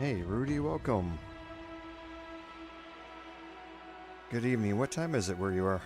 Hey, Rudy, welcome. Good evening. What time is it where you are?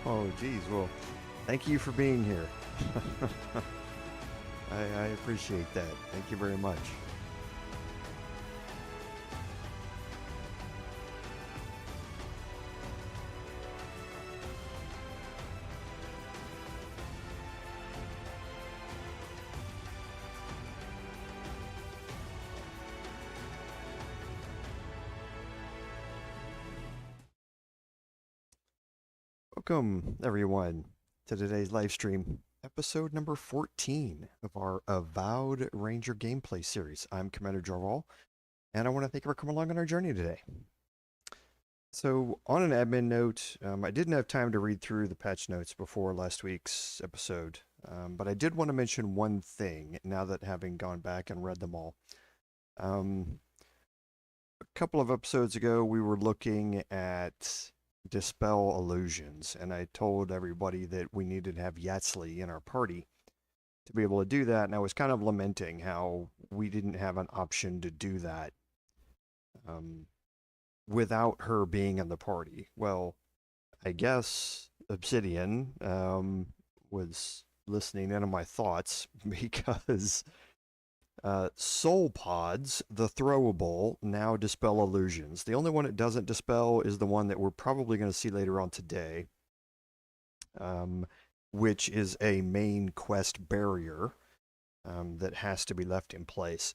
Oh, geez. Well, thank you for being here. I appreciate that. Thank you very much. Welcome, everyone, to today's live stream, episode number 14 of our Avowed Ranger gameplay series. I'm Commander Jarval, and I want to thank you for coming along on our journey today. So, on an admin note, I didn't have time to read through the patch notes before last week's episode, but I did want to mention one thing now that having gone back and read them all. A couple of episodes ago, we were looking at Dispel Illusions, and I told everybody that we needed to have Yatzli in our party to be able to do that, and I was kind of lamenting how we didn't have an option to do that um, without her being in the party. Well, I guess Obsidian was listening in on my thoughts because Soul Pods, the throwable, now dispel illusions. The only one it doesn't dispel is the one that we're probably going to see later on today, which is a main quest barrier that has to be left in place.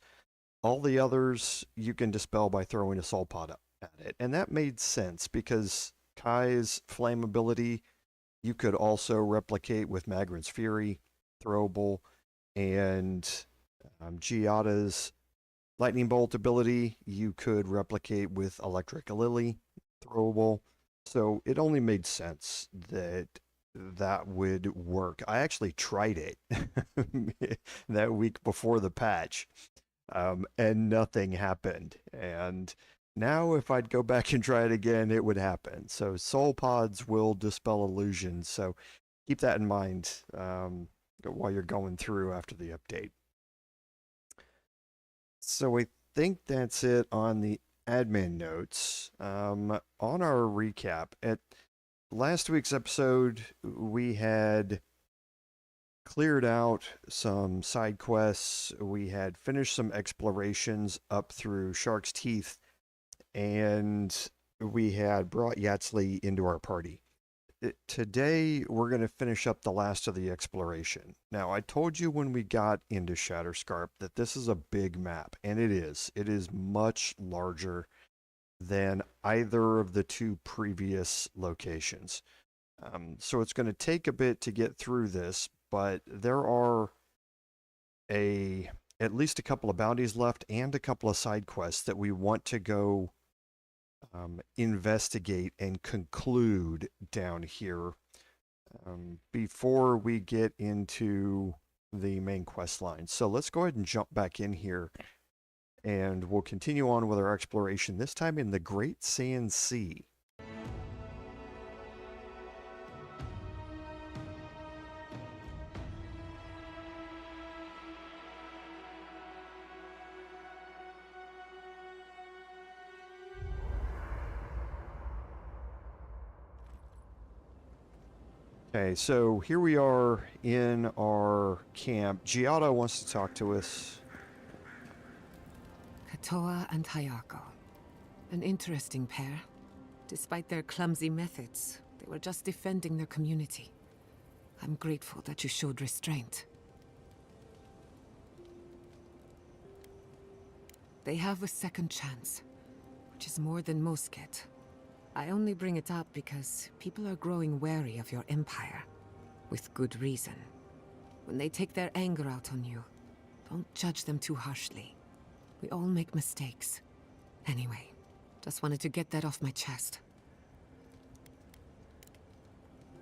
All the others you can dispel by throwing a Soul Pod at it. And that made sense because Kai's flame ability you could also replicate with Magrin's Fury, throwable, and Giada's lightning bolt ability you could replicate with Electric Lily, throwable. So it only made sense that that would work. I actually tried it that week before the patch, and nothing happened. And now, if I'd go back and try it again, it would happen. So soul pods will dispel illusions. So keep that in mind while you're going through after the update. So I think that's it on the admin notes. On our recap, at last week's episode, we had cleared out some side quests. We had finished some explorations up through Shark's Teeth, and we had brought Yatzli into our party. Today, we're going to finish up the last of the exploration. Now, I told you when we got into Shatterscarp that this is a big map, and it is. It is much larger than either of the two previous locations. So it's going to take a bit to get through this, but there are at least a couple of bounties left and a couple of side quests that we want to go investigate and conclude down here before we get into the main quest line. So let's go ahead and jump back in here and we'll continue on with our exploration, this time in the Great Sand Sea. Okay, so here we are in our camp. Giada wants to talk to us. Katoa and Hayako. An interesting pair. Despite their clumsy methods, they were just defending their community. I'm grateful that you showed restraint. They have a second chance, which is more than most get. I only bring it up because people are growing wary of your empire. With good reason. When they take their anger out on you, don't judge them too harshly. We all make mistakes. Anyway, just wanted to get that off my chest.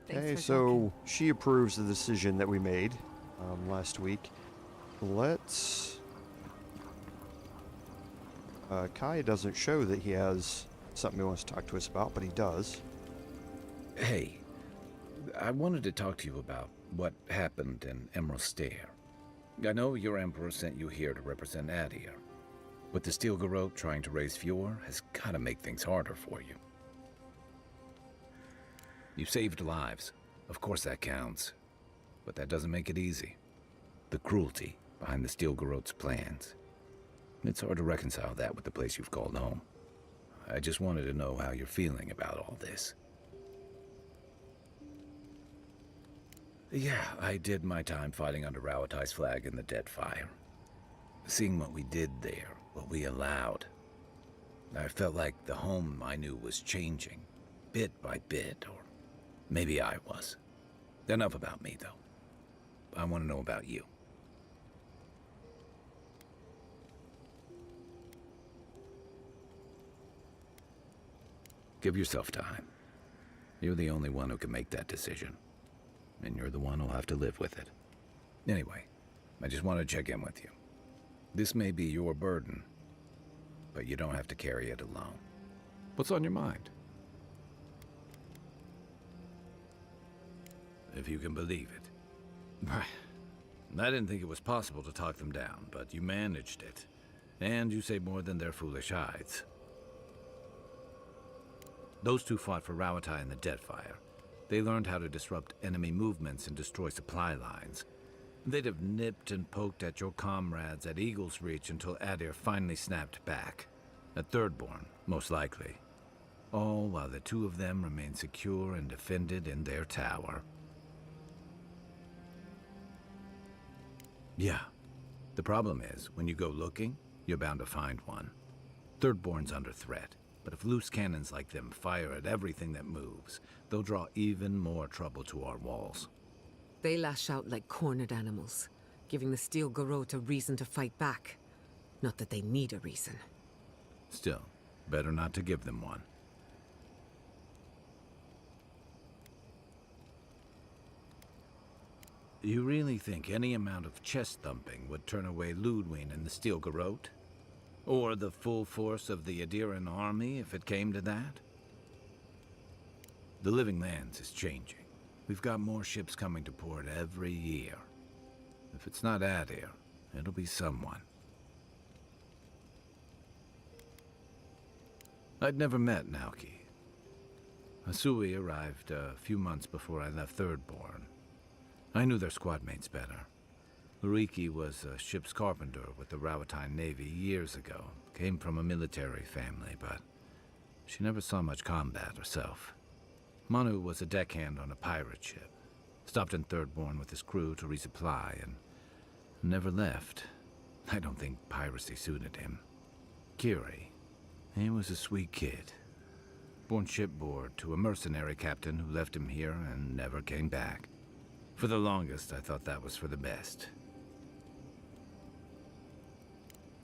Okay, so she approves the decision that we made last week. Let's... Kai doesn't show that he has something he wants to talk to us about, but he does. Hey, I wanted to talk to you about what happened in Emerald Stair. I know your Emperor sent you here to represent Adir. With the Steel Garrote trying to raise Fjord has gotta make things harder for you. You saved lives. Of course that counts. But that doesn't make it easy. The cruelty behind the Steel Garrote's plans. It's hard to reconcile that with the place you've called home. I just wanted to know how you're feeling about all this. Yeah, I did my time fighting under Rauatai's flag in the Deadfire. Seeing what we did there, what we allowed. I felt like the home I knew was changing, bit by bit, or maybe I was. Enough about me, though. I want to know about you. Give yourself time. You're the only one who can make that decision. And you're the one who'll have to live with it. Anyway, I just want to check in with you. This may be your burden, but you don't have to carry it alone. What's on your mind? If you can believe it. I didn't think it was possible to talk them down, but you managed it. And you say more than their foolish hides. Those two fought for Rauatai in the Deadfire. They learned how to disrupt enemy movements and destroy supply lines. They'd have nipped and poked at your comrades at Eagle's Reach until Adir finally snapped back. At Thirdborn, most likely. All while the two of them remained secure and defended in their tower. Yeah. The problem is, when you go looking, you're bound to find one. Thirdborn's under threat. But if loose cannons like them fire at everything that moves, they'll draw even more trouble to our walls. They lash out like cornered animals, giving the Steel Garrote a reason to fight back. Not that they need a reason. Still, better not to give them one. You really think any amount of chest thumping would turn away Ludwig and the Steel Garrote? Or the full force of the Adiran army, if it came to that? The Living Lands is changing. We've got more ships coming to port every year. If it's not Adir, it'll be someone. I'd never met Nauki. Asui arrived a few months before I left Thirdborn. I knew their squad mates better. Luriki was a ship's carpenter with the Rauatai Navy years ago. Came from a military family, but she never saw much combat herself. Manu was a deckhand on a pirate ship. Stopped in Thirdborn with his crew to resupply and never left. I don't think piracy suited him. Kiri, he was a sweet kid. Born shipboard to a mercenary captain who left him here and never came back. For the longest, I thought that was for the best.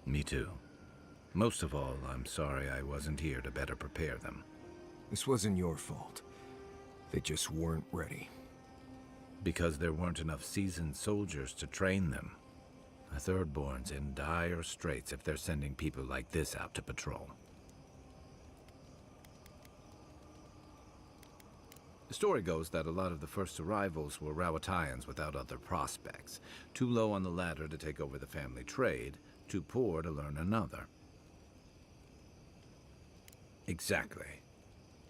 Me too. Most of all, I'm sorry I wasn't here to better prepare them. This wasn't your fault. They just weren't ready. Because there weren't enough seasoned soldiers to train them. The Thirdborn's in dire straits if they're sending people like this out to patrol. The story goes that a lot of the first arrivals were Rauataians without other prospects. Too low on the ladder to take over the family trade, too poor to learn another. Exactly.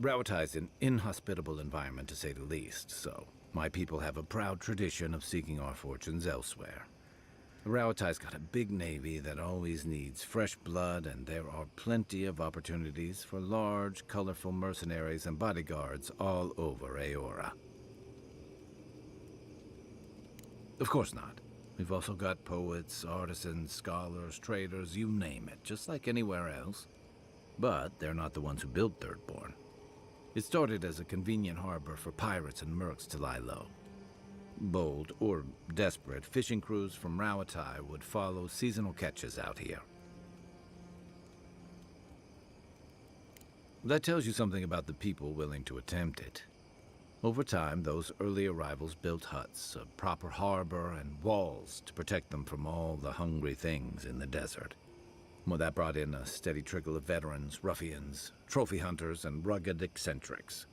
Rauatai's an inhospitable environment to say the least, so my people have a proud tradition of seeking our fortunes elsewhere. Rauatai's got a big navy that always needs fresh blood, and there are plenty of opportunities for large, colorful mercenaries and bodyguards all over Aora. Of course not. We've also got poets, artisans, scholars, traders, you name it, just like anywhere else. But they're not the ones who built Thirdborn. It started as a convenient harbor for pirates and mercs to lie low. Bold, or desperate, fishing crews from Rawatai would follow seasonal catches out here. That tells you something about the people willing to attempt it. Over time, those early arrivals built huts, a proper harbor, and walls to protect them from all the hungry things in the desert. Well, that brought in a steady trickle of veterans, ruffians, trophy hunters, and rugged eccentrics.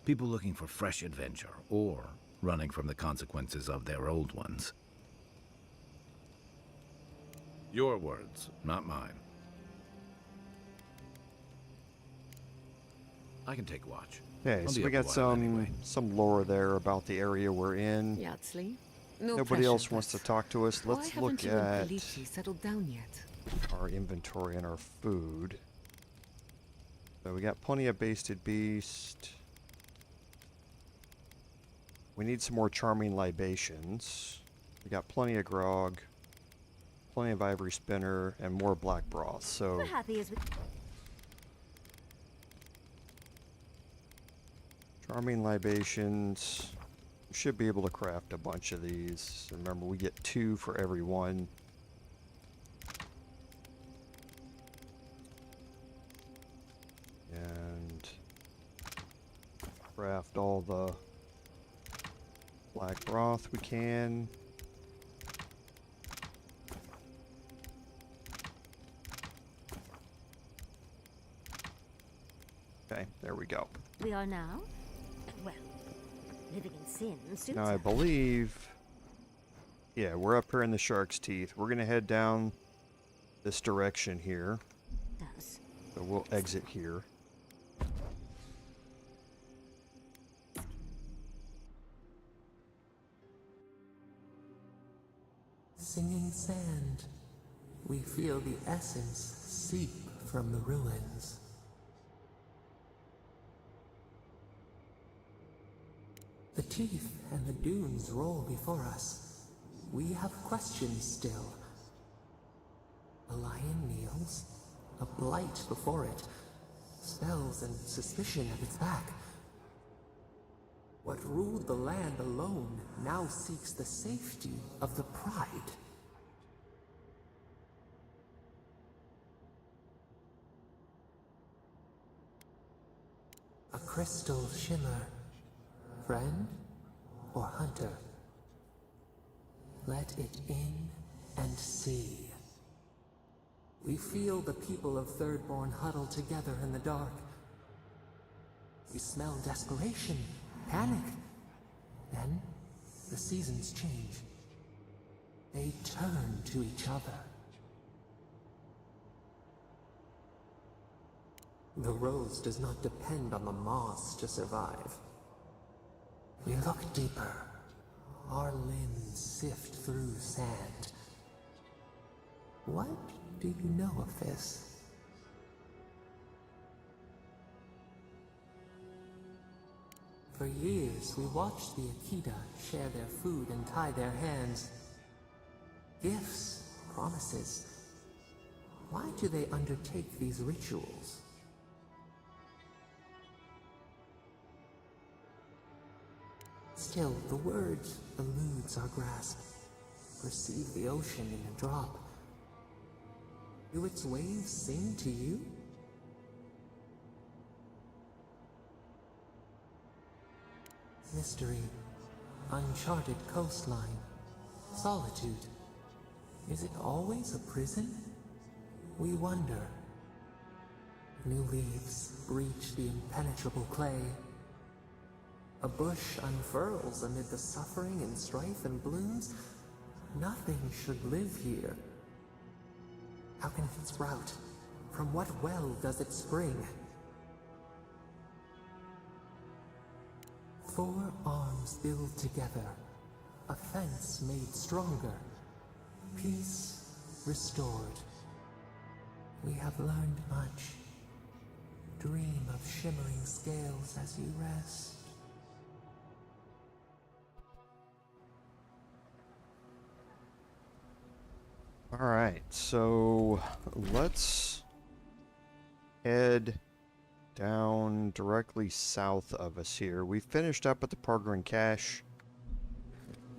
People looking for fresh adventure, or running from the consequences of their old ones. Your words, not mine. I can take watch. Okay, I'll so be we up got a while anyway. some lore there about the area we're in. Yatsley? No Nobody pressure, else wants to but talk to us. why Let's haven't look you and at Kalichi settled down yet? our inventory and our food. So we got plenty of basted beast. We need some more charming libations. We got plenty of grog, plenty of ivory spinner, and more black broth. So We're happy as we... charming libations. We should be able to craft a bunch of these. Remember, we get 2 for every one. And craft all the black broth we can. Okay, there we go. We are now? Well, living in sin suits Now I us. believe, yeah, we're up here in the Shark's Teeth. We're gonna head down this direction here. Does. So we'll exit here. Singing sand, we feel the essence seep from the ruins. The teeth and the dunes roll before us. We have questions still. A lion kneels, a blight before it, spells and suspicion at its back. What ruled the land alone now seeks the safety of the pride. A crystal shimmer. Friend or hunter? Let it in and see. We feel the people of Thirdborn huddle together in the dark. We smell desperation, panic. Then the seasons change. They turn to each other. The rose does not depend on the moss to survive. We look deeper. Our limbs sift through sand. What do you know of this? For years, we watched the Akita share their food and tie their hands. Gifts, promises. Why do they undertake these rituals? Still, the word eludes our grasp. Perceive the ocean in a drop. Do its waves sing to you? Mystery, uncharted coastline, solitude. Is it always a prison? We wonder. New leaves breach the impenetrable clay. A bush unfurls amid the suffering and strife and blooms. Nothing should live here. How can it sprout? From what well does it spring? 4 arms build together, a fence made stronger, peace restored. We have learned much. Dream of shimmering scales as you rest. All right, so let's head down directly south of us here. We finished up at the Parker and Cache,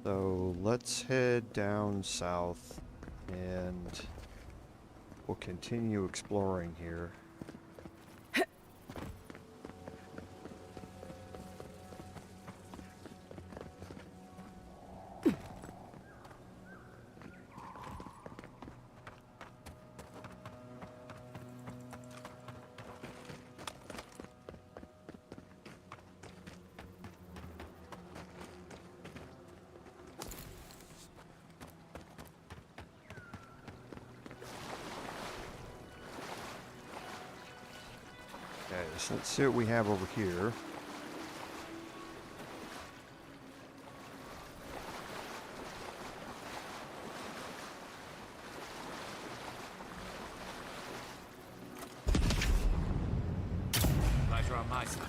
so let's head down south and we'll continue exploring here. Okay, so let's see what we have over here. Lights are on my side.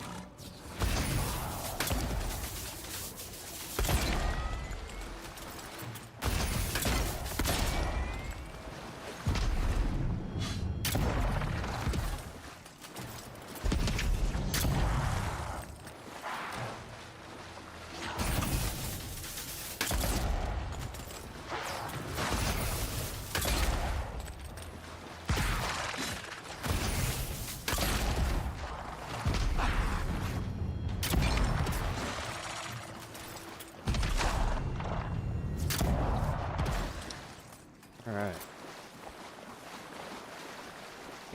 Alright.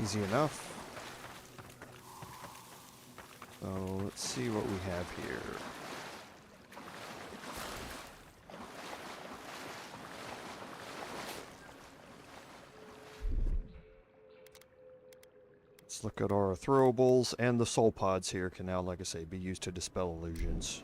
Easy enough. So let's see what we have here. Let's look at our throwables, and the soul pods here can now, like I say, be used to dispel illusions.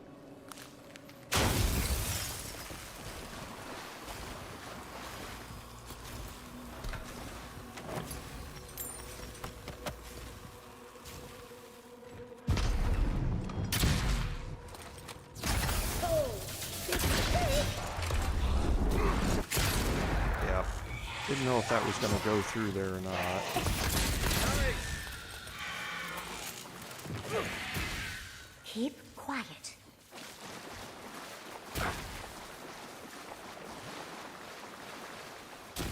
Yeah, didn't know if that was going to go through there or not. Keep quiet.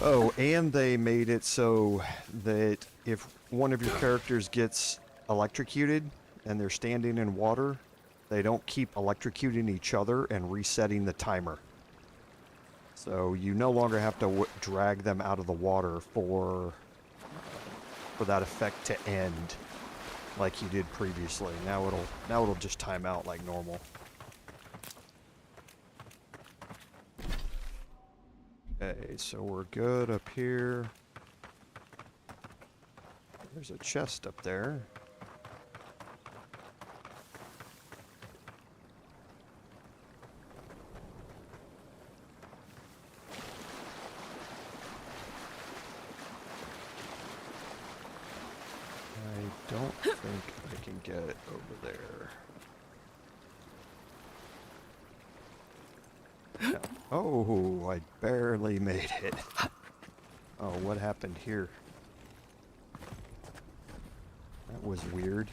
Oh, and they made it so that if one of your characters gets electrocuted and they're standing in water, they don't keep electrocuting each other and resetting the timer. So you no longer have to drag them out of the water for that effect to end like you did previously. Now it'll just time out like normal. Okay, so we're good up here. There's a chest up there. I don't think I can get it over there. No. Oh, I barely made it. Oh, what happened here? That was weird.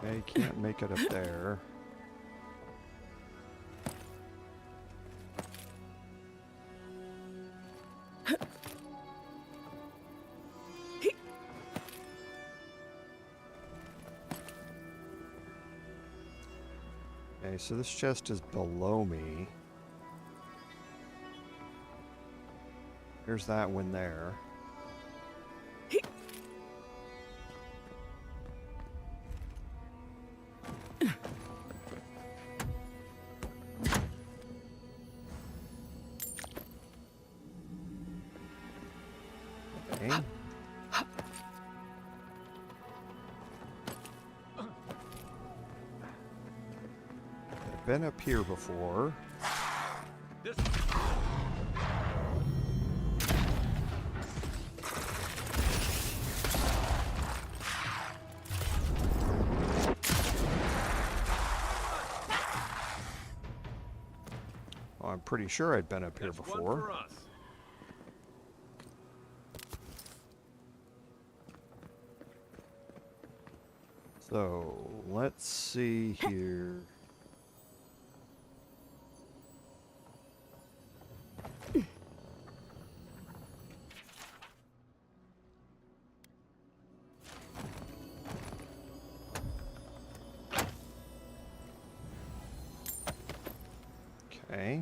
I can't make it up there. Okay, so this chest is below me. There's that one there. Okay. I've been up here before. I'm pretty sure I'd been up here before. So, let's see here. Okay.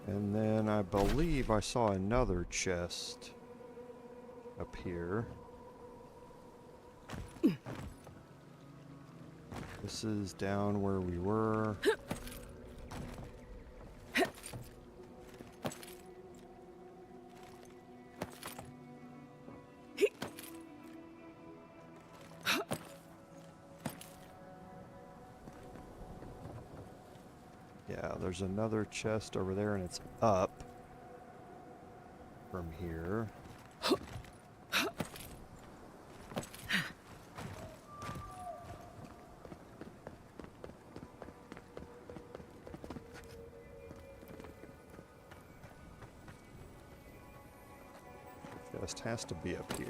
And then I believe I saw another chest up here. This is down where we were. Yeah, there's another chest over there, and it's up from here. Chest has to be up here.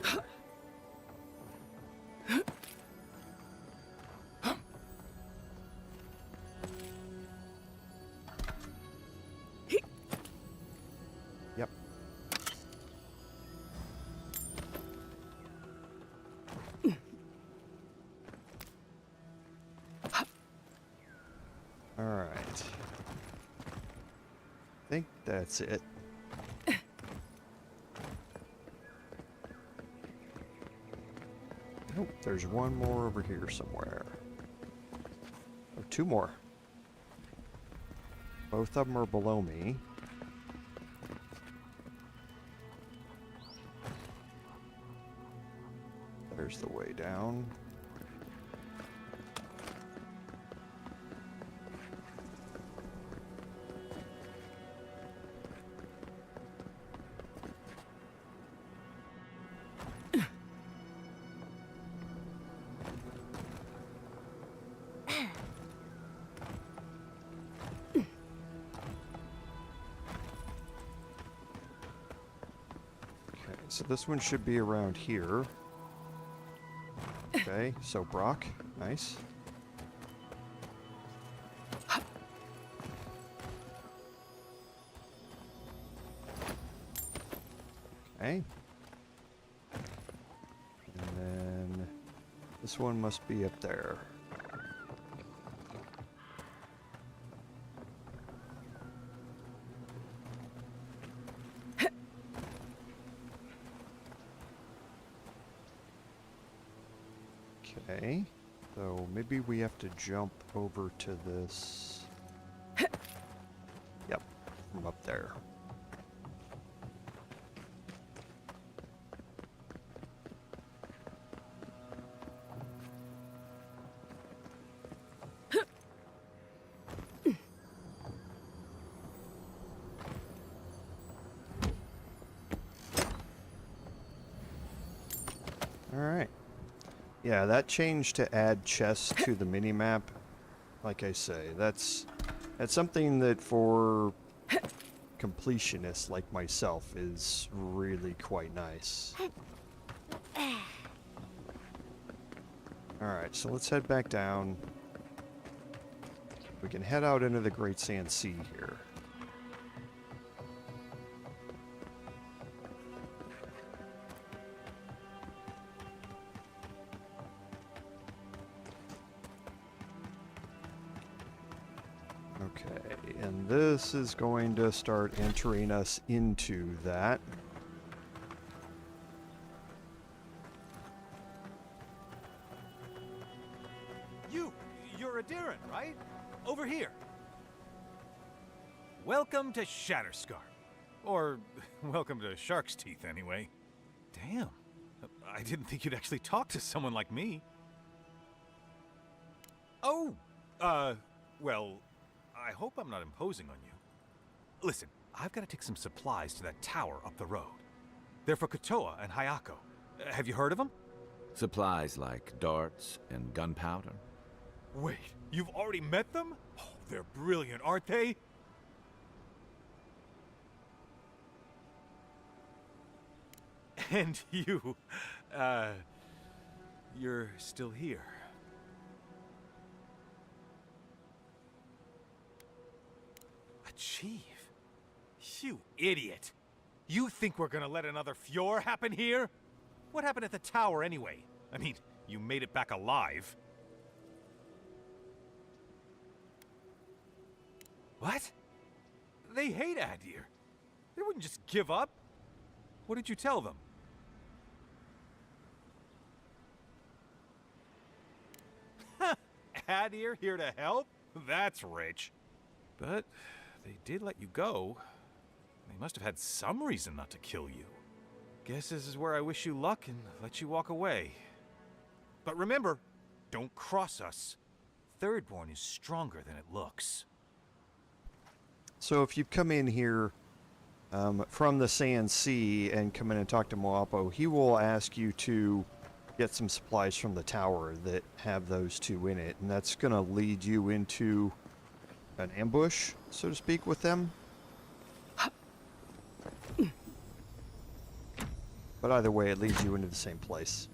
Yep. All right. I think that's it. Nope, there's one more over here somewhere. Or two more. Both of them are below me. There's the way down. So this one should be around here. Okay, so Brock, nice. Okay. And then this one must be up there. Okay, so maybe we have to jump over to this. Yep, from up there. All right. Yeah, that change to add chests to the minimap, like I say, that's something that for completionists like myself is really quite nice. Alright, so let's head back down. We can head out into the Great Sand Sea here. Okay, and this is going to start entering us into that. You're a Darren, right? Over here. Welcome to Shatterscarp. Or, welcome to Shark's Teeth, anyway. Damn. I didn't think you'd actually talk to someone like me. Oh, well, I hope I'm not imposing on you. Listen, I've got to take some supplies to that tower up the road. They're for Kotoa and Hayako. Have you heard of them? Supplies like darts and gunpowder. Wait, you've already met them? Oh, they're brilliant, aren't they? And you, you're still here. Achieve? You idiot! You think we're gonna let another Fjord happen here? What happened at the tower anyway? I mean, you made it back alive. What? They hate Adir. They wouldn't just give up. What did you tell them? Adir here to help? That's rich. But they did let you go. They must have had some reason not to kill you. Guess this is where I wish you luck and let you walk away. But remember, don't cross us. Thirdborn is stronger than it looks. So if you come in here from the Sand Sea and come in and talk to Moapo, he will ask you to get some supplies from the tower that have those two in it, and that's going to lead you into an ambush, so to speak, with them. But either way, it leads you into the same place.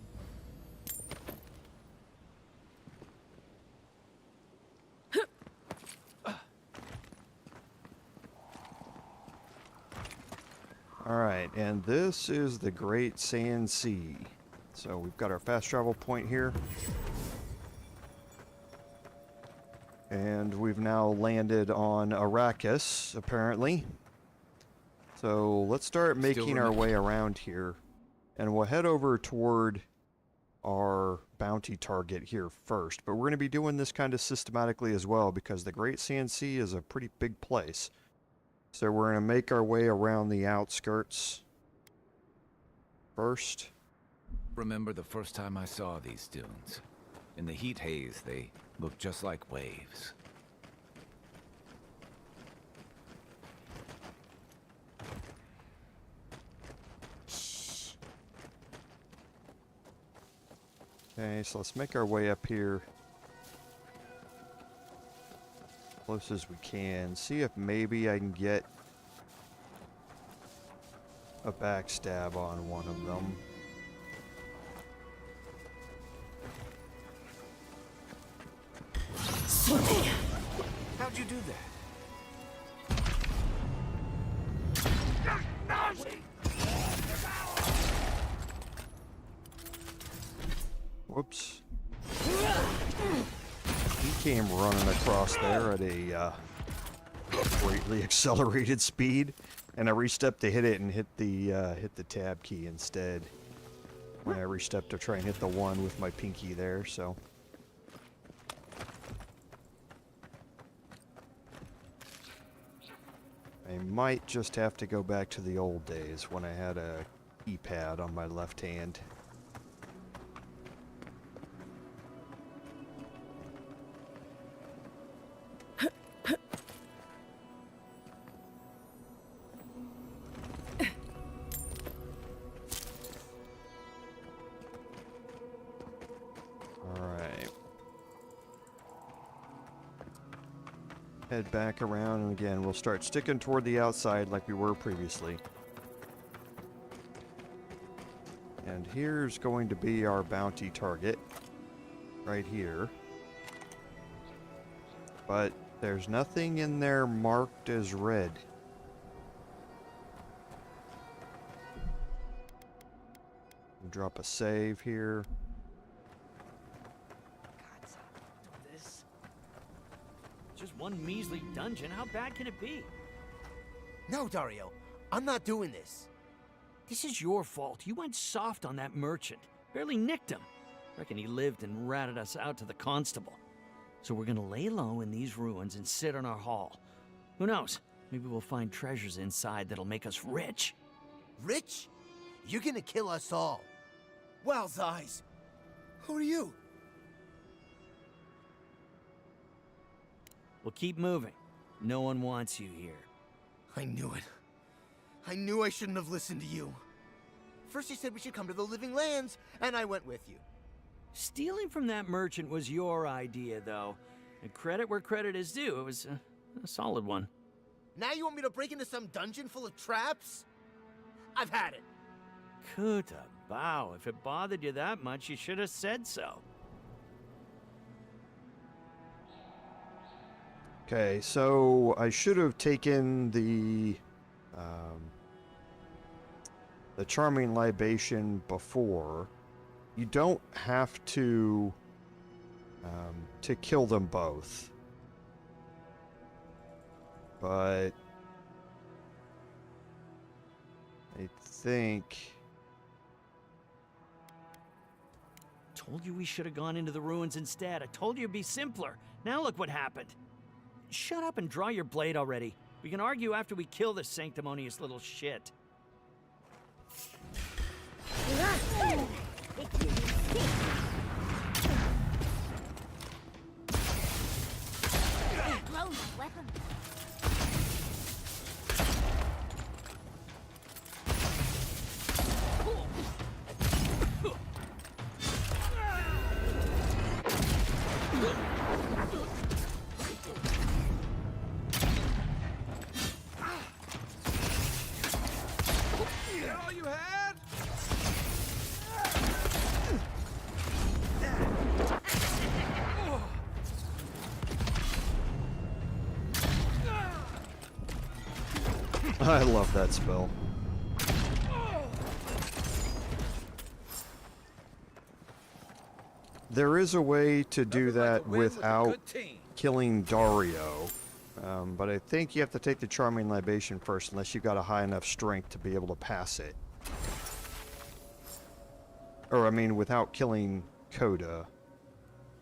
Alright, and this is the Great Sand Sea. So we've got our fast travel point here. And we've now landed on Arrakis, apparently. So let's start making our way around here. And we'll head over toward our bounty target here first. But we're going to be doing this kind of systematically as well, because the Great Sand Sea is a pretty big place. So we're going to make our way around the outskirts first. Remember the first time I saw these dunes? In the heat haze, they looked just like waves. Okay, so let's make our way up here. Close as we can. See if maybe I can get a backstab on one of them. How'd you do that? Whoops. He came running across there at a greatly accelerated speed, and I re-stepped to hit it and hit the tab key instead. When I re-stepped to try and hit the one with my pinky there, so. I might just have to go back to the old days when I had a keypad on my left hand. Head back around, and again, we'll start sticking toward the outside like we were previously. And here's going to be our bounty target, right here. But there's nothing in there marked as red. Drop a save here. Just one measly dungeon, how bad can it be? No, Dario, I'm not doing this. This is your fault. You went soft on that merchant. Barely nicked him. Reckon he lived and ratted us out to the constable. So we're gonna lay low in these ruins and sit on our haul. Who knows? Maybe we'll find treasures inside that'll make us rich. Rich? You're gonna kill us all. Wow's eyes. Who are you? We'll keep moving. No one wants you here. I knew it. I knew I shouldn't have listened to you. First you said we should come to the Living Lands, and I went with you. Stealing from that merchant was your idea, though. And credit where credit is due. It was a solid one. Now you want me to break into some dungeon full of traps? I've had it. Kuta, bow. If it bothered you that much, you should have said so. Okay, so I should have taken the charming libation before. You don't have to kill them both, but I think. Told you we should have gone into the ruins instead. I told you it'd be simpler. Now look what happened. Shut up and draw your blade already. We can argue after we kill this sanctimonious little shit. Weapon. All you had? I love that spell. There is a way to do that without killing Dario, but I think you have to take the Charming Libation first unless you've got a high enough strength to be able to pass it. Or, I mean, without killing Coda.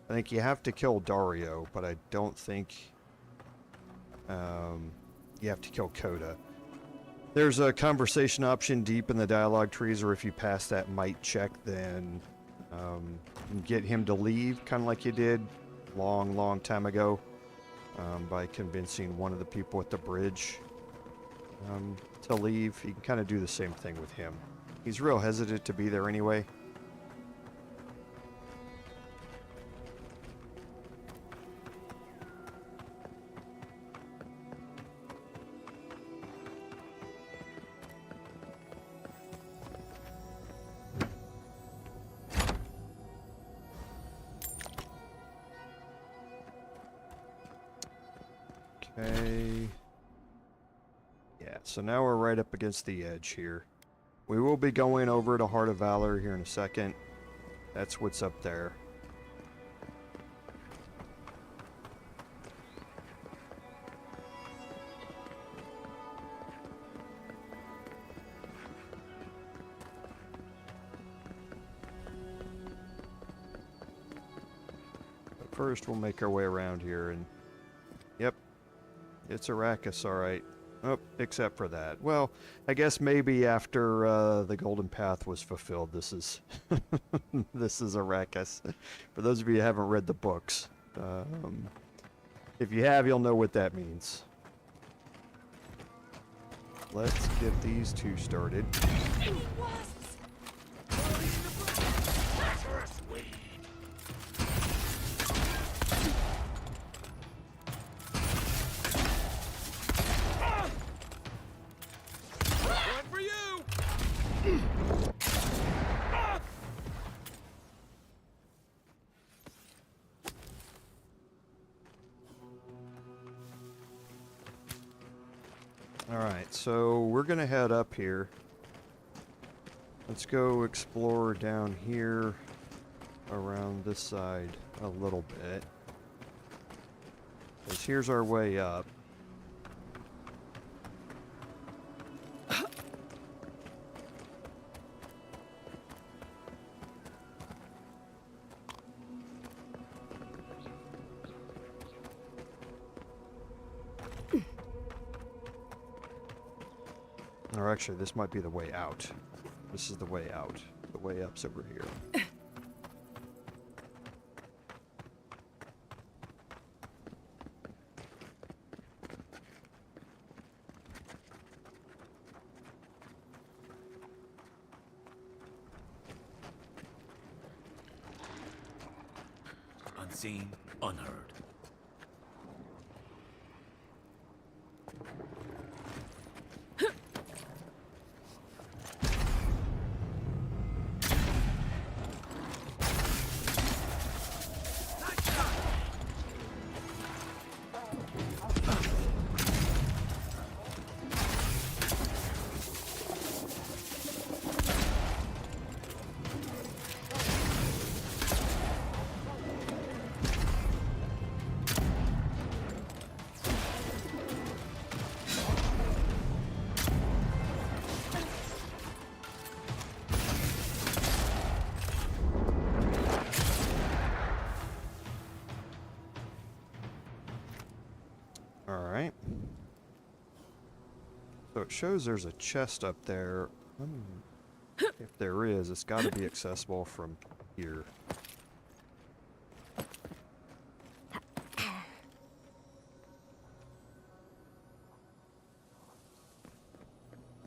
I think you have to kill Dario, but I don't think you have to kill Coda. There's a conversation option deep in the dialogue trees, or if you pass that might check, then get him to leave, kind of like you did long time ago, by convincing one of the people at the bridge to leave. You can kind of do the same thing with him. He's real hesitant to be there anyway. Okay. Yeah, so now we're right up against the edge here. We will be going over to Heart of Valor here in a second. That's what's up there. But first, we'll make our way around here and... Yep. It's Arrakis, alright. Oh, except for that. Well, I guess maybe after the Golden Path was fulfilled, this is this is Arrakis. For those of you who haven't read the books, if you have, you'll know what that means. Let's get these two started. Alright, so we're gonna head up here. Let's go explore down here around this side a little bit. Because here's our way up. Or actually, this might be the way out. This is the way out. The way up's over here. Unseen, unheard. Alright. So it shows there's a chest up there. If there is, it's got to be accessible from here.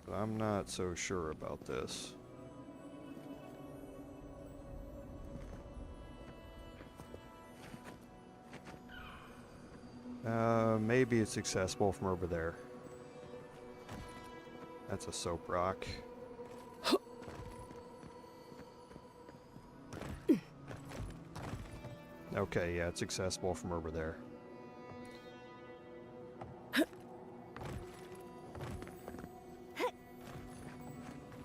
But I'm not so sure about this. Maybe it's accessible from over there. That's a soap rock. Okay, yeah, it's accessible from over there.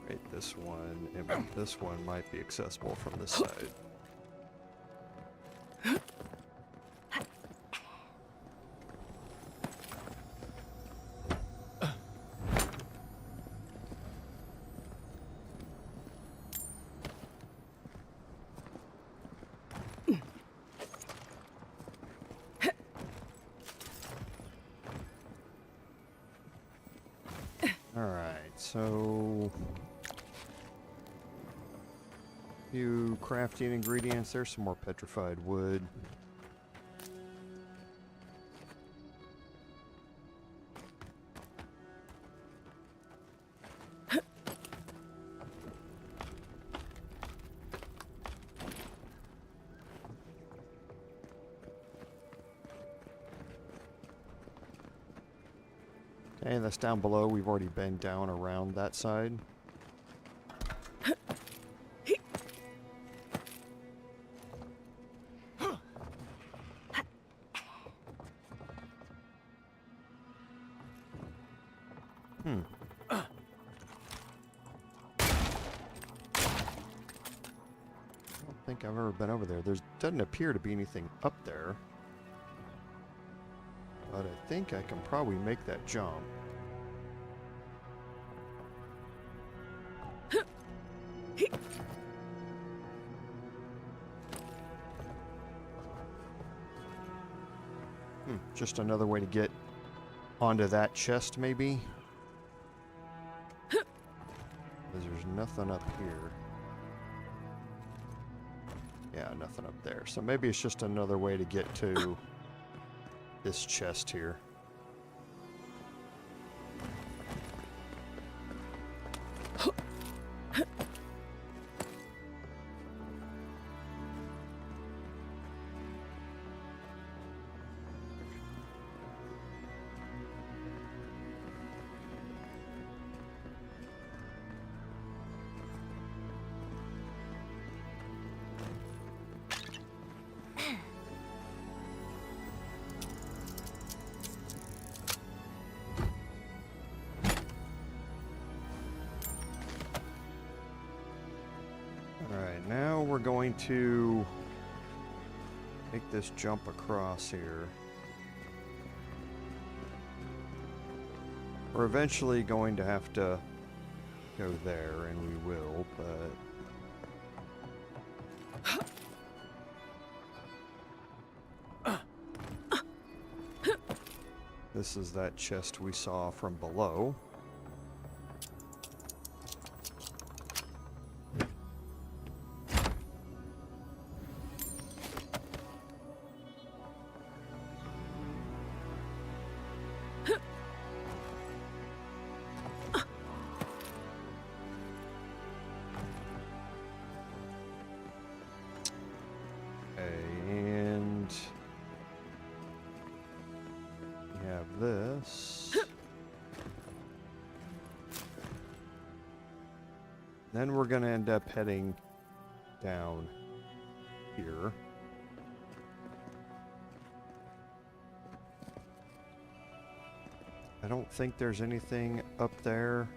Wait, this one, and this one might be accessible from this side. So, few crafting ingredients. There's some more petrified wood. Okay, that's down below. We've already been down around that side. I don't think I've ever been over there. There doesn't appear to be anything up there. But I think I can probably make that jump. Just another way to get onto that chest, maybe? Because there's nothing up here. Yeah, nothing up there. So maybe it's just another way to get to this chest here. Alright, now we're going to make this jump across here. We're eventually going to have to go there, and we will, but... This is that chest we saw from below. And we have this. Then we're going to end up heading down here. I don't think there's anything up there.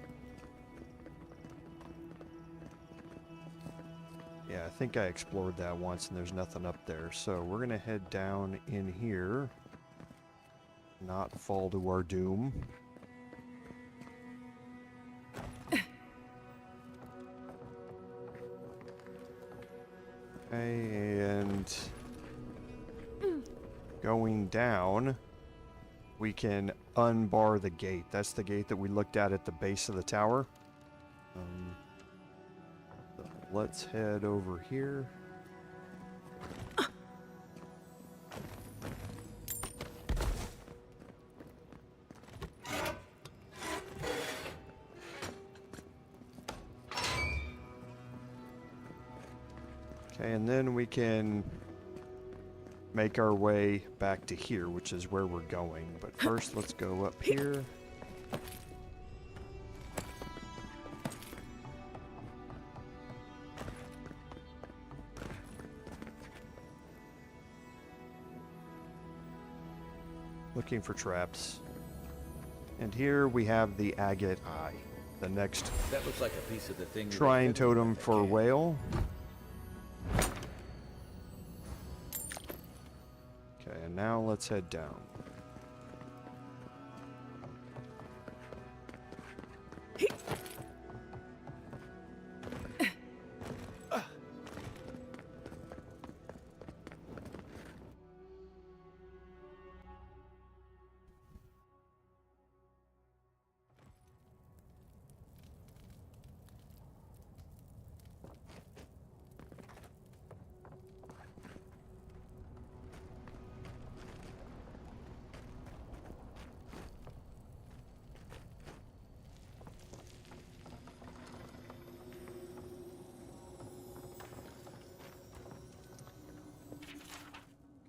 Yeah, I think I explored that once and there's nothing up there. So we're going to head down in here. Not fall to our doom. Okay, and going down, we can unbar the gate. That's the gate that we looked at the base of the tower. So let's head over here. Okay, and then we can make our way back to here, which is where we're going. But first, let's go up here. Looking for traps. And here we have the agate eye, the next That looks like a piece of the thing. shrine totem for whale. Okay, and now let's head down.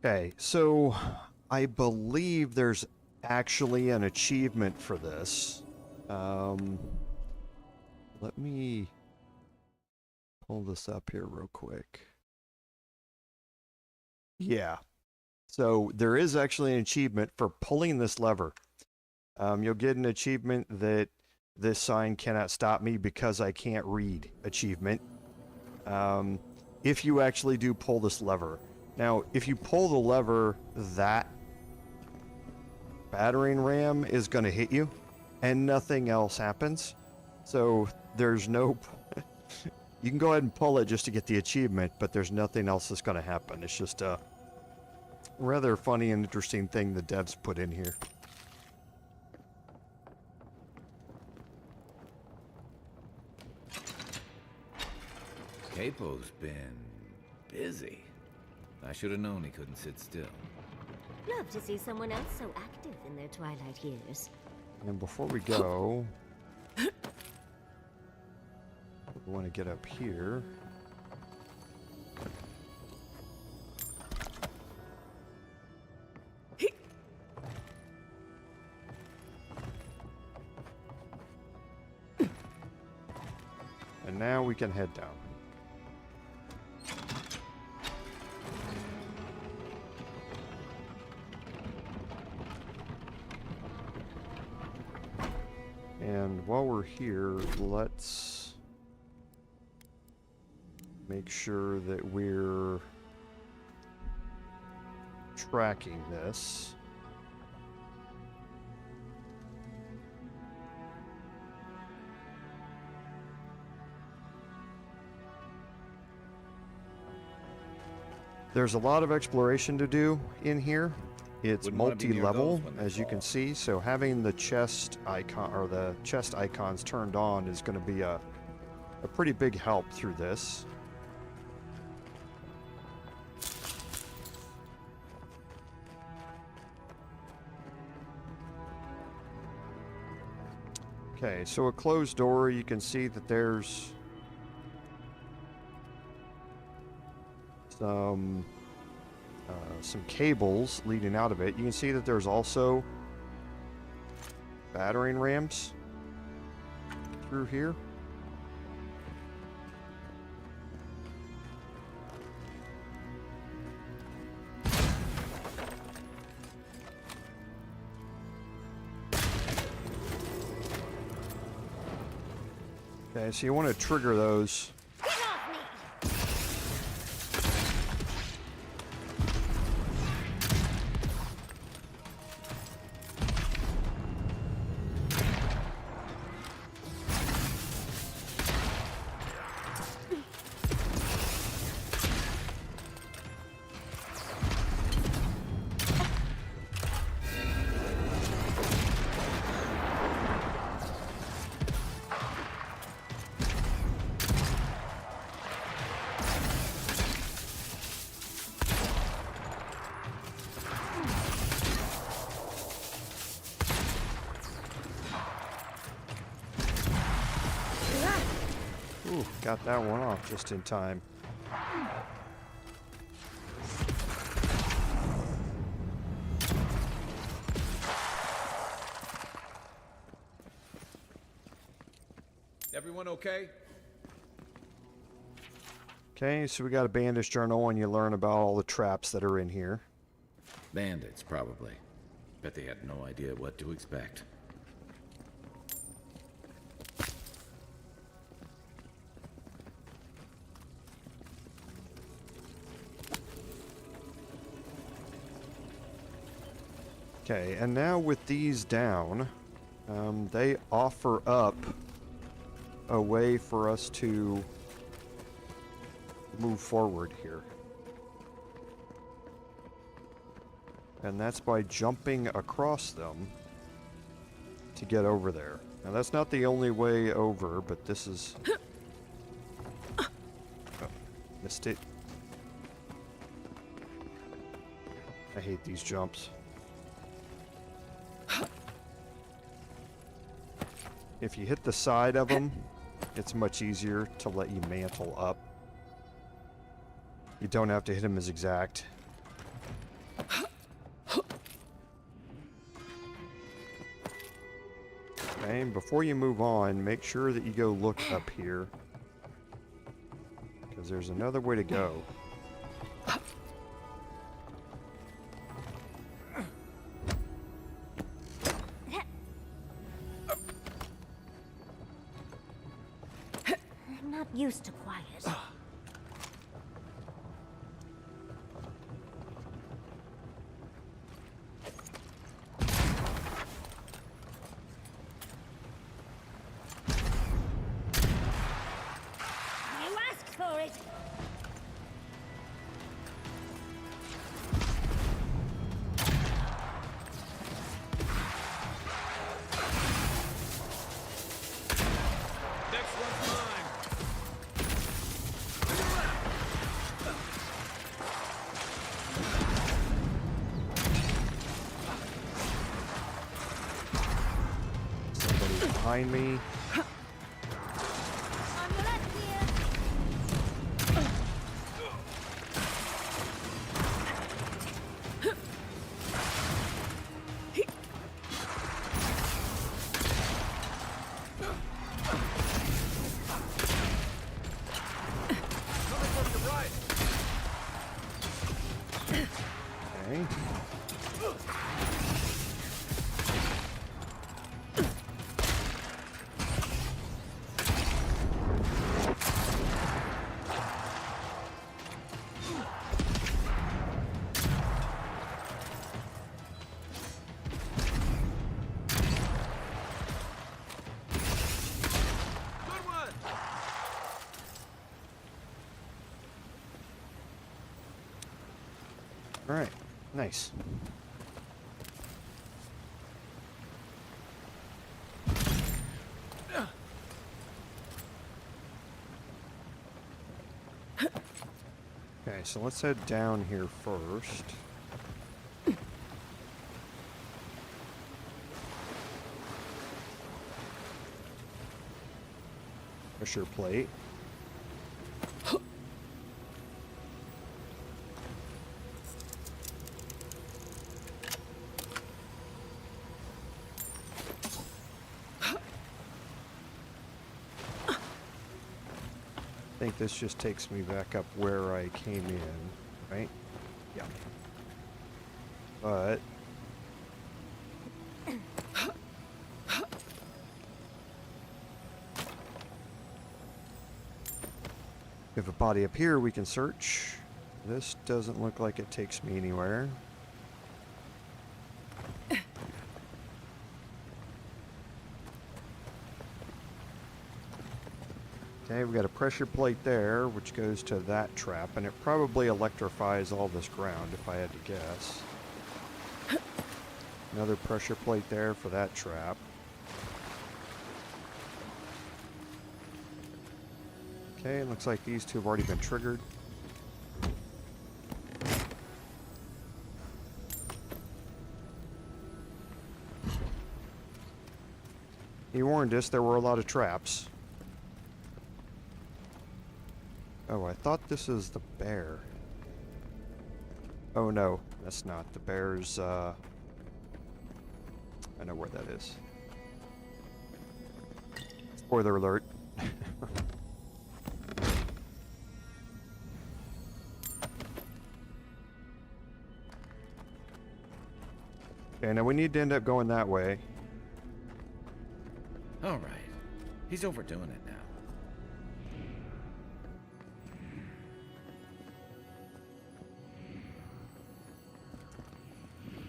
Okay, so I believe there's actually an achievement for this. Let me pull this up here real quick. Yeah, so there is actually an achievement for pulling this lever. You'll get an achievement that this sign cannot stop me because I can't read achievement. If you actually do pull this lever. Now, if you pull the lever, that battering ram is going to hit you, and nothing else happens. So there's no... You can go ahead and pull it just to get the achievement, but there's nothing else that's going to happen. It's just a rather funny and interesting thing the devs put in here. Capo's been busy. I should have known he couldn't sit still. Love to see someone else so active in their twilight years. And before we go, we want to get up here. And now we can head down. And while we're here, let's make sure that we're tracking this. There's a lot of exploration to do in here. It's multi-level, as you can see, so having the chest icon or the chest icons turned on is going to be a pretty big help through this. Okay, so a closed door, you can see that there's some cables leading out of it. You can see that there's also battering rams through here. Okay, so you want to trigger those. Get off me! Ooh, got that one off just in time. Everyone okay? Okay, so we got a bandage journal, and you learn about all the traps that are in here. Bandits, probably. Bet they had no idea what to expect. Okay, and now with these down, they offer up a way for us to move forward here. And that's by jumping across them to get over there. Now that's not the only way over, but this is... Oh, missed it. I hate these jumps. If you hit the side of them, it's much easier to let you mantle up. You don't have to hit them as exact. Okay, and before you move on, make sure that you go look up here, because there's another way to go. I'm not used to quiet. You asked for it. Next one's mine. Somebody behind me. On your left here. Coming from your right. Okay. Good one. All right. Nice. Okay, so let's head down here first. Pressure plate. I think this just takes me back up where I came in, right? Yeah. But We have a body up here we can search. This doesn't look like it takes me anywhere. Okay, we've got a pressure plate there, which goes to that trap, and it probably electrifies all this ground, if I had to guess. Another pressure plate there for that trap. Okay, looks like these two have already been triggered. He warned us there were a lot of traps. Oh, I thought this is the bear. Oh no, that's not. The bear's, I know where that is. Spoiler alert. Okay, now we need to end up going that way. All right. He's overdoing it now.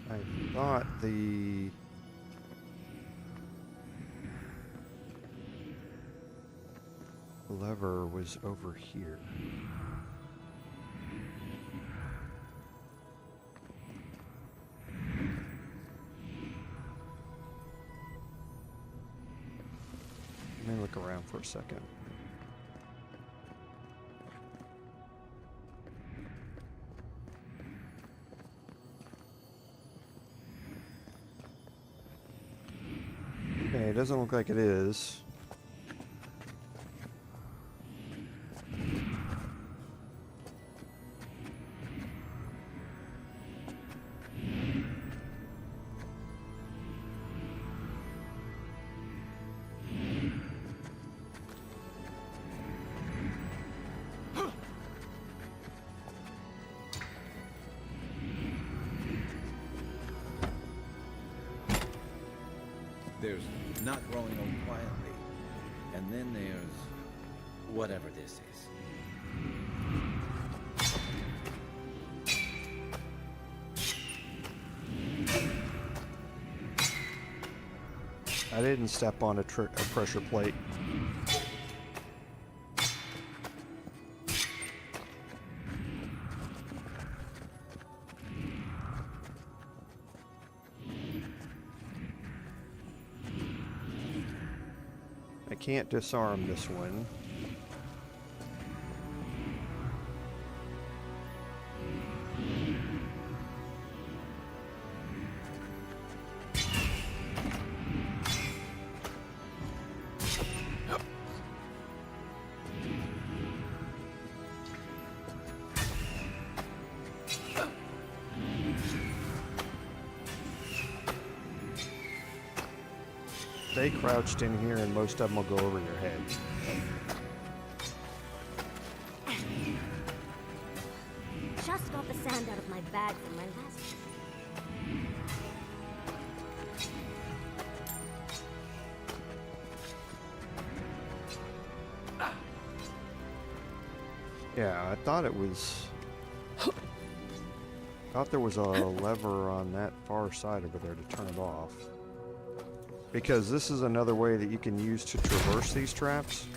I thought the lever was over here. Let me look around for a second. Okay, it doesn't look like it is. There's not growing old quietly. And then there's whatever this is. I didn't step on a pressure plate. I can't disarm this one. Stay crouched in here and most of them will go over your head. Just got the sand out of my bag from my last. Yeah, I thought it was... thought there was a lever on that far side over there to turn it off. Because this is another way that you can use to traverse these traps.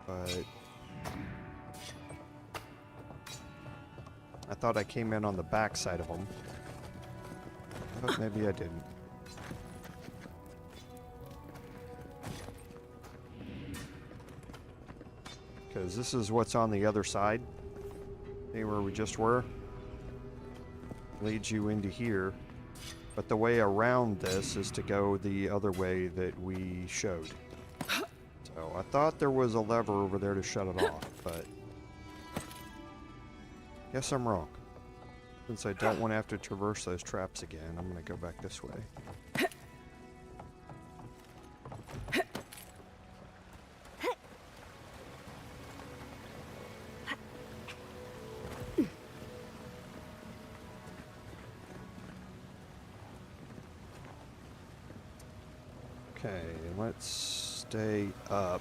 But I thought I came in on the back side of them. But maybe I didn't. Because this is what's on the other side. See where we just were? Leads you into here. But the way around this is to go the other way that we showed. So I thought there was a lever over there to shut it off, but guess I'm wrong. Since I don't want to have to traverse those traps again, I'm going to go back this way. Okay, let's stay up.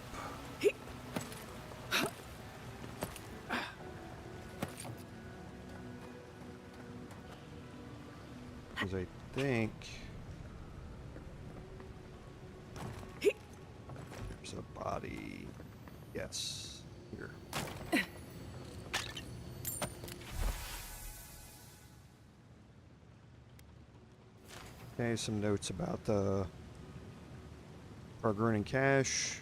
Because I think there's a body. Yes, here. Okay, some notes about the Bargurning cache.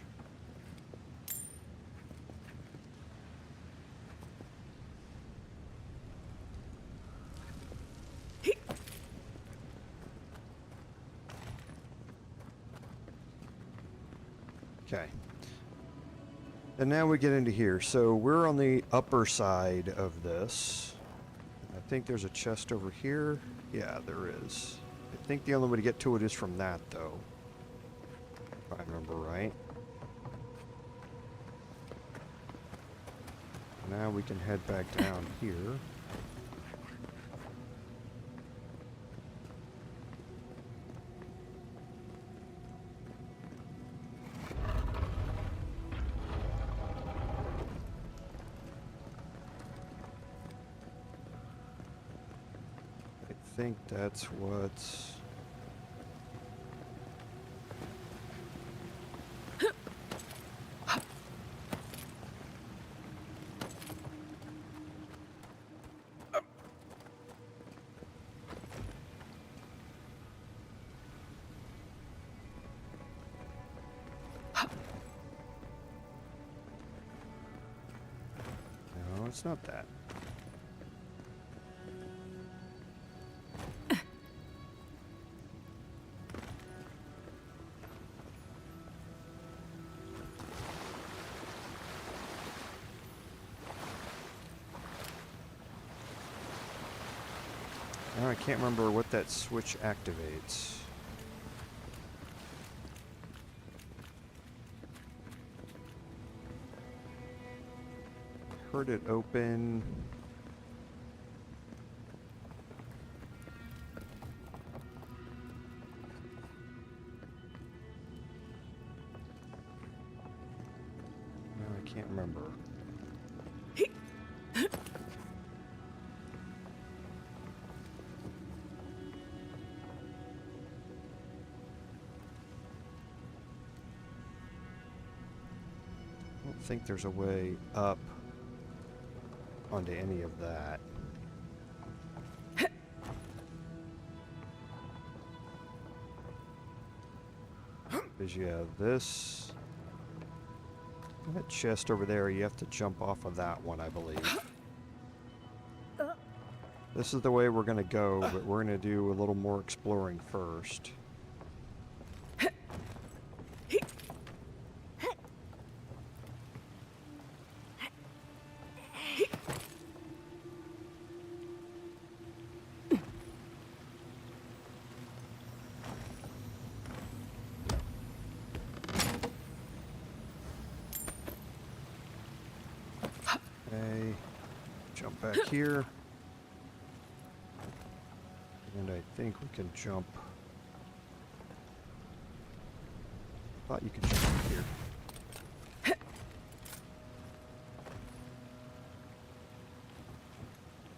Okay. And now we get into here. So we're on the upper side of this. I think there's a chest over here. Yeah, there is. I think the only way to get to it is from that, though. If I remember right. Now we can head back down here. I think that's what's... No, it's not that. Now I can't remember what that switch activates. Heard it open. No, I can't remember. I don't think there's a way up onto any of that. Because you have this. That chest over there, you have to jump off of that one, I believe. This is the way we're going to go, but we're going to do a little more exploring first. Okay, jump back here. And I think we can jump. Thought you could jump up here.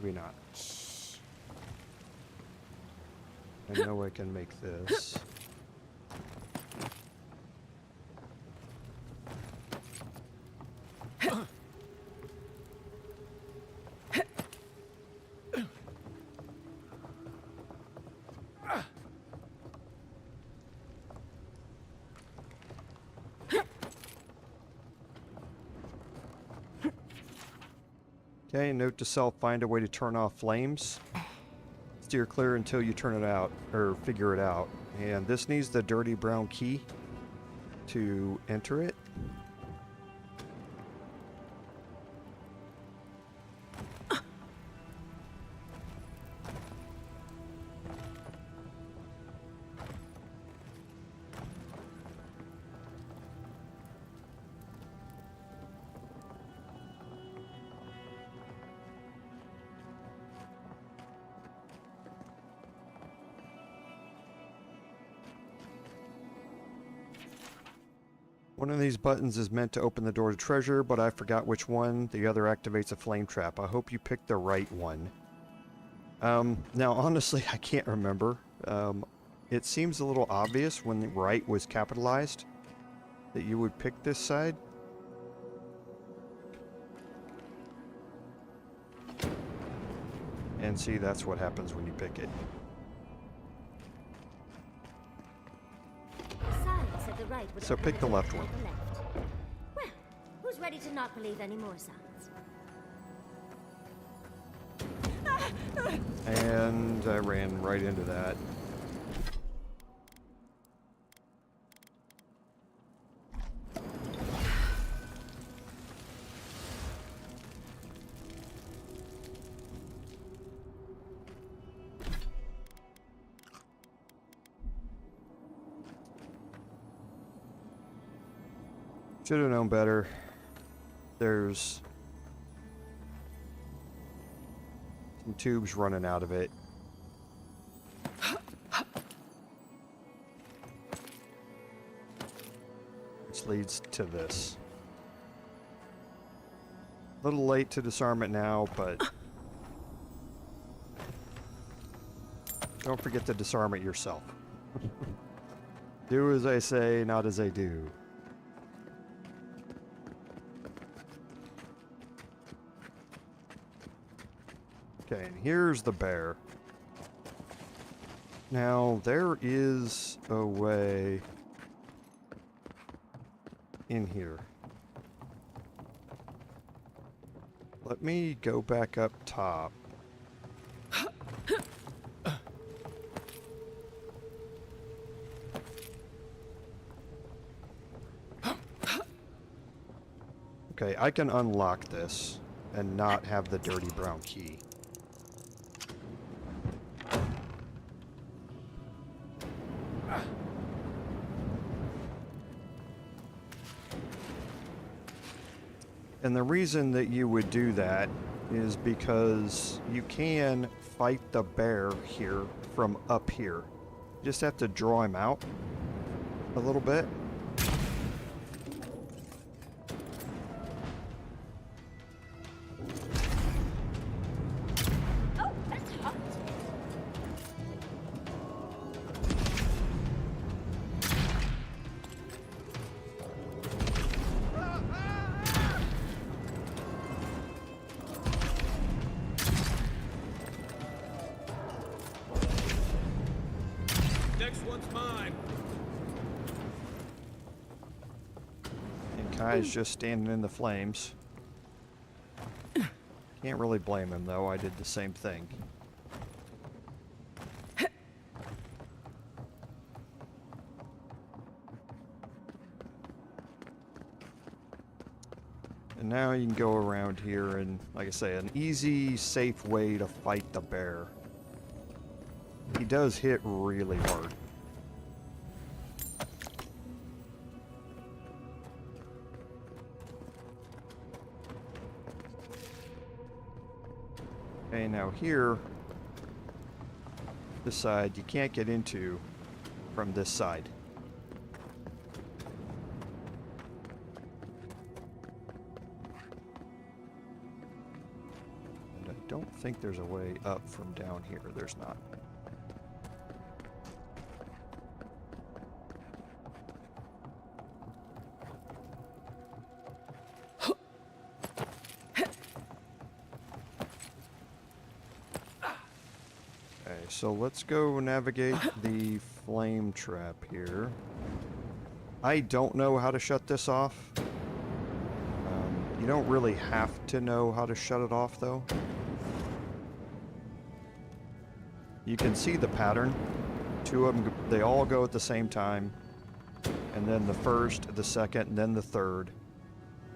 Maybe not. I know I can make this. Okay, note to self, find a way to turn off flames. Steer clear until you turn it out, or figure it out. And this needs the dirty brown key to enter it. One of these buttons is meant to open the door to treasure, but I forgot which one. The other activates a flame trap. I hope you picked the right one. Now, honestly, I can't remember. It seems a little obvious when the right was capitalized that you would pick this side. And see, that's what happens when you pick it. So pick the left one. Well, who's ready to not believe any more signs? And I ran right into that. Should have known better. There's some tubes running out of it. Which leads to this. A little late to disarm it now, but don't forget to disarm it yourself. Do as I say, not as I do. Okay, and here's the bear. Now, there is a way in here. Let me go back up top. Okay, I can unlock this and not have the dirty brown key. And the reason that you would do that is because you can fight the bear here from up here. You just have to draw him out a little bit. Oh, that's hot. Next one's mine. And Kai's just standing in the flames. Can't really blame him though, I did the same thing. And now you can go around here and, like I say, an easy, safe way to fight the bear. He does hit really hard. Okay, now here, this side, you can't get into from this side. And I don't think there's a way up from down here. There's not. So let's go navigate the flame trap here. I don't know how to shut this off. You don't really have to know how to shut it off though. You can see the pattern. Two of them, they all go at the same time. And then the first, the second, and then the third.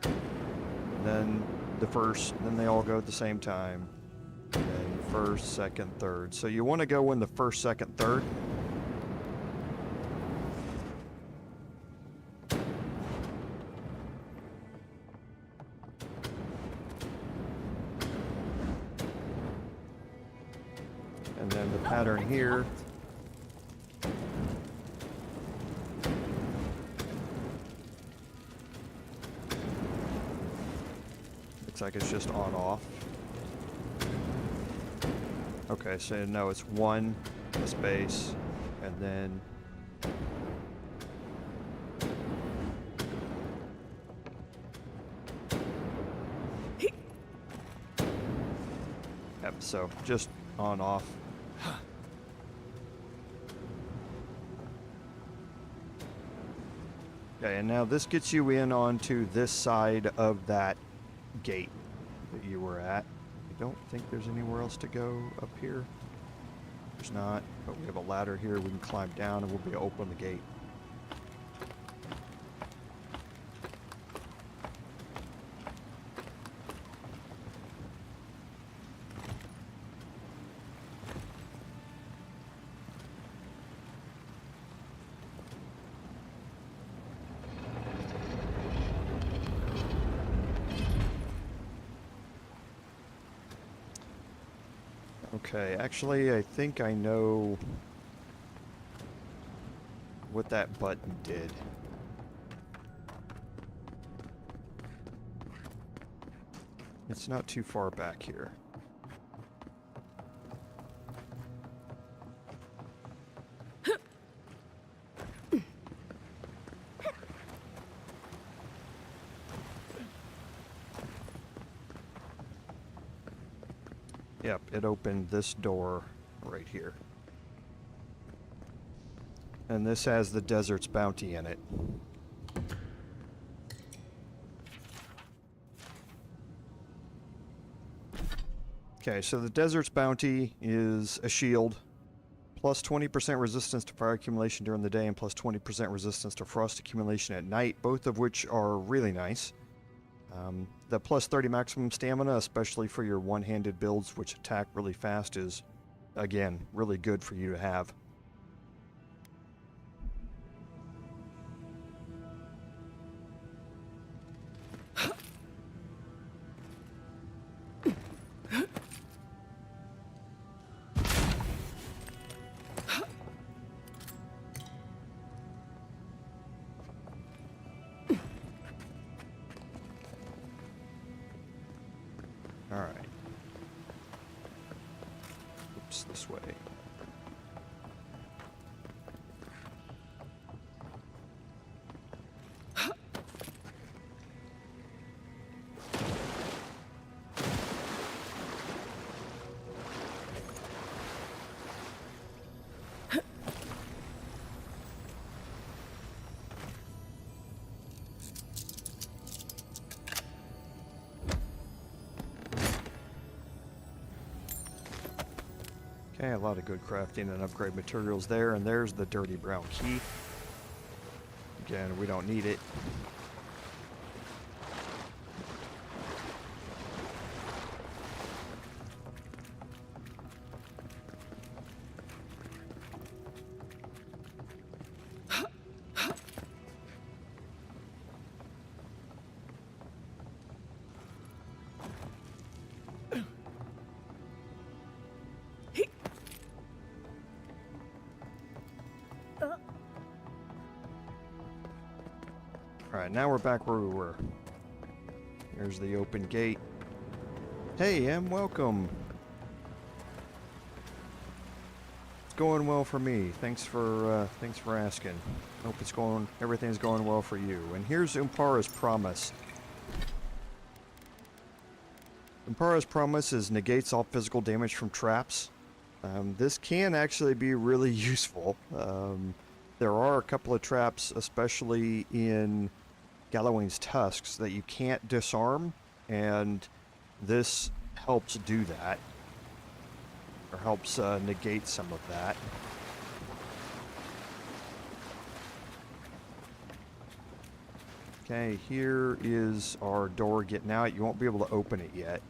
And then the first, and then they all go at the same time. And then first, second, third. So you want to go in the first, second, third. And then the pattern here. looks like it's just on off. Okay, so no, it's one, a space, and then... Yep, so just on off. Okay, and now this gets you in onto this side of that gate that you were at. I don't think there's anywhere else to go up here. There's not, but we have a ladder here. We can climb down and we'll be able to open the gate. Okay, actually, I think I know what that button did. It's not too far back here. Yep, it opened this door right here. And this has the desert's bounty in it. Okay, so the desert's bounty is a shield, plus 20% resistance to fire accumulation during the day, and plus 20% resistance to frost accumulation at night, both of which are really nice. The plus 30 maximum stamina, especially for your one-handed builds which attack really fast, is, again, really good for you to have. Alright. Oops, this way. Okay, a lot of good crafting and upgrade materials there, and there's the dirty brown key. Again, we don't need it. Alright, now we're back where we were. Here's the open gate. Hey, Em, welcome. It's going well for me. Thanks for asking. Hope everything's going well for you. And here's Umpara's promise. Umpara's promise is negates all physical damage from traps. This can actually be really useful. There are a couple of traps, especially in Galloway's tusks, that you can't disarm, and this helps do that, or helps negate some of that. Okay, here is our door getting out. You won't be able to open it yet.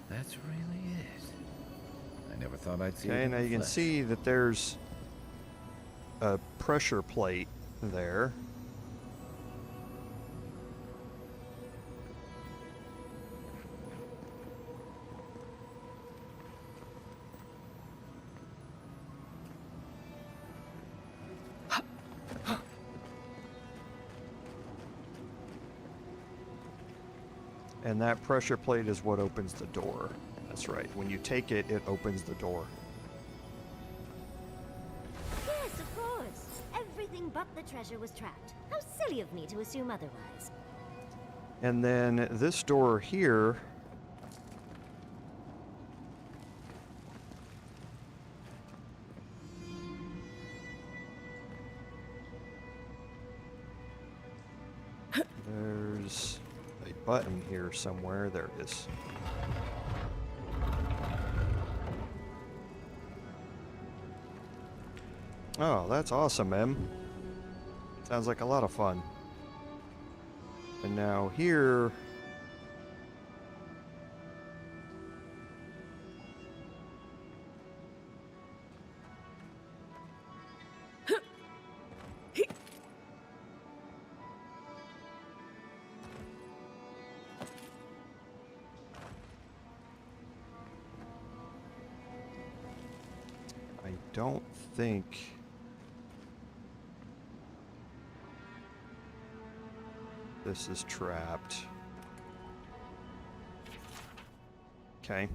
That's really it. I never thought I'd see it. Okay, now you can see that there's a pressure plate there. And that pressure plate is what opens the door. That's right. When you take it, it opens the door. Yes, of course. Everything but the treasure was trapped. How silly of me to assume otherwise. And then this door here... There's a button here somewhere. There it is. Oh, that's awesome, Em. Sounds like a lot of fun. And now here... I don't think... this is trapped. Okay.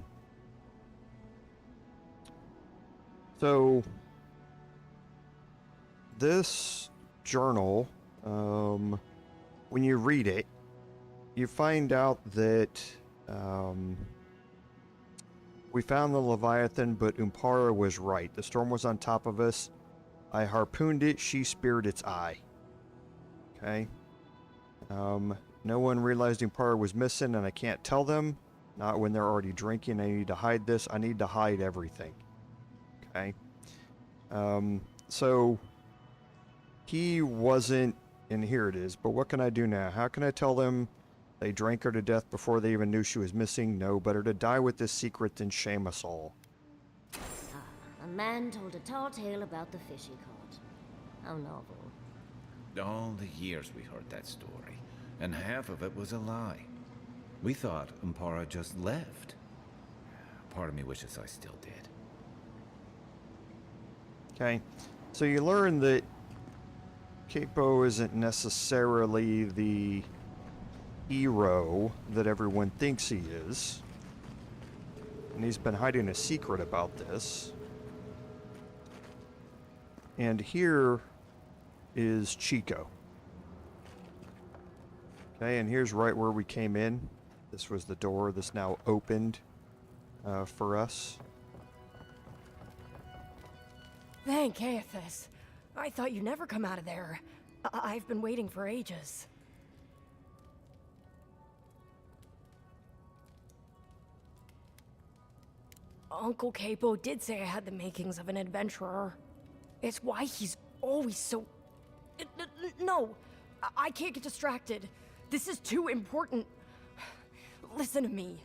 So, this journal, when you read it, you find out that we found the Leviathan, but Umpara was right. The storm was on top of us. I harpooned it, she speared its eye. Okay. No one realized Umpara was missing, and I can't tell them. Not when they're already drinking. I need to hide this. I need to hide everything. Okay. So, he wasn't, and here it is, but what can I do now? How can I tell them they drank her to death before they even knew she was missing? No, better to die with this secret than shame us all. A man told a tall tale about the fish he caught. How novel. All the years we heard that story, and half of it was a lie. We thought Umpara just left. Part of me wishes I still did. Okay, so you learn that Capo isn't necessarily the hero that everyone thinks he is. And he's been hiding a secret about this. And here is Chico. Okay, and here's right where we came in. This was the door that's now opened for us. Thank Aethys. I thought you'd never come out of there. I've been waiting for ages. Uncle Capo did say I had the makings of an adventurer. It's why he's always so... No! I can't get distracted. This is too important. Listen to me.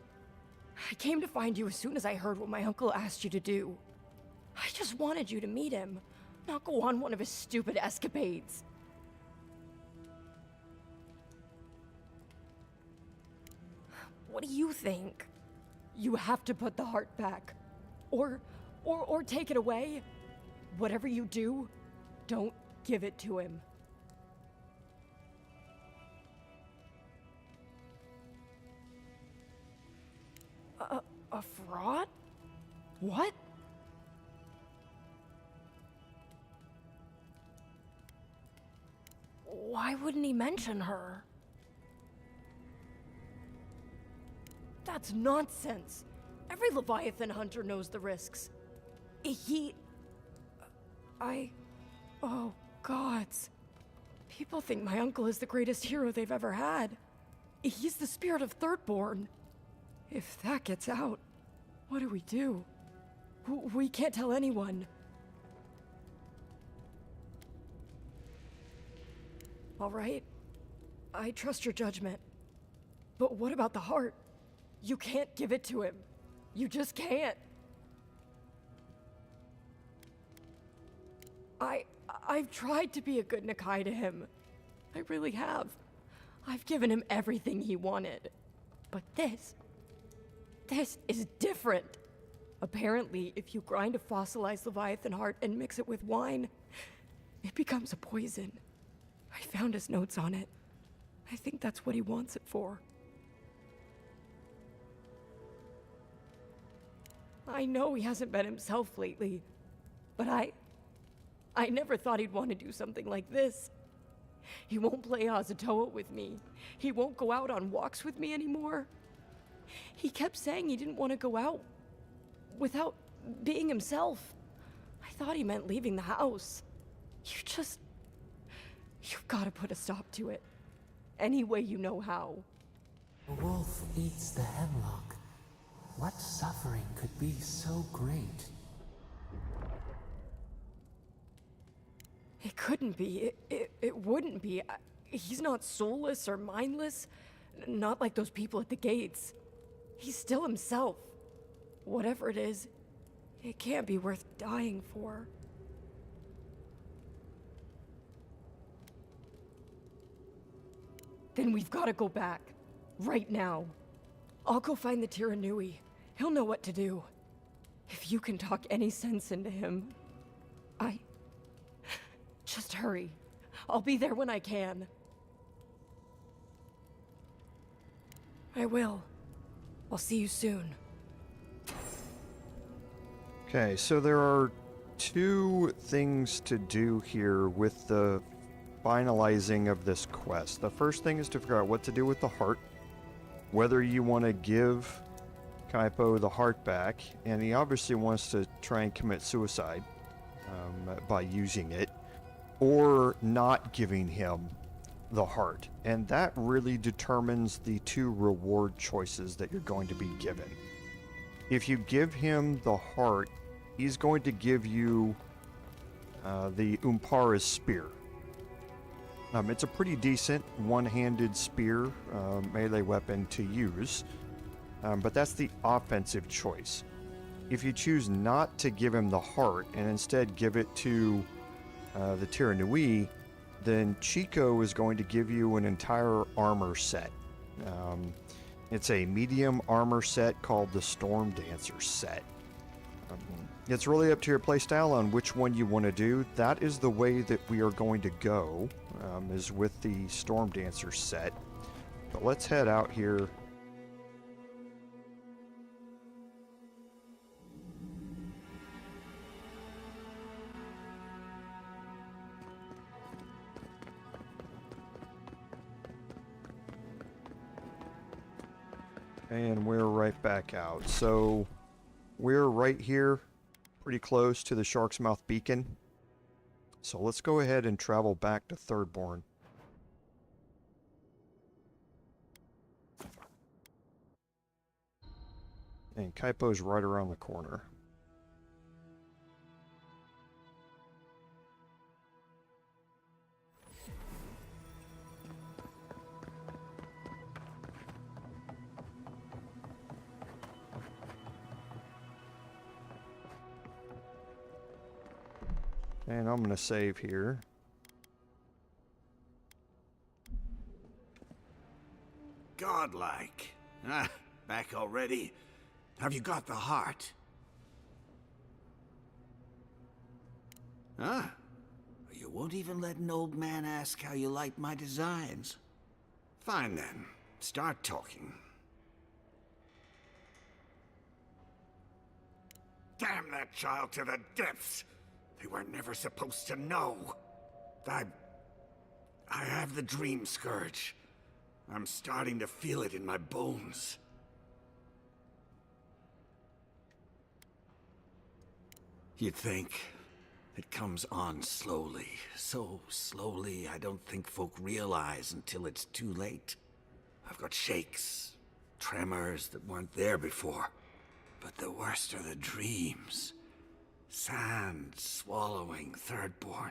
I came to find you as soon as I heard what my uncle asked you to do. I just wanted you to meet him, not go on one of his stupid escapades. What do you think? You have to put the heart back. Or take it away. Whatever you do, don't give it to him. A fraud? What? Why wouldn't he mention her? That's nonsense. Every Leviathan hunter knows the risks. Oh, gods. People think my uncle is the greatest hero they've ever had. He's the spirit of Thirdborn. If that gets out, what do we do? We can't tell anyone. All right. I trust your judgment. But what about the heart? You can't give it to him. You just can't. I've tried to be a good Nakai to him. I really have. I've given him everything he wanted. But this is different. Apparently, if you grind a fossilized Leviathan heart and mix it with wine, it becomes a poison. I found his notes on it. I think that's what he wants it for. I know he hasn't been himself lately, but I never thought he'd want to do something like this. He won't play Azatoa with me. He won't go out on walks with me anymore. He kept saying he didn't want to go out without being himself. I thought he meant leaving the house. You've got to put a stop to it. Any way you know how. The wolf eats the hemlock. What suffering could be so great? It couldn't be. It wouldn't be. He's not soulless or mindless. Not like those people at the gates. He's still himself. Whatever it is, it can't be worth dying for. Then we've got to go back. Right now. I'll go find the Tiranui. He'll know what to do. If you can talk any sense into him, Just hurry. I'll be there when I can. I will. I'll see you soon. Okay, so there are two things to do here with the finalizing of this quest. The first thing is to figure out what to do with the heart, whether you want to give Kaipo the heart back, and he obviously wants to try and commit suicide by using it, or not giving him the heart. And that really determines the two reward choices that you're going to be given. If you give him the heart, he's going to give you the Umpara's spear. It's a pretty decent one-handed spear, melee weapon to use, but that's the offensive choice. If you choose not to give him the heart and instead give it to the Tiranui, then Chico is going to give you an entire armor set. It's a medium armor set called the Storm Dancer set. It's really up to your playstyle on which one you want to do. That is the way that we are going to go, is with the Storm Dancer set. But let's head out here. And we're right back out. So we're right here, pretty close to the Shark's Mouth Beacon. So let's go ahead and travel back to Thirdborn. And Kaipo's right around the corner. And I'm going to save here. Godlike. Ah, back already? Have you got the heart? Huh? You won't even let an old man ask how you like my designs. Fine then. Start talking. Damn that child to the depths! They were never supposed to know. I have the dream scourge. I'm starting to feel it in my bones. You'd think it comes on slowly. So slowly I don't think folk realize until it's too late. I've got shakes, tremors that weren't there before. But the worst are the dreams. Sand swallowing Thirdborn.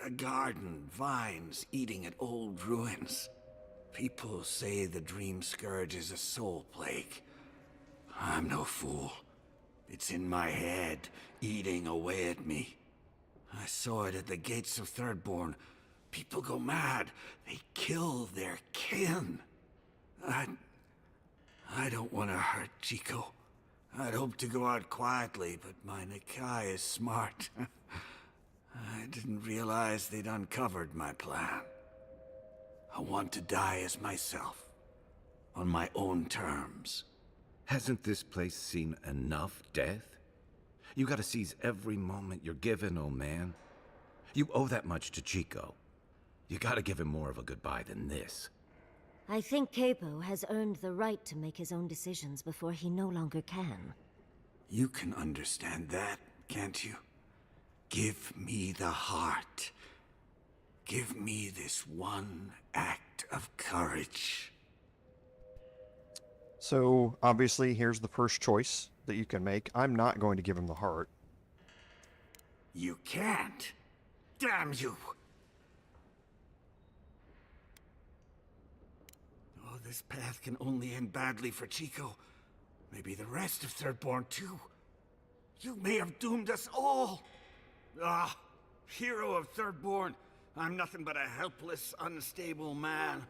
A garden, vines eating at old ruins. People say the dream scourge is a soul plague. I'm no fool. It's in my head, eating away at me. I saw it at the gates of Thirdborn. People go mad. They kill their kin. I don't want to hurt Chico. I'd hoped to go out quietly, but my Nikai is smart. I didn't realize they'd uncovered my plan. I want to die as myself, on my own terms. Hasn't this place seen enough death? You gotta seize every moment you're given, old man. You owe that much to Chico. You gotta give him more of a goodbye than this. I think Capo has earned the right to make his own decisions before he no longer can. You can understand that, can't you? Give me the heart. Give me this one act of courage. So, obviously, here's the first choice that you can make. I'm not going to give him the heart. You can't. Damn you! Oh, this path can only end badly for Chico. Maybe the rest of Thirdborn, too. You may have doomed us all! Ah, hero of Thirdborn, I'm nothing but a helpless, unstable man.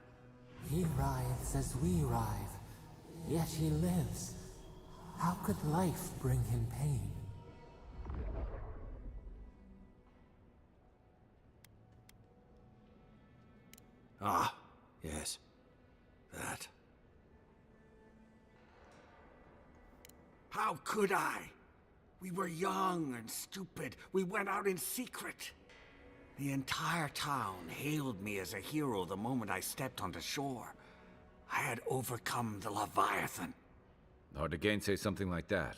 He writhes as we writhe, yet he lives. How could life bring him pain? Ah, yes. That. How could I? We were young and stupid. We went out in secret. The entire town hailed me as a hero the moment I stepped onto shore. I had overcome the Leviathan. Hard to gainsay something like that.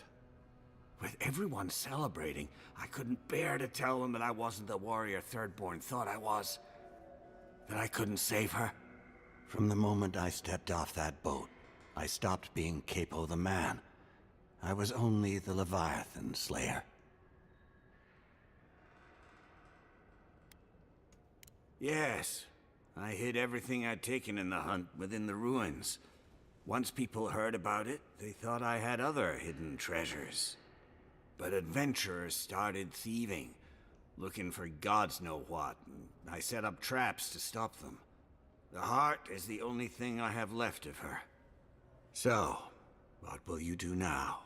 With everyone celebrating, I couldn't bear to tell them that I wasn't the warrior Thirdborn thought I was. That I couldn't save her. From the moment I stepped off that boat, I stopped being Capo the man. I was only the Leviathan Slayer. Yes, I hid everything I'd taken in the hunt within the ruins. Once people heard about it, they thought I had other hidden treasures. But adventurers started thieving, looking for gods know what, and I set up traps to stop them. The heart is the only thing I have left of her. So, what will you do now?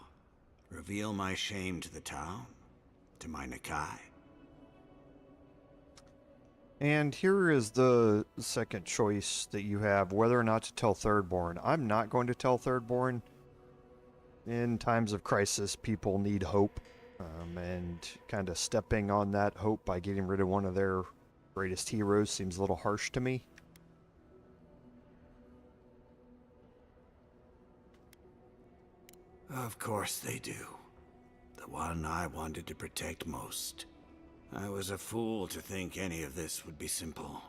Reveal my shame to the town? To my Nakai? And here is the second choice that you have, whether or not to tell Thirdborn. I'm not going to tell Thirdborn. In times of crisis, people need hope. And kind of stepping on that hope by getting rid of one of their greatest heroes seems a little harsh to me. Of course they do. The one I wanted to protect most. I was a fool to think any of this would be simple.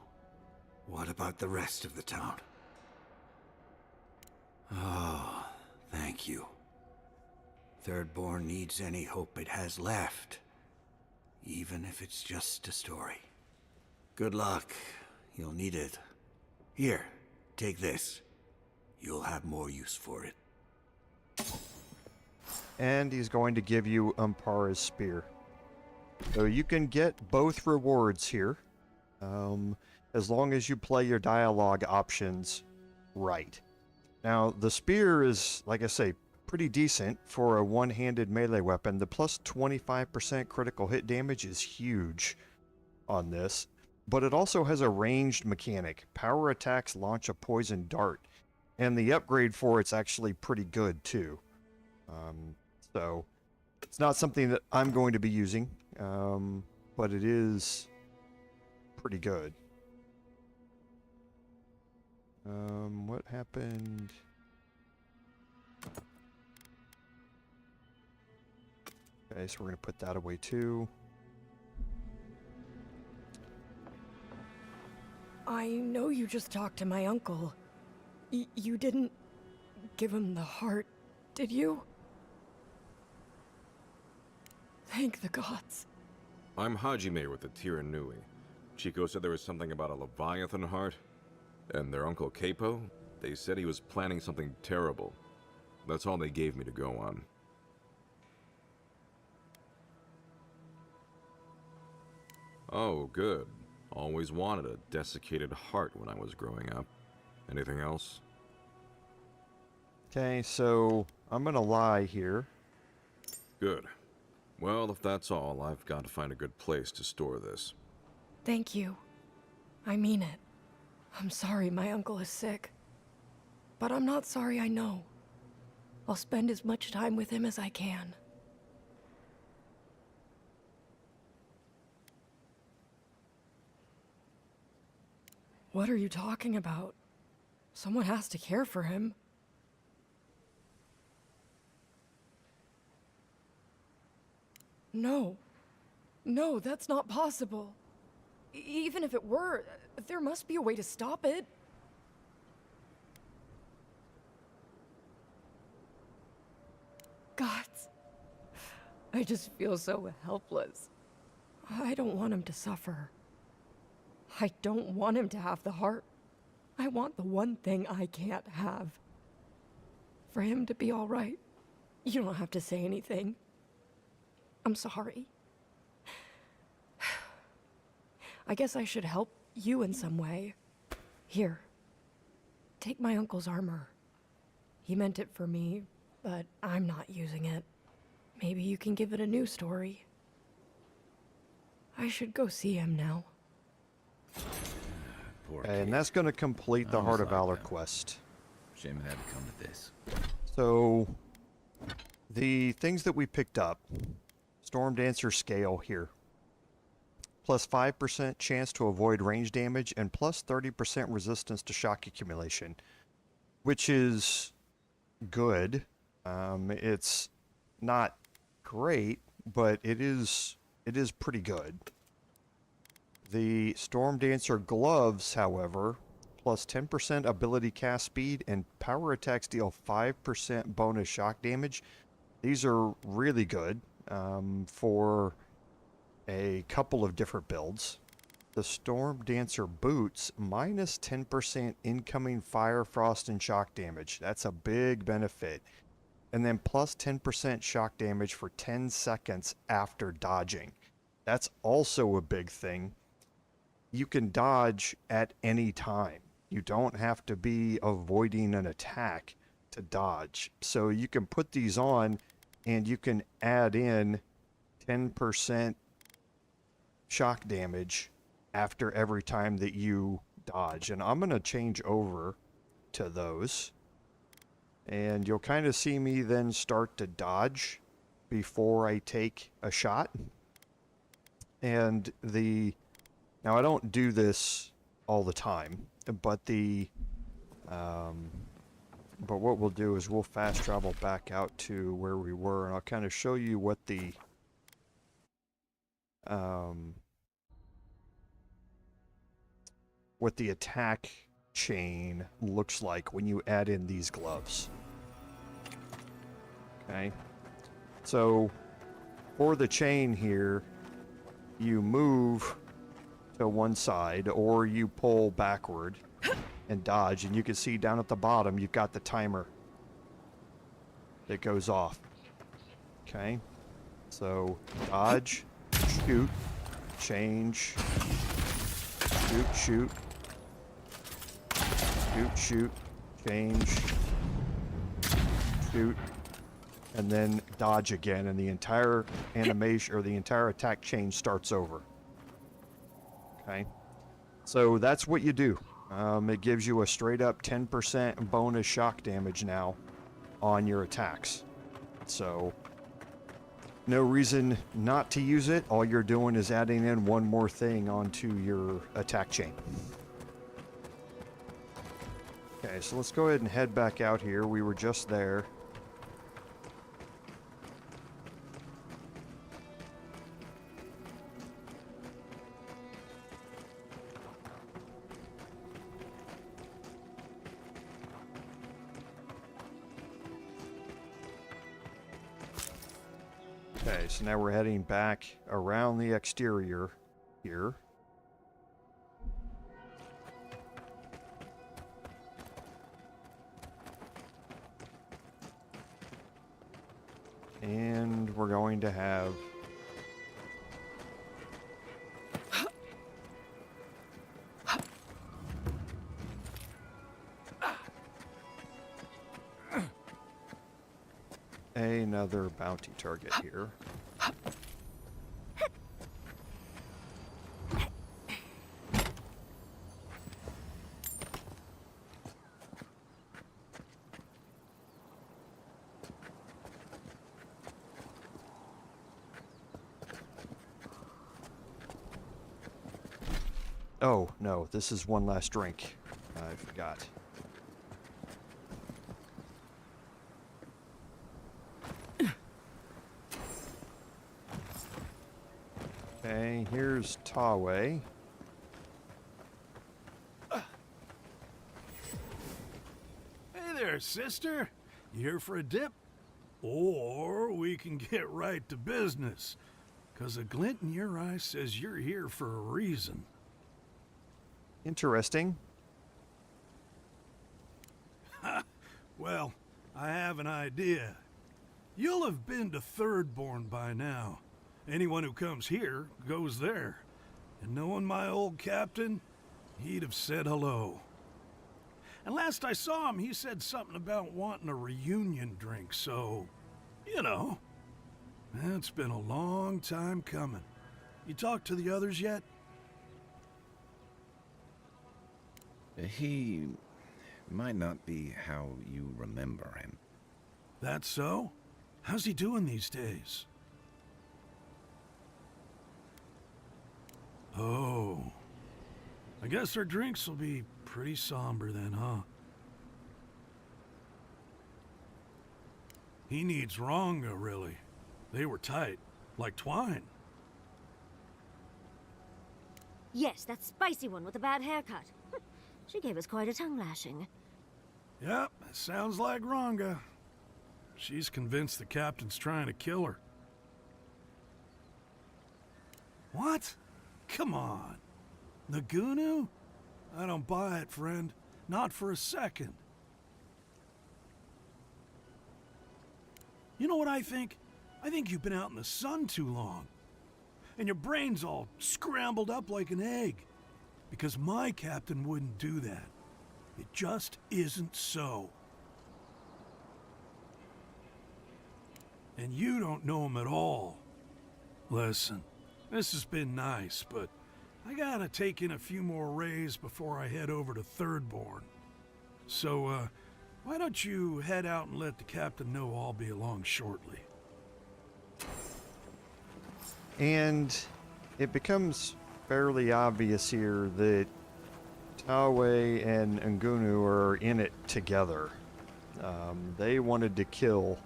What about the rest of the town? Oh, thank you. Thirdborn needs any hope it has left, even if it's just a story. Good luck. You'll need it. Here, take this. You'll have more use for it. And he's going to give you Umpara's Spear. So you can get both rewards here, as long as you play your dialogue options right. Now, the spear is, like I say, pretty decent for a one-handed melee weapon. The plus 25% critical hit damage is huge on this, but it also has a ranged mechanic. Power attacks launch a poison dart, and the upgrade for it's actually pretty good too. So it's not something that I'm going to be using, but it is pretty good. What happened? Okay, so we're going to put that away too. I know you just talked to my uncle. You didn't give him the heart, did you? Thank the gods. I'm Hajime with the Tiranui. Chico said there was something about a Leviathan heart. And their uncle Capo, they said he was planning something terrible. That's all they gave me to go on. Oh, good. Always wanted a desiccated heart when I was growing up. Anything else? Okay, so I'm going to lie here. Good. Well, if that's all, I've got to find a good place to store this. Thank you. I mean it. I'm sorry my uncle is sick. But I'm not sorry I know. I'll spend as much time with him as I can. What are you talking about? Someone has to care for him. No. No, that's not possible. Even if it were, there must be a way to stop it. Gods. I just feel so helpless. I don't want him to suffer. I don't want him to have the heart. I want the one thing I can't have. For him to be all right. You don't have to say anything. I'm sorry. I guess I should help you in some way. Here. Take my uncle's armor. He meant it for me, but I'm not using it. Maybe you can give it a new story. I should go see him now. And that's going to complete the Heart of Valor quest. Shame it had to come to this. So, the things that we picked up, Storm Dancer scale here, plus 5% chance to avoid range damage and plus 30% resistance to shock accumulation, which is good. It's not great, but it is pretty good. The Storm Dancer gloves, however, plus 10% ability cast speed and power attacks deal 5% bonus shock damage. These are really good for a couple of different builds. The Storm Dancer boots, minus 10% incoming fire, frost, and shock damage. That's a big benefit. And then plus 10% shock damage for 10 seconds after dodging. That's also a big thing. You can dodge at any time. You don't have to be avoiding an attack to dodge. So you can put these on and you can add in 10% shock damage after every time that you dodge. And I'm going to change over to those. And you'll kind of see me then start to dodge before I take a shot. And now I don't do this all the time, but but what we'll do is we'll fast travel back out to where we were, and I'll kind of show you what the attack chain looks like when you add in these gloves. Okay, so for the chain here, you move to one side or you pull backward and dodge, and you can see down at the bottom you've got the timer that goes off. Okay, so dodge, shoot, change, shoot, shoot, change, shoot, and then dodge again, and the entire animation or the entire attack chain starts over. Okay, so that's what you do. It gives you a straight up 10% bonus shock damage now on your attacks. So no reason not to use it. All you're doing is adding in one more thing onto your attack chain. Okay, so let's go ahead and head back out here. We were just there. Okay, so now we're heading back around the exterior here. And we're going to have another bounty target here. Oh, no, this is one last drink. I forgot. Okay, here's Tawe. Hey there, sister. You here for a dip? Or we can get right to business. 'Cause a glint in your eye says you're here for a reason. Interesting. Well, I have an idea. You'll have been to Thirdborn by now. Anyone who comes here goes there. And knowing my old captain, he'd have said hello. And last I saw him, he said something about wanting a reunion drink, so, you know. It's been a long time coming. You talked to the others yet? He might not be how you remember him. That so? How's he doing these days? Oh. I guess our drinks will be pretty somber then, huh? He needs Ronga, really. They were tight, like twine. Yes, that spicy one with the bad haircut. She gave us quite a tongue lashing. Yep, it sounds like Ronga. She's convinced the captain's trying to kill her. What? Come on. Nagunu? I don't buy it, friend. Not for a second. You know what I think? I think you've been out in the sun too long. And your brain's all scrambled up like an egg. Because my captain wouldn't do that. It just isn't so. And you don't know him at all. Listen, this has been nice, but I gotta take in a few more rays before I head over to Thirdborn. So, why don't you head out and let the captain know I'll be along shortly. And it becomes fairly obvious here that Tawe and Ngunu are in it together. They wanted to kill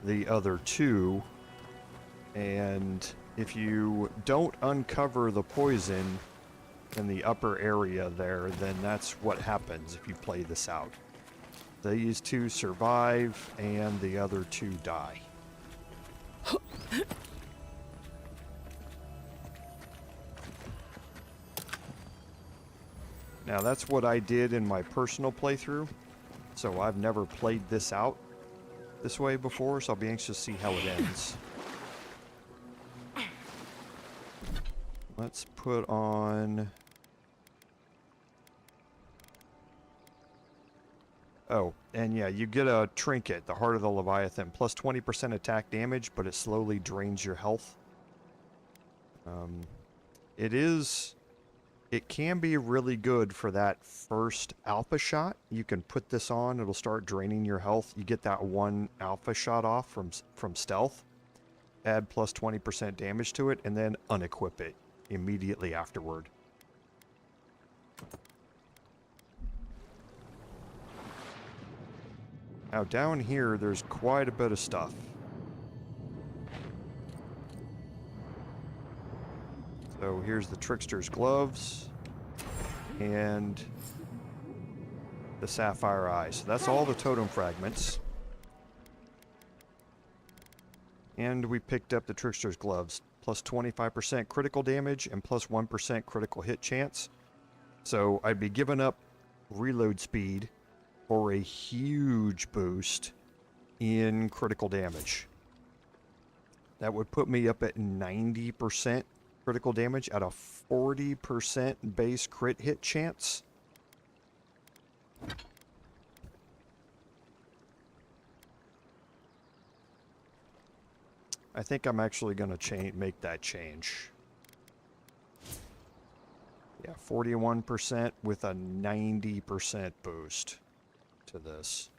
the other two, and if you don't uncover the poison in the upper area there, then that's what happens if you play this out. These two survive, and the other two die. Now that's what I did in my personal playthrough, so I've never played this out this way before, so I'll be anxious to see how it ends. Let's put on... Oh, and yeah, you get a trinket, the Heart of the Leviathan, plus 20% attack damage, but it slowly drains your health. It can be really good for that first alpha shot. You can put this on, it'll start draining your health. You get that one alpha shot off from stealth. Add plus 20% damage to it, and then unequip it immediately afterward. Now down here, there's quite a bit of stuff. So here's the Trickster's Gloves and the Sapphire Eye. So that's all the totem fragments. And we picked up the Trickster's Gloves. Plus 25% critical damage and plus 1% critical hit chance. So I'd be giving up reload speed for a huge boost in critical damage. That would put me up at 90% critical damage at a 40% base crit hit chance. I think I'm actually going to make that change. Yeah, 41% with a 90% boost to this.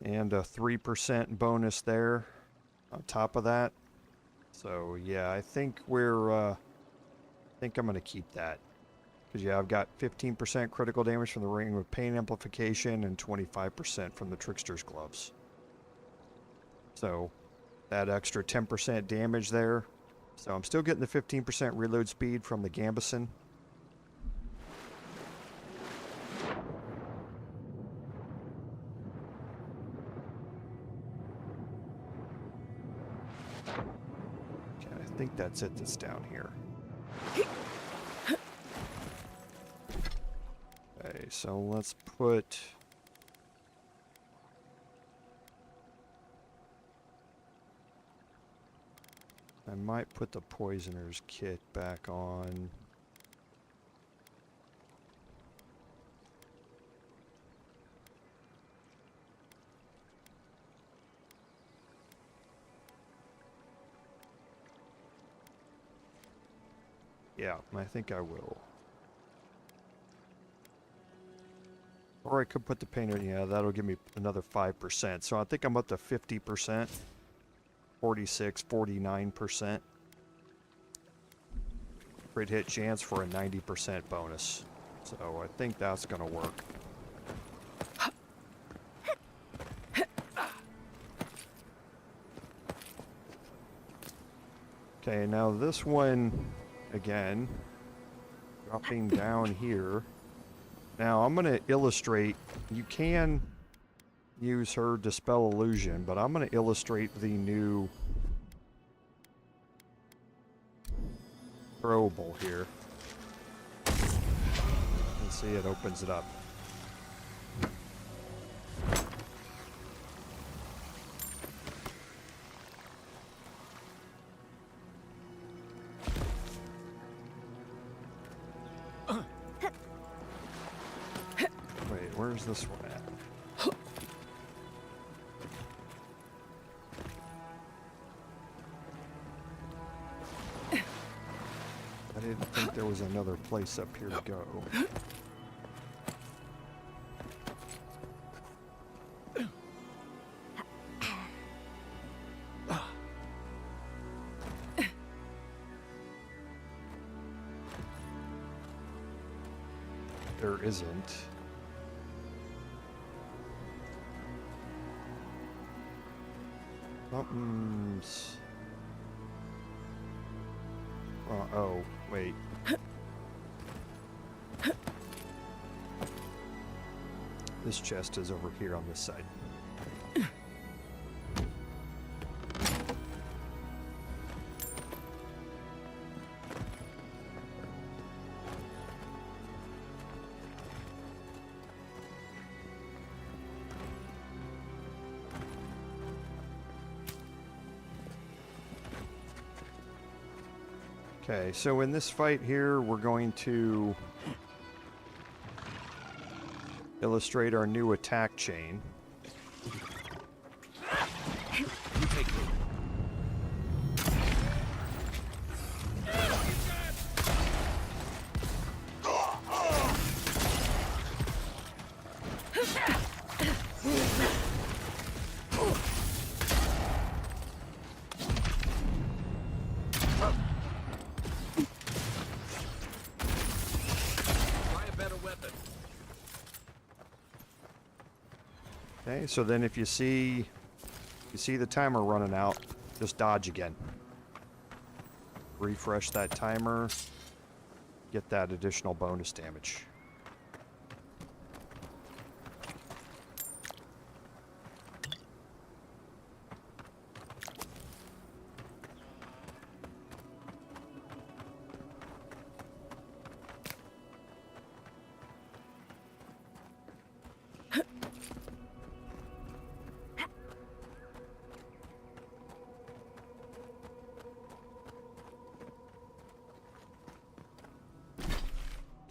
And a 3% bonus there on top of that. So yeah, I think I think I'm gonna keep that. Because yeah, I've got 15% critical damage from the Ring with Pain Amplification and 25% from the Trickster's Gloves. So that extra 10% damage there. So I'm still getting the 15% reload speed from the Gambeson. Okay, I think that's it that's down here. Okay, so let's put... I might put the Poisoner's Kit back on. Yeah, I think I will. Or I could put the painter, yeah, that'll give me another 5%. So I think I'm up to 50%. 46, 49%. Crit hit chance for a 90% bonus. So I think that's gonna work. Okay, now this one, again, dropping down here. Now I'm gonna illustrate, you can use her Dispel Illusion, but I'm gonna illustrate the new throwable here. Let's see, it opens it up. Wait, where's this one at? I didn't think there was another place up here to go. There isn't. Something's... oh, wait. This chest is over here on this side. Okay, so in this fight here, we're going to illustrate our new attack chain. You take it. Okay, so then if you see the timer running out, just dodge again. Refresh that timer, get that additional bonus damage.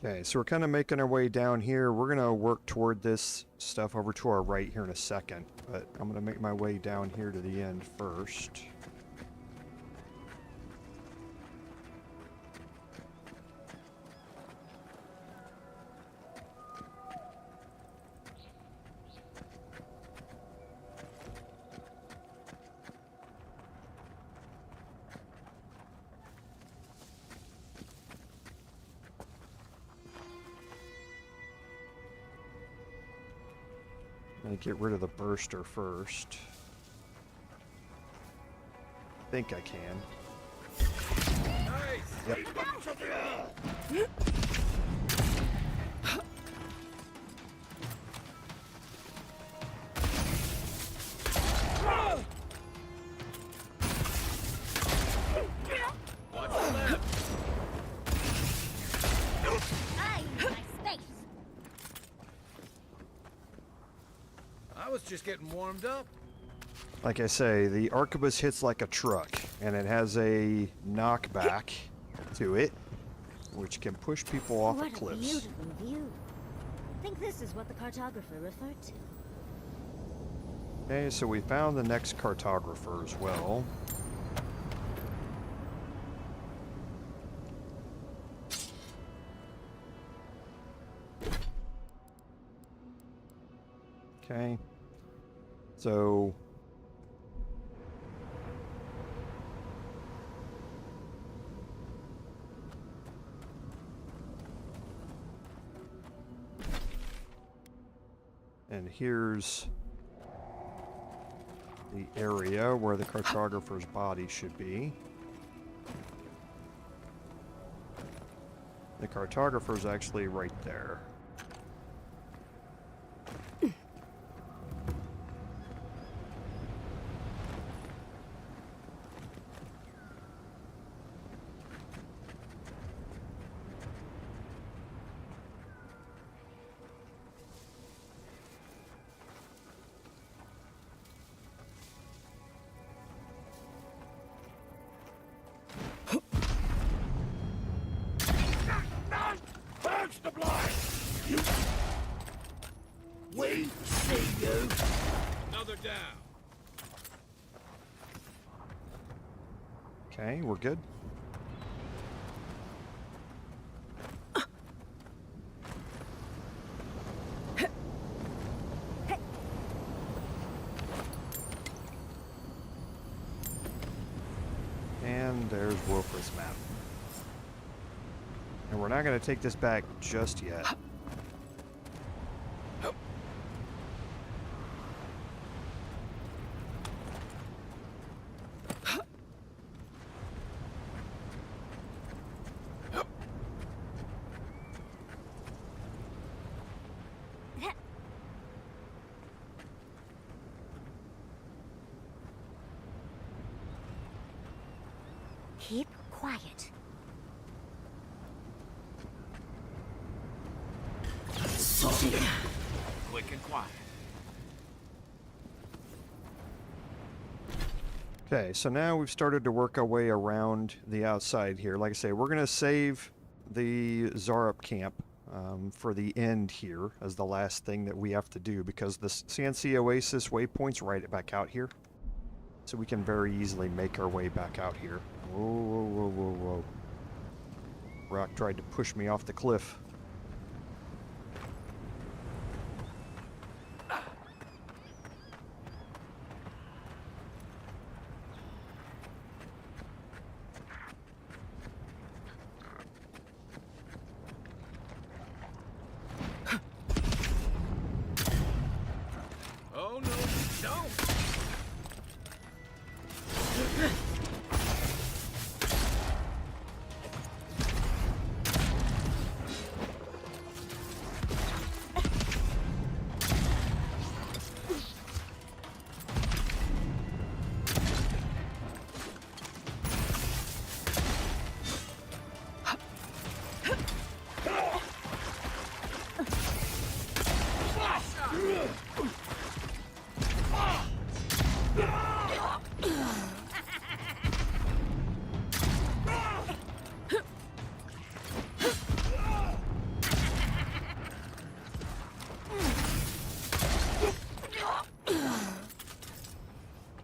Okay, so we're kind of making our way down here. We're going to work toward this stuff over to our right here in a second, but I'm going to make my way down here to the end first. Let me get rid of the burster first. I think I can. Yep. I was just getting warmed up. Like I say, the arquebus hits like a truck, and it has a knockback to it, which can push people off What of a cliffs. beautiful view. I think this is what the cartographer referred to. Okay, so we found the next cartographer as well. Okay. So and here's the area where the cartographer's body should be. The cartographer's actually right there. Purge the blind! You... We see you! Another down. Okay, we're good. And there's Wolfress map. And we're not going to take this back just yet. Keep quiet. Quick and quiet. Okay, so now we've started to work our way around the outside here. Like I say, we're going to save the Xaurip camp for the end here as the last thing that we have to do, because the CNC Oasis waypoint's right back out here. So we can very easily make our way back out here. Whoa, whoa, whoa, whoa, whoa. Rock tried to push me off the cliff. Oh no, don't!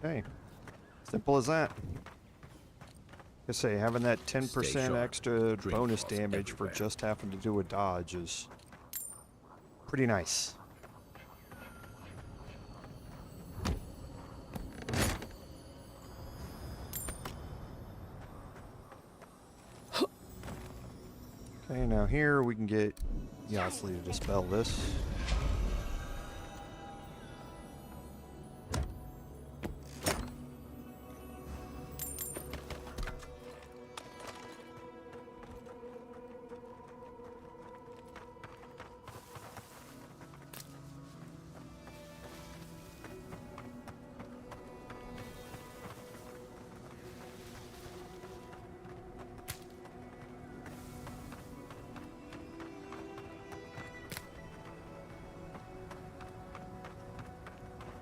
Okay, simple as that. I say, having that 10% sharp. extra Drink bonus floss damage for everywhere. just having to do a dodge is pretty nice. Okay, now here we can get Yasli to dispel this.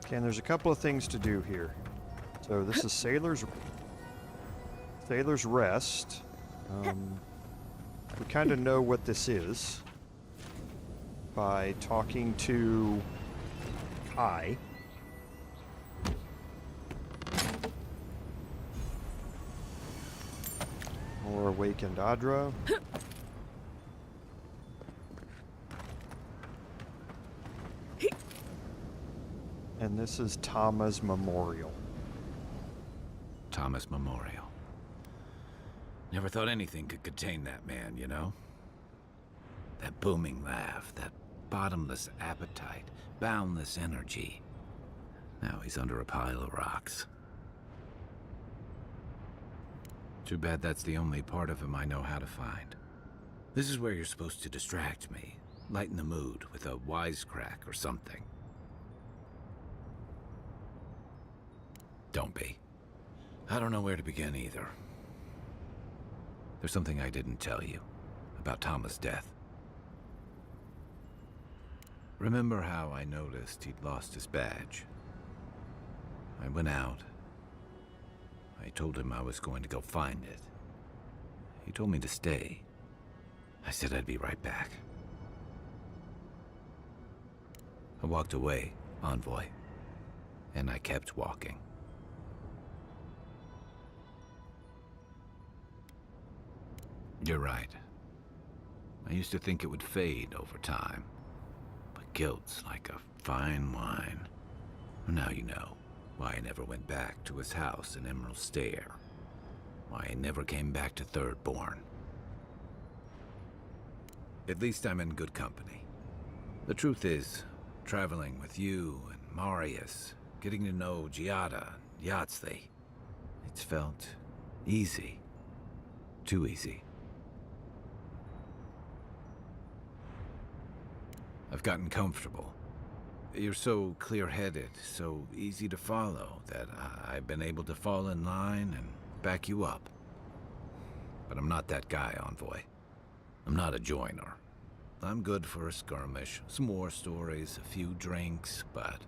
Okay, and there's a couple of things to do here. So this is Sailor's Rest. We kind of know what this is by talking to Kai. Or Awakened Adra. And this is Tama's Memorial. Tama's Memorial. Never thought anything could contain that man, you know? That booming laugh, that bottomless appetite, boundless energy. Now he's under a pile of rocks. Too bad that's the only part of him I know how to find. This is where you're supposed to distract me, lighten the mood with a wisecrack or something. Don't be. I don't know where to begin either. There's something I didn't tell you about Tama's death. Remember how I noticed he'd lost his badge? I went out. I told him I was going to go find it. He told me to stay. I said I'd be right back. I walked away, Envoy, and I kept walking. You're right. I used to think it would fade over time. But guilt's like a fine wine. Now you know why I never went back to his house in Emerald Stair. Why I never came back to Thirdborn. At least I'm in good company. The truth is, traveling with you and Marius, getting to know Giada and Yahtzee, it's felt easy. Too easy. I've gotten comfortable. You're so clear-headed, so easy to follow, that I've been able to fall in line and back you up. But I'm not that guy, Envoy. I'm not a joiner. I'm good for a skirmish, some war stories, a few drinks, but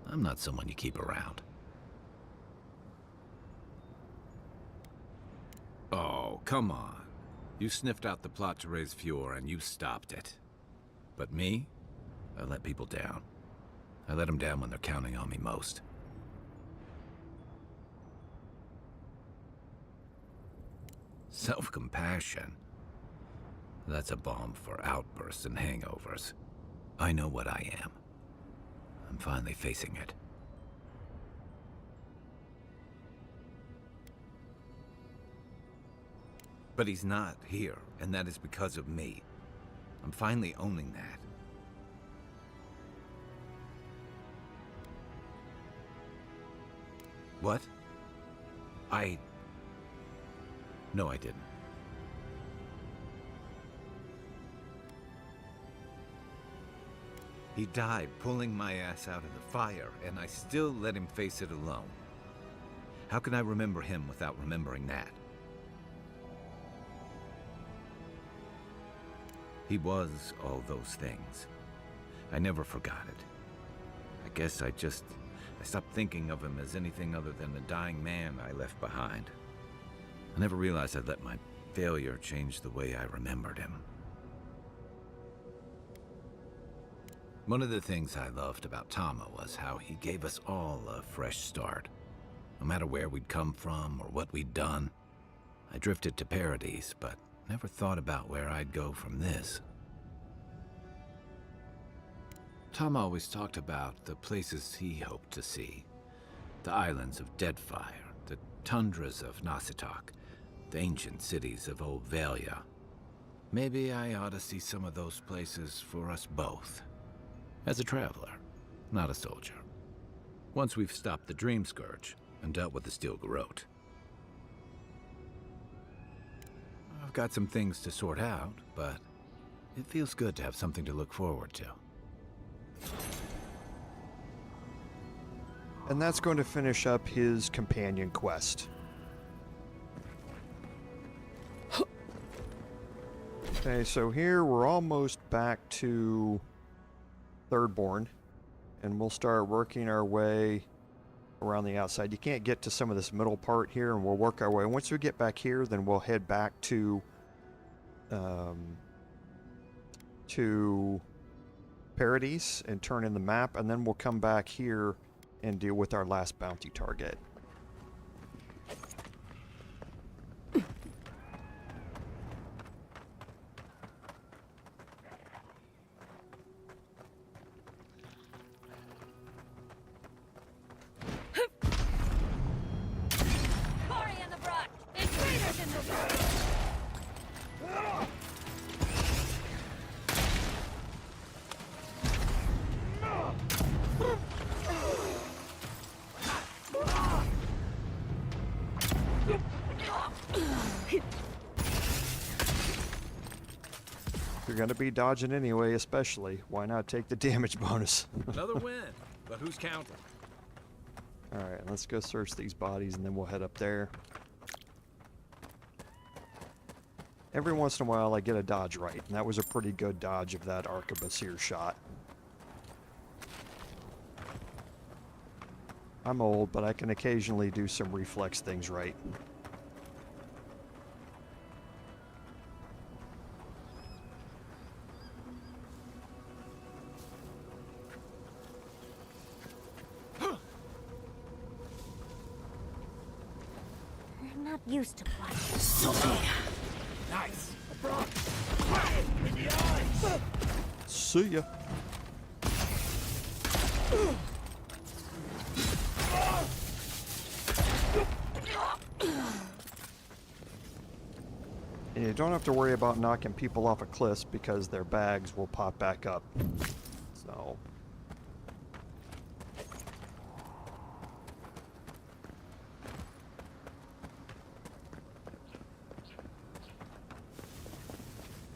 I'm not someone you keep around. Oh, come on. You sniffed out the plot to raise Fjord and you stopped it. But me? I let people down. I let them down when they're counting on me most. Self-compassion? That's a balm for outbursts and hangovers. I know what I am. I'm finally facing it. But he's not here, and that is because of me. I'm finally owning that. What? No, I didn't. He died pulling my ass out of the fire, and I still let him face it alone. How can I remember him without remembering that? He was all those things. I never forgot it. I guess I stopped thinking of him as anything other than the dying man I left behind. I never realized I'd let my failure change the way I remembered him. One of the things I loved about Tama was how he gave us all a fresh start. No matter where we'd come from or what we'd done. I drifted to Paradise, but never thought about where I'd go from this. Tama always talked about the places he hoped to see. The islands of Deadfire, the tundras of Nasitok, the ancient cities of Old Valia. Maybe I ought to see some of those places for us both. As a traveler, not a soldier. Once we've stopped the Dream Scourge and dealt with the Steel Garrote. I've got some things to sort out, but it feels good to have something to look forward to. And that's going to finish up his companion quest. Okay, so here we're almost back to Thirdborn. and we'll start working our way around the outside. You can't get to some of this middle part here, and we'll work our way. Once we get back here, then we'll head back to Paradise and turn in the map, and then we'll come back here and deal with our last bounty target. You're gonna be dodging anyway, especially. Why not take the damage bonus? Another win, but who's counting? Alright, let's go search these bodies and then we'll head up there. Every once in a while I get a dodge right, and that was a pretty good dodge of that arquebusir shot. I'm old, but I can occasionally do some reflex things right. Used to blood. Nice. In the eyes. See ya. And you don't have to worry about knocking people off of cliffs because their bags will pop back up. So...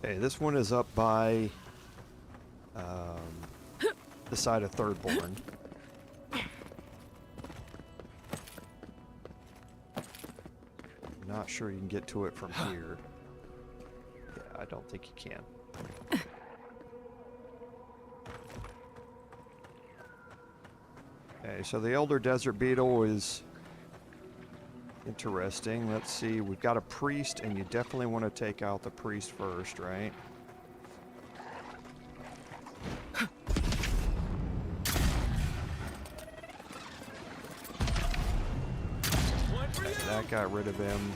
Okay, this one is up by the side of Thirdborn. Not sure you can get to it from here. Yeah, I don't think you can. Okay, so the Elder Desert Beetle is interesting. Let's see, we've got a priest, and you definitely want to take out the priest first, right? That got rid of him.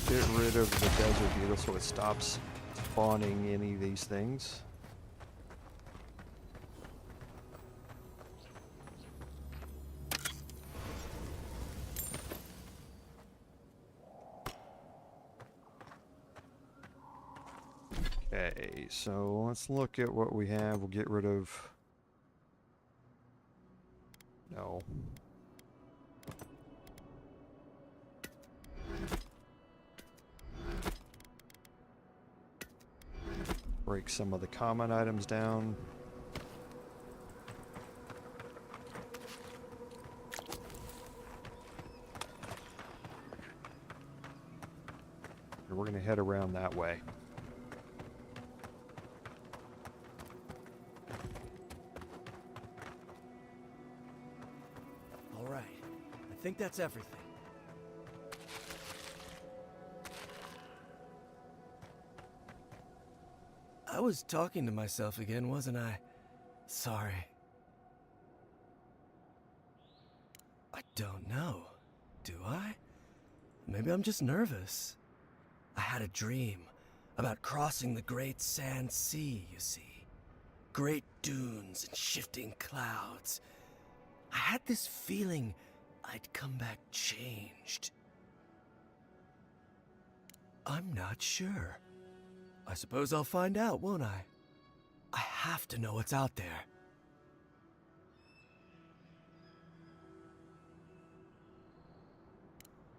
Get rid of the desert beetle so it stops spawning any of these things. Okay, so let's look at what we have. We'll get rid of... No. Break some of the common items down. And we're going to head around that way. All right. I think that's everything. I was talking to myself again, wasn't I? Sorry. I don't know. Do I? Maybe I'm just nervous. I had a dream about crossing the great sand sea, you see. Great dunes and shifting clouds. I had this feeling I'd come back changed. I'm not sure. I suppose I'll find out, won't I? have to know what's out there.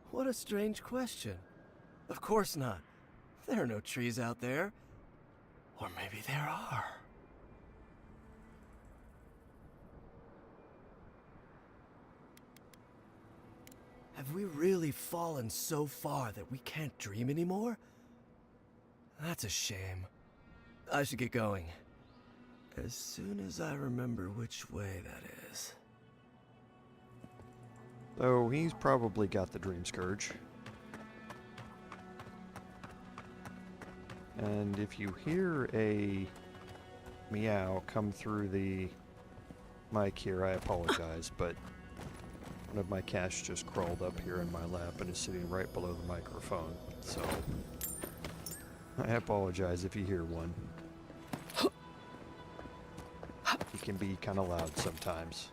What a strange question. Of course not. There are no trees out there. Or maybe there are. Have we really fallen so far that we can't dream anymore? That's a shame. I should get going. As soon as I remember which way that is. So he's probably got the Dream Scourge. And if you hear a meow come through the mic here, I apologize, but one of my cats just crawled up here in my lap and is sitting right below the microphone, so I apologize if you hear one. It can be kind of loud sometimes.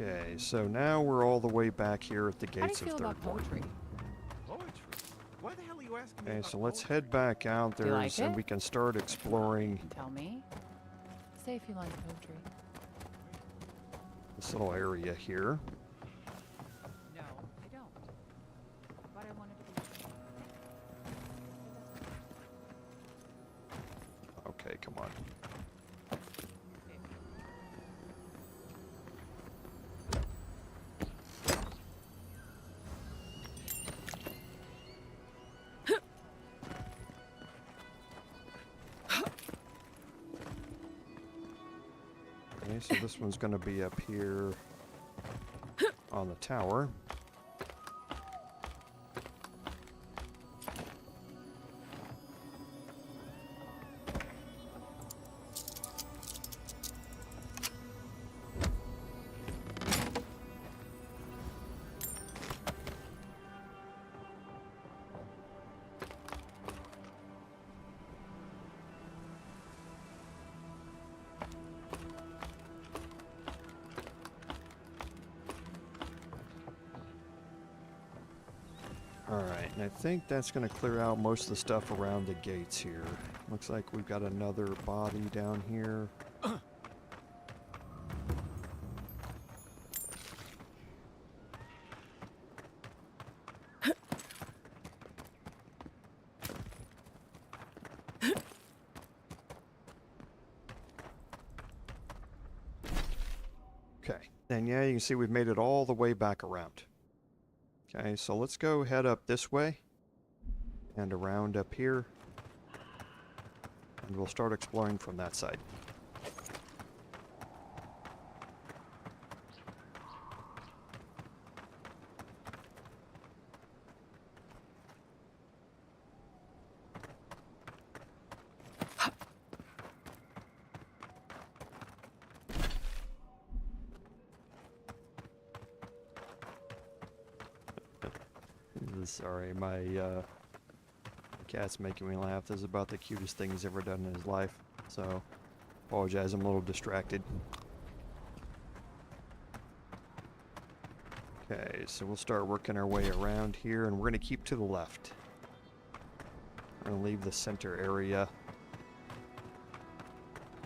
Okay, so now we're all the way back here at the gates of Third Ward. Poetry? Why the hell are you asking me Okay, about so let's head back out Do you there like and it? we can start exploring Tell me. Say if you like poetry. this little area here. No, I don't. But I wanted to be. Okay, come on. Okay, so this one's going to be up here on the tower. Alright, and I think that's going to clear out most of the stuff around the gates here. Looks like we've got another body down here. Okay, and yeah, you can see we've made it all the way back around. Okay, so let's go head up this way and around up here, and we'll start exploring from that side. Sorry, my cat's making me laugh. This is about the cutest thing he's ever done in his life. So, apologize, I'm a little distracted. Okay, so we'll start working our way around here, and we're going to keep to the left. We're going to leave the center area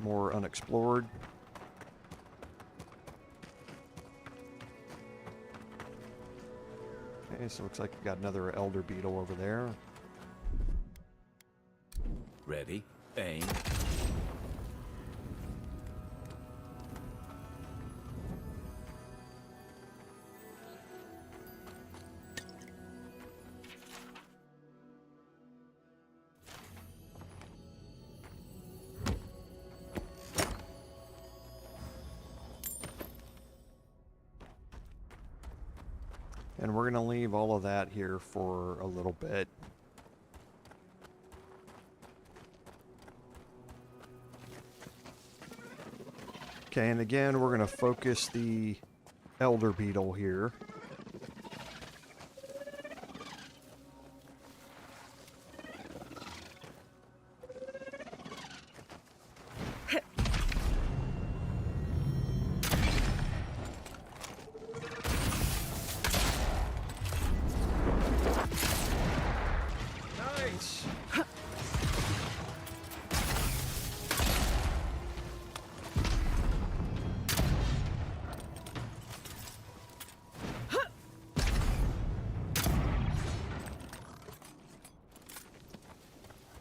more unexplored. Okay, so it looks like we got another elder beetle over there. Ready? Aim. And we're going to leave all of that here for a little bit. Okay, and again, we're going to focus the elder beetle here.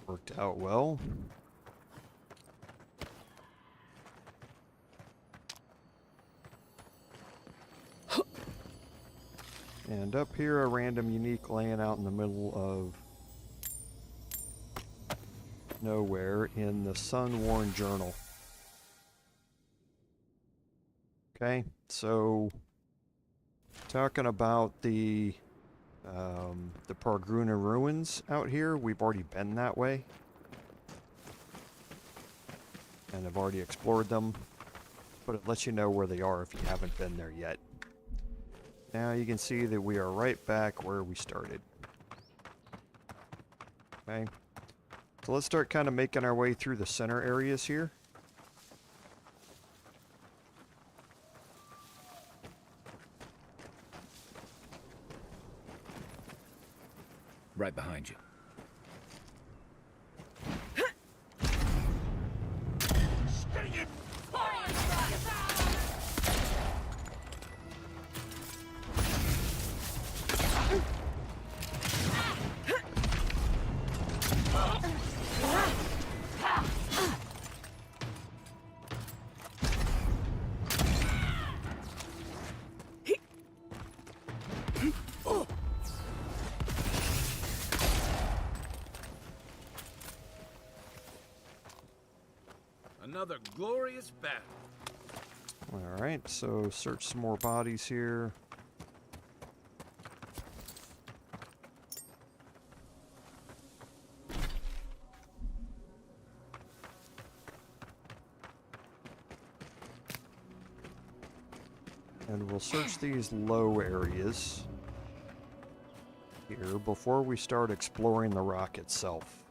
Worked out well. And up here, a random unique laying out in the middle of nowhere in the Sun-Worn Journal. Okay, so talking about the Pargruna ruins out here, we've already been that way. And I've already explored them, but it lets you know where they are if you haven't been there yet. Now you can see that we are right back where we started. Okay, so let's start kind of making our way through the center areas here. Right behind you. Another glorious battle. Alright, so search some more bodies here. And we'll search these low areas here before we start exploring the rock itself.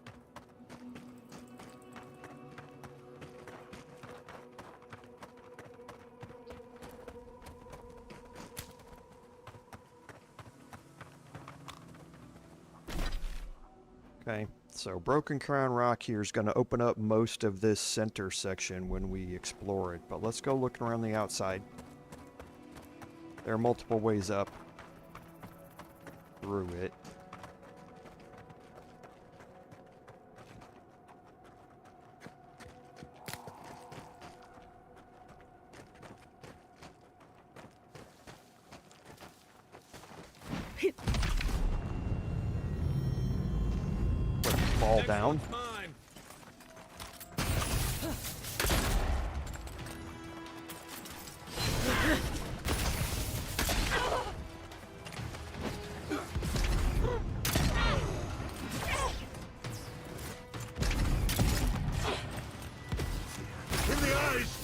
Okay, so Broken Crown Rock here is going to open up most of this center section when we explore it, but let's go looking around the outside. There are multiple ways up through it. Fall down. In the eyes!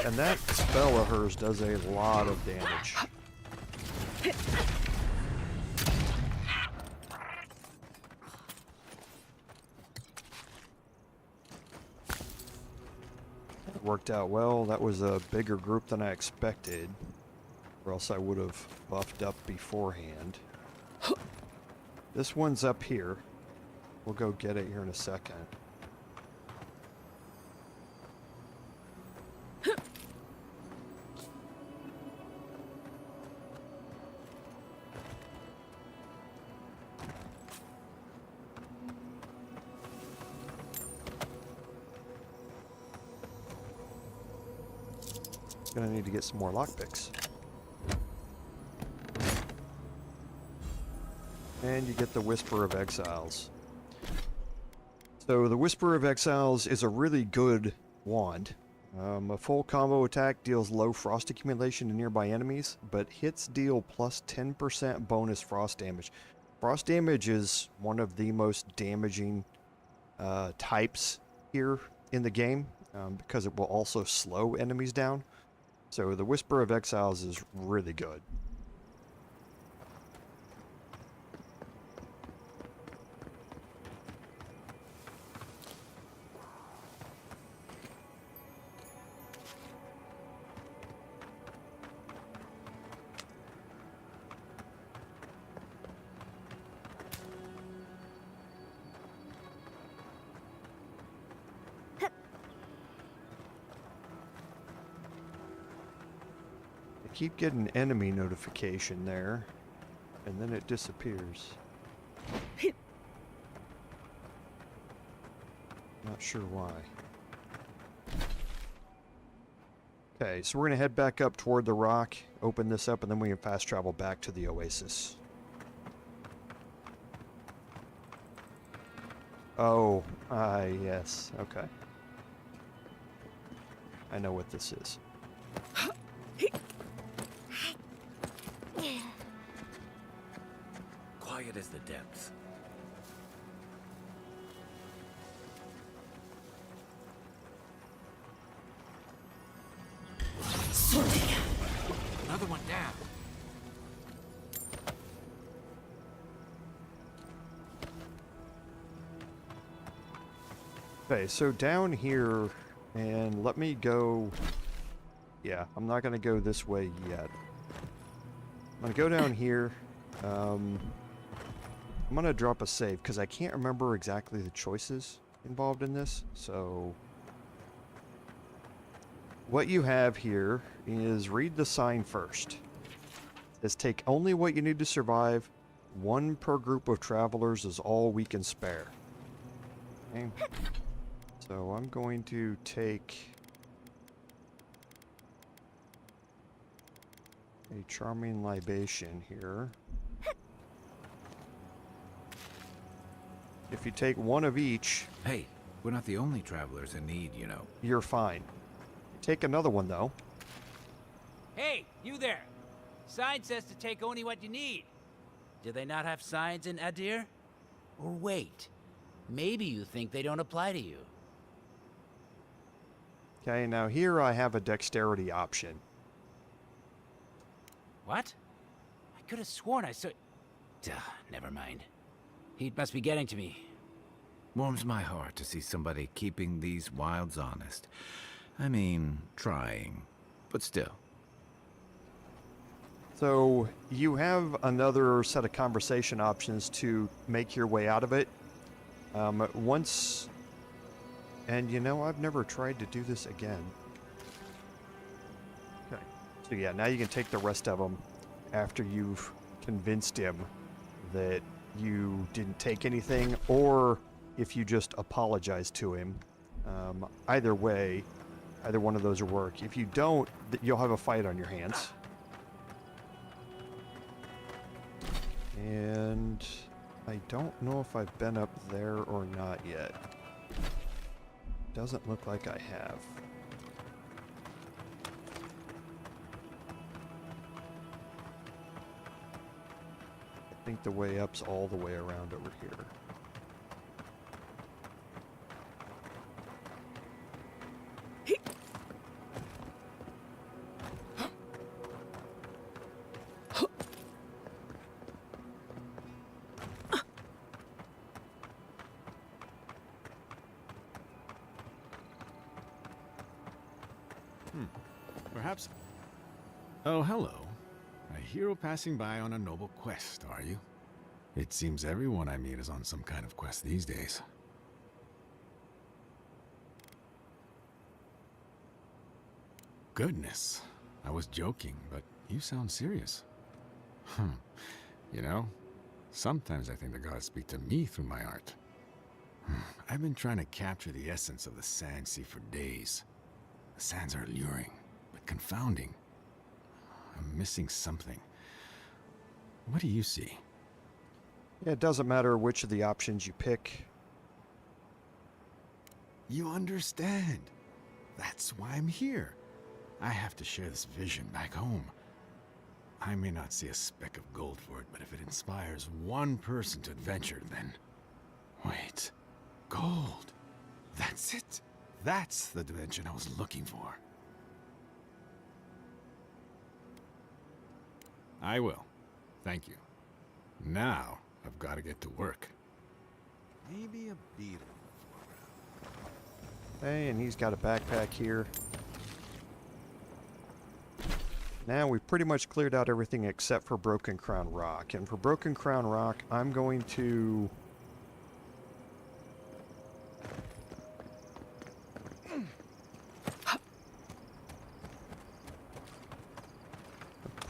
And that spell of hers does a lot of damage. It worked out well. That was a bigger group than I expected, or else I would have buffed up beforehand. This one's up here. We'll go get it here in a second. Gonna need to get some more lockpicks. And you get the Whisper of Exiles. So the Whisper of Exiles is a really good wand. A full combo attack deals low frost accumulation to nearby enemies, but hits deal plus 10% bonus frost damage. Frost damage is one of the most damaging types here in the game, because it will also slow enemies down. So the Whisper of Exiles is really good. Keep getting enemy notification there, and then it disappears. Not sure why. Okay, so we're gonna head back up toward the rock, open this up, and then we can fast travel back to the oasis. Oh, yes, okay. I know what this is. Quiet as the depths. Another one down. Okay, so down here, and let me go... Yeah, I'm not going to go this way yet. I'm going to go down here. I'm going to drop a save, because I can't remember exactly the choices involved in this, so... What you have here is read the sign first. It says take only what you need to survive. 1 per group of travelers is all we can spare. Okay. So I'm going to take a charming libation here. If you take 1 of each... Hey, we're not the only travelers in need, you know. You're fine. Take another one, though. Hey, you there! Sign says to take only what you need. Do they not have signs in Adir? Or wait, maybe you think they don't apply to you. Okay, now here I have a dexterity option. What? I could have sworn I saw... Duh, never mind. Heat must be getting to me. Warms my heart to see somebody keeping these wilds honest. I mean, trying, but still. So, you have another set of conversation options to make your way out of it. Once... And you know, I've never tried to do this again. Okay. So yeah, now you can take the rest of them after you've convinced him that you didn't take anything, or if you just apologize to him. Either way, either one of those will work. If you don't, you'll have a fight on your hands. And I don't know if I've been up there or not yet. Doesn't look like I have. I think the way up's all the way around over here. Perhaps... Oh, hello. A hero passing by on a noble quest, are you? It seems everyone I meet is on some kind of quest these days. Goodness. I was joking, but you sound serious. You know, sometimes I think the gods speak to me through my art. I've been trying to capture the essence of the Sand Sea for days. The sands are alluring, but confounding. I'm missing something. What do you see? It doesn't matter which of the options you pick. You understand. That's why I'm here. I have to share this vision back home. I may not see a speck of gold for it, but if it inspires one person to adventure, then... Wait. Gold. That's it. That's the dimension I was looking for. I will. Thank you. Now, I've got to get to work. Maybe a beetle. Hey, and he's got a backpack here. Now we've pretty much cleared out everything except for Broken Crown Rock. And for Broken Crown Rock, I'm going to...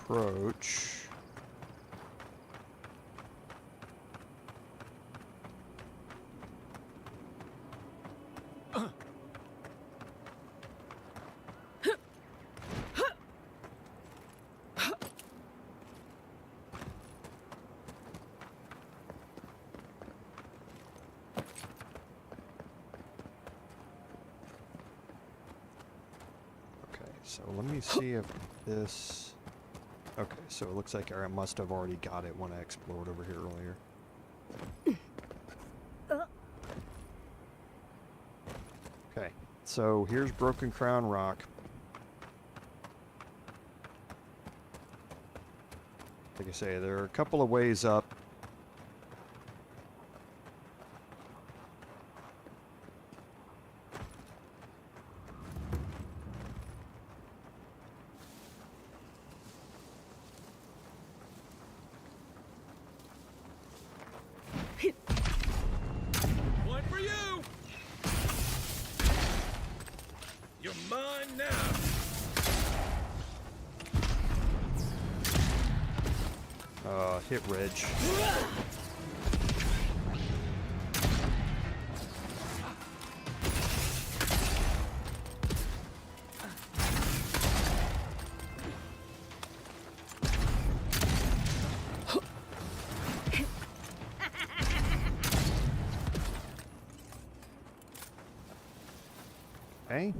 approach... So let me see if this... Okay, so it looks like I must have already got it when I explored over here earlier. Okay, so here's Broken Crown Rock. Like I say, there are a couple of ways up. One for you! You're mine now! Hit Ridge. Okay.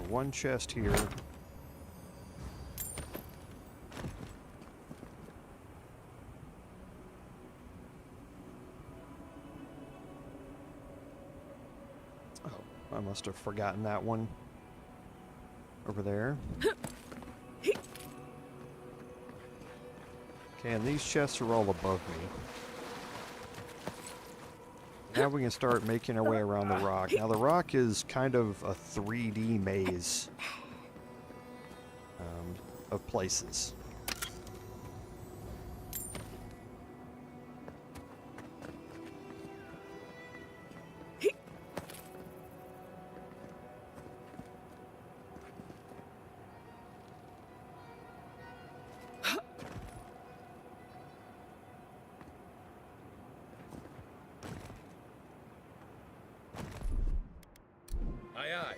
One chest here. Oh, I must have forgotten that one over there. Okay, and these chests are all above me. Now we can start making our way around the rock. Now the rock is kind of a 3D maze of places. Aye, aye.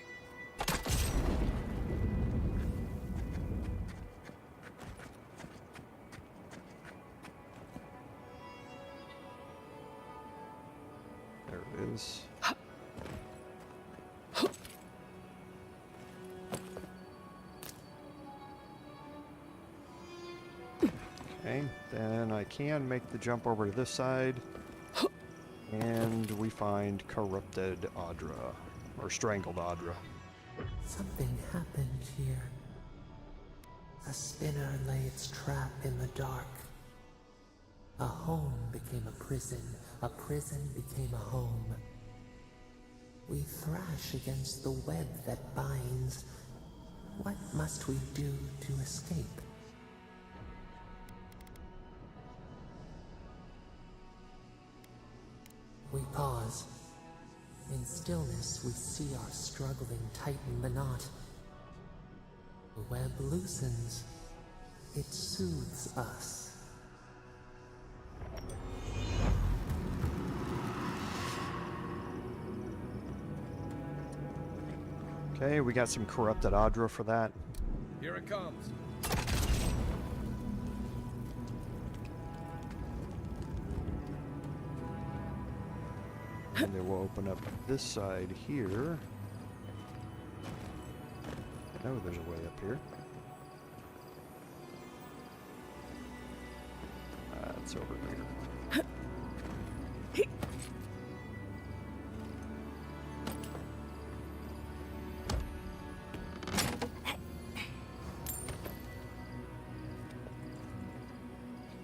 There it is. Okay, then I can make the jump over to this side. And we find corrupted Audra, or strangled Audra. Something happened here. A spinner lay its trap in the dark. A home became a prison became a home. We thrash against the web that binds. What must we do to escape? We pause. In stillness, we see our struggling tighten the knot. The web loosens. It soothes us. Okay, we got some corrupted Adra for that. Here it comes. And then we'll open up this side here. Oh, there's a way up here. It's over here.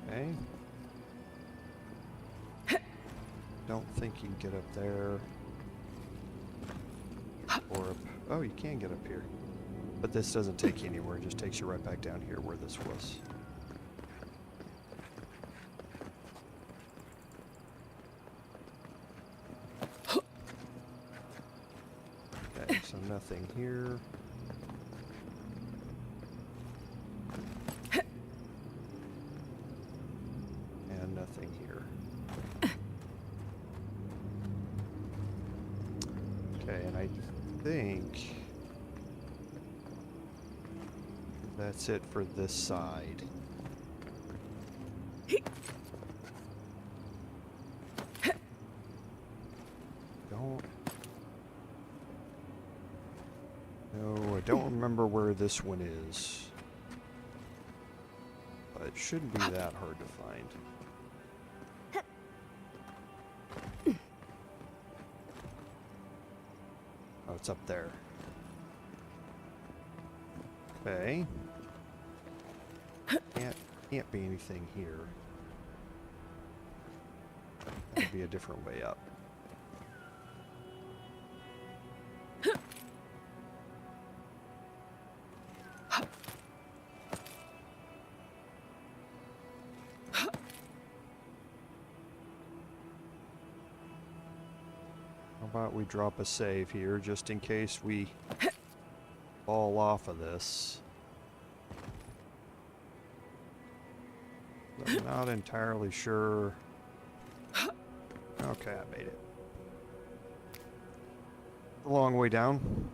Okay. Don't think you can get up there. Or up. Oh, you can get up here. But this doesn't take you anywhere, it just takes you right back down here where this was. Okay, so nothing here. And nothing here. Okay, and I think that's it for this side. No, I don't remember where this one is. But it shouldn't be that hard to find. Oh, it's up there. Okay. Can't be anything here. That would be a different way up. How about we drop a save here just in case we fall off of this. I'm not entirely sure. Okay, I made it. A long way down.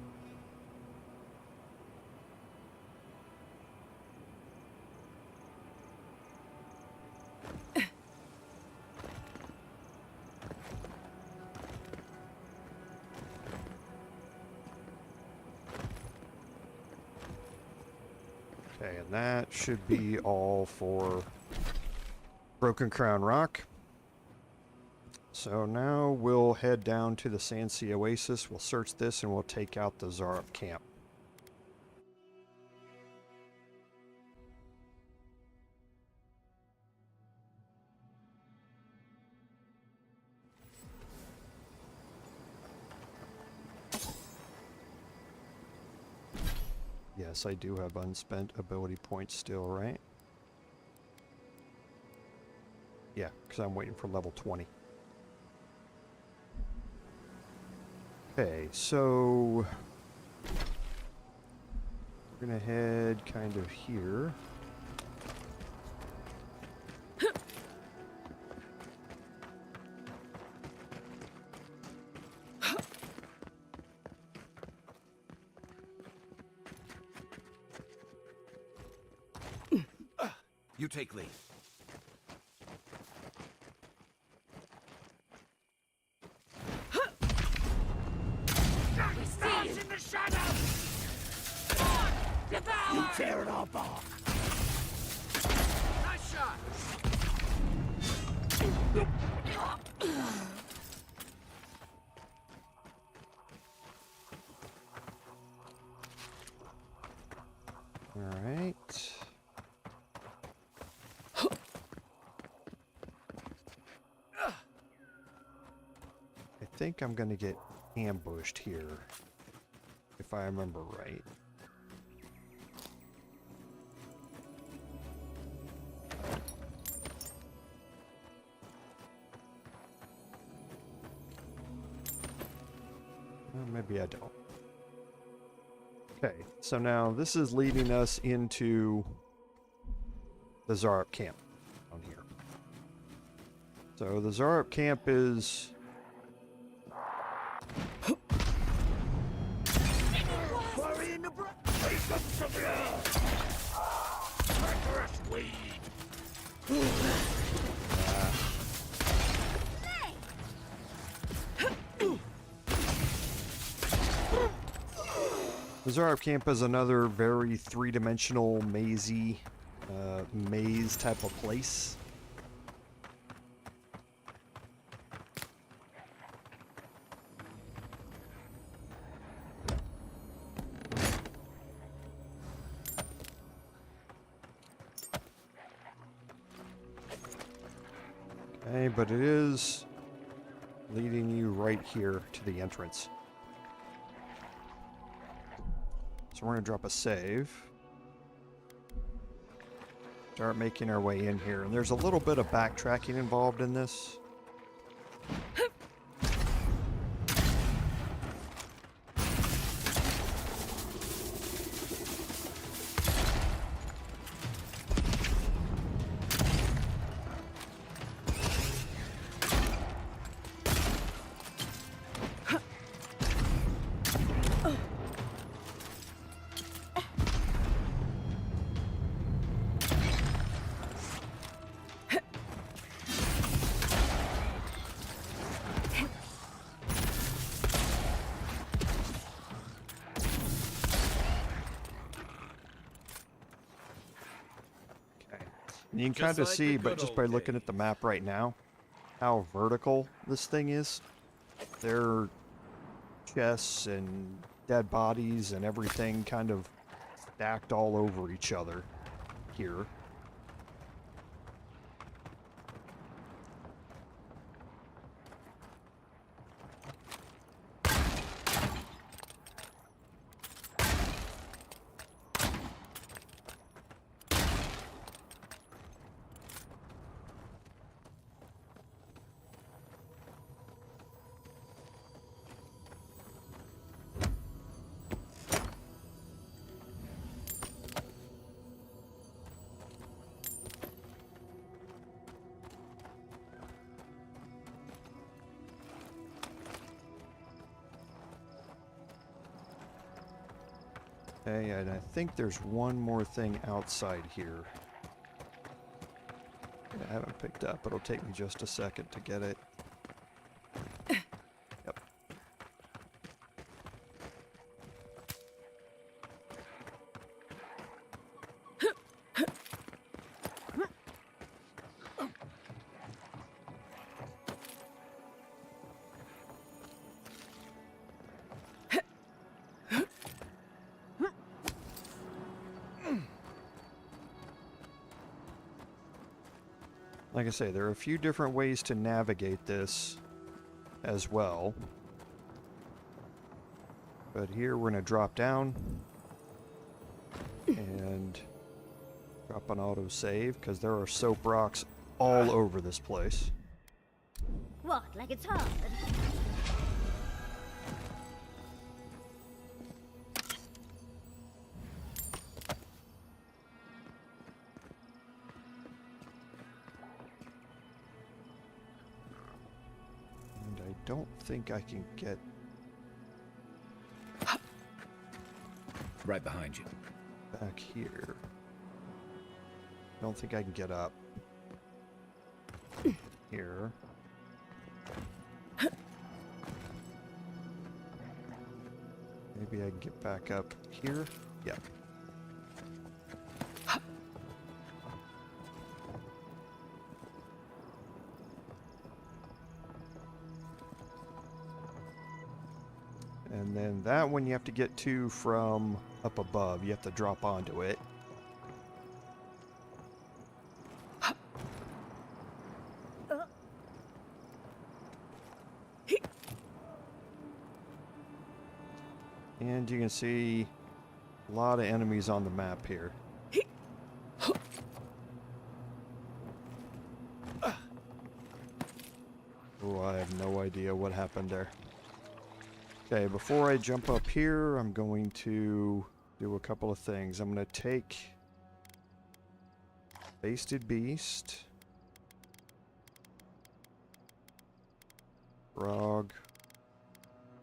Okay, and that should be all for Broken Crown Rock. So now we'll head down to the Sandsea Oasis. We'll search this and we'll take out the Xaurip camp. Yes, I do have unspent ability points still, right? Yeah, because I'm waiting for level 20. Okay, so we're gonna head kind of here. You take lead. In the shadows! Devour! You tear it all apart! Nice shot! All right. I think I'm going to get ambushed here, if I remember right. Well, maybe I don't. Okay, so now this is leading us into the Xaurip camp down here. So the Xaurip camp is The Xaurip camp is another very three-dimensional, mazy, maze type of place. Okay, but it is leading you right here to the entrance. So we're going to drop a save. Start making our way in here. And there's a little bit of backtracking involved in this. And you can kind of see, but just by looking at the map right now, how vertical this thing is. There are chests and dead bodies and everything kind of stacked all over each other here. Okay, and I think there's one more thing outside here that I haven't picked up. It'll take me just a second to get it. Yep. Like I say, there are a few different ways to navigate this as well. But here we're going to drop down and drop an autosave because there are soap rocks all over this place. What, like it's hard? Don't think I can get right behind you. Back here. Don't think I can get up here. Maybe I can get back up here. Yep. And then that one you have to get to from up above. You have to drop onto it. And you can see a lot of enemies on the map here. Oh, I have no idea what happened there. Okay, before I jump up here, I'm going to do a couple of things. I'm going to take Basted Beast, Frog,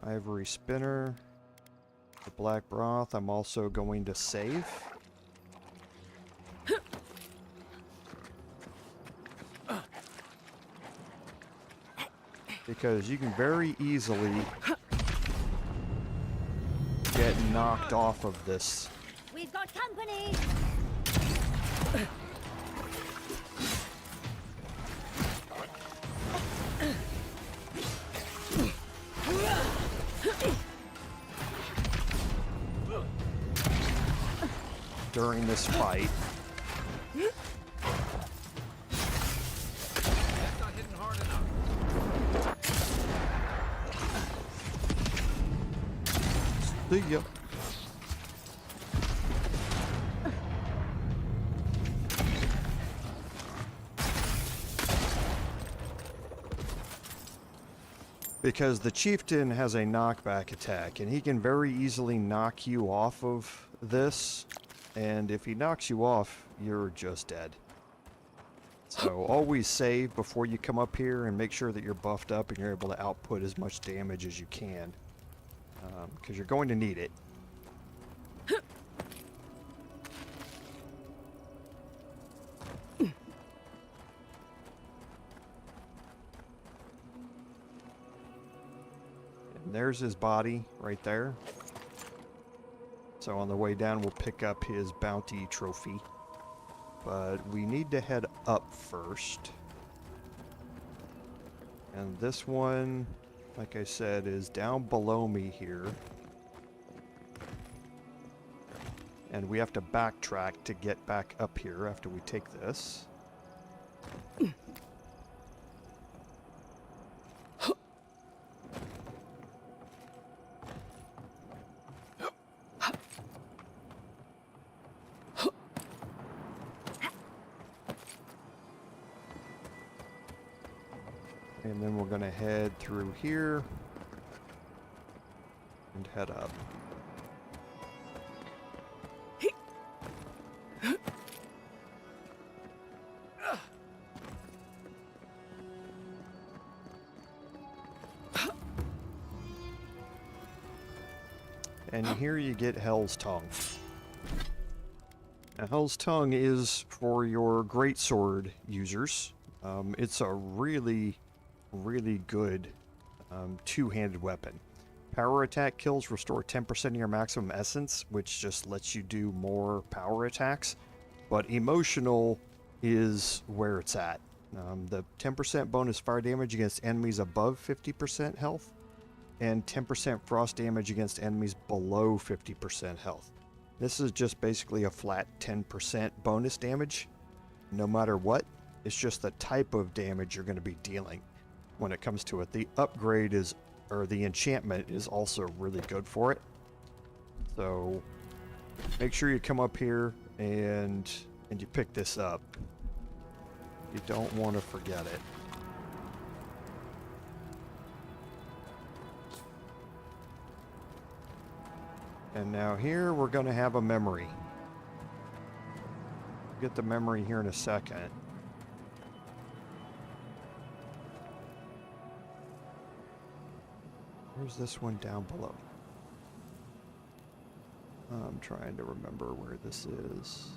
Ivory Spinner, the black broth, I'm also going to save. Because you can very easily get knocked off of this. We've got company! During this fight. That's not hitting hard enough. See ya. Because the chieftain has a knockback attack, and he can very easily knock you off of this, and if he knocks you off, you're just dead. So always save before you come up here and make sure that you're buffed up and you're able to output as much damage as you can, because you're going to need it. There's his body right there. So on the way down, we'll pick up his bounty trophy. But we need to head up first. And this one, like I said, is down below me here. And we have to backtrack to get back up here after we take this. And then we're going to head through here and head up. And here you get Hell's Tongue. Now, Hell's Tongue is for your greatsword users. It's a really good two-handed weapon. Power attack kills restore 10% of your maximum essence, which just lets you do more power attacks. But emotional is where it's at. The 10% bonus fire damage against enemies above 50% health, and 10% frost damage against enemies below 50% health. This is just basically a flat 10% bonus damage, no matter what. It's just the type of damage you're going to be dealing when it comes to it. The upgrade is, or the enchantment is also really good for it. So make sure you come up here and you pick this up. You don't want to forget it. And now here we're going to have a memory. Get the memory here in a second. Where's this one down below? I'm trying to remember where this is.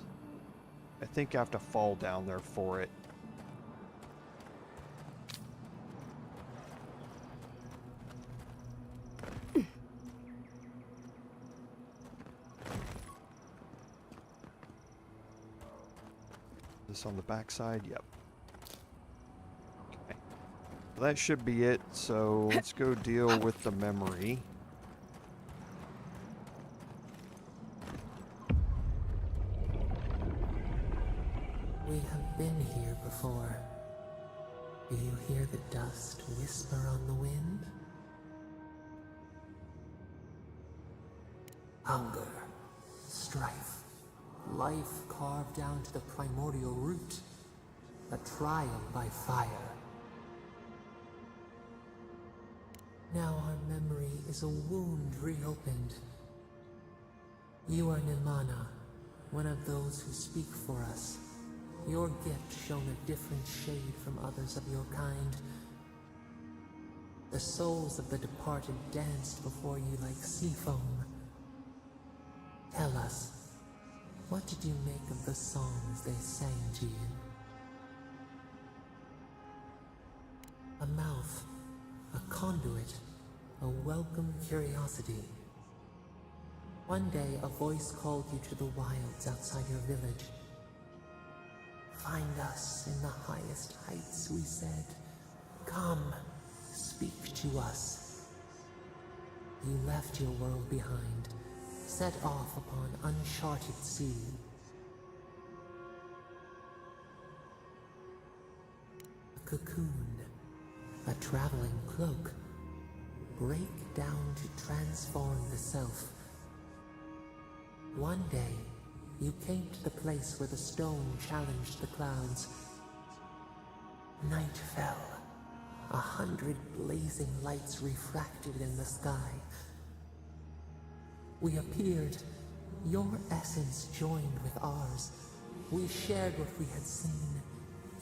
I think I have to fall down there for it. This on the back side? Yep. Okay. Well, that should be it, so let's go deal with the memory. We have been here before. Do you hear the dust whisper on the wind? Hunger, strife, life carved down to the primordial root, a trial by fire. Now our memory is a wound reopened. You are Nimana, one of those who speak for us. Your gift shown a different shade from others of your kind. The souls of the departed danced before you like sea foam. Tell us, what did you make of the songs they sang to you? A mouth, a conduit, a welcome curiosity. One day, a voice called you to the wilds outside your village. Find us in the highest heights, we said. Come, speak to us. You left your world behind, set off upon uncharted sea. A cocoon, a traveling cloak, break down to transform the self. One day, you came to the place where the stone challenged the clouds. Night fell. 100 blazing lights refracted in the sky. We appeared. Your essence joined with ours. We shared what we had seen.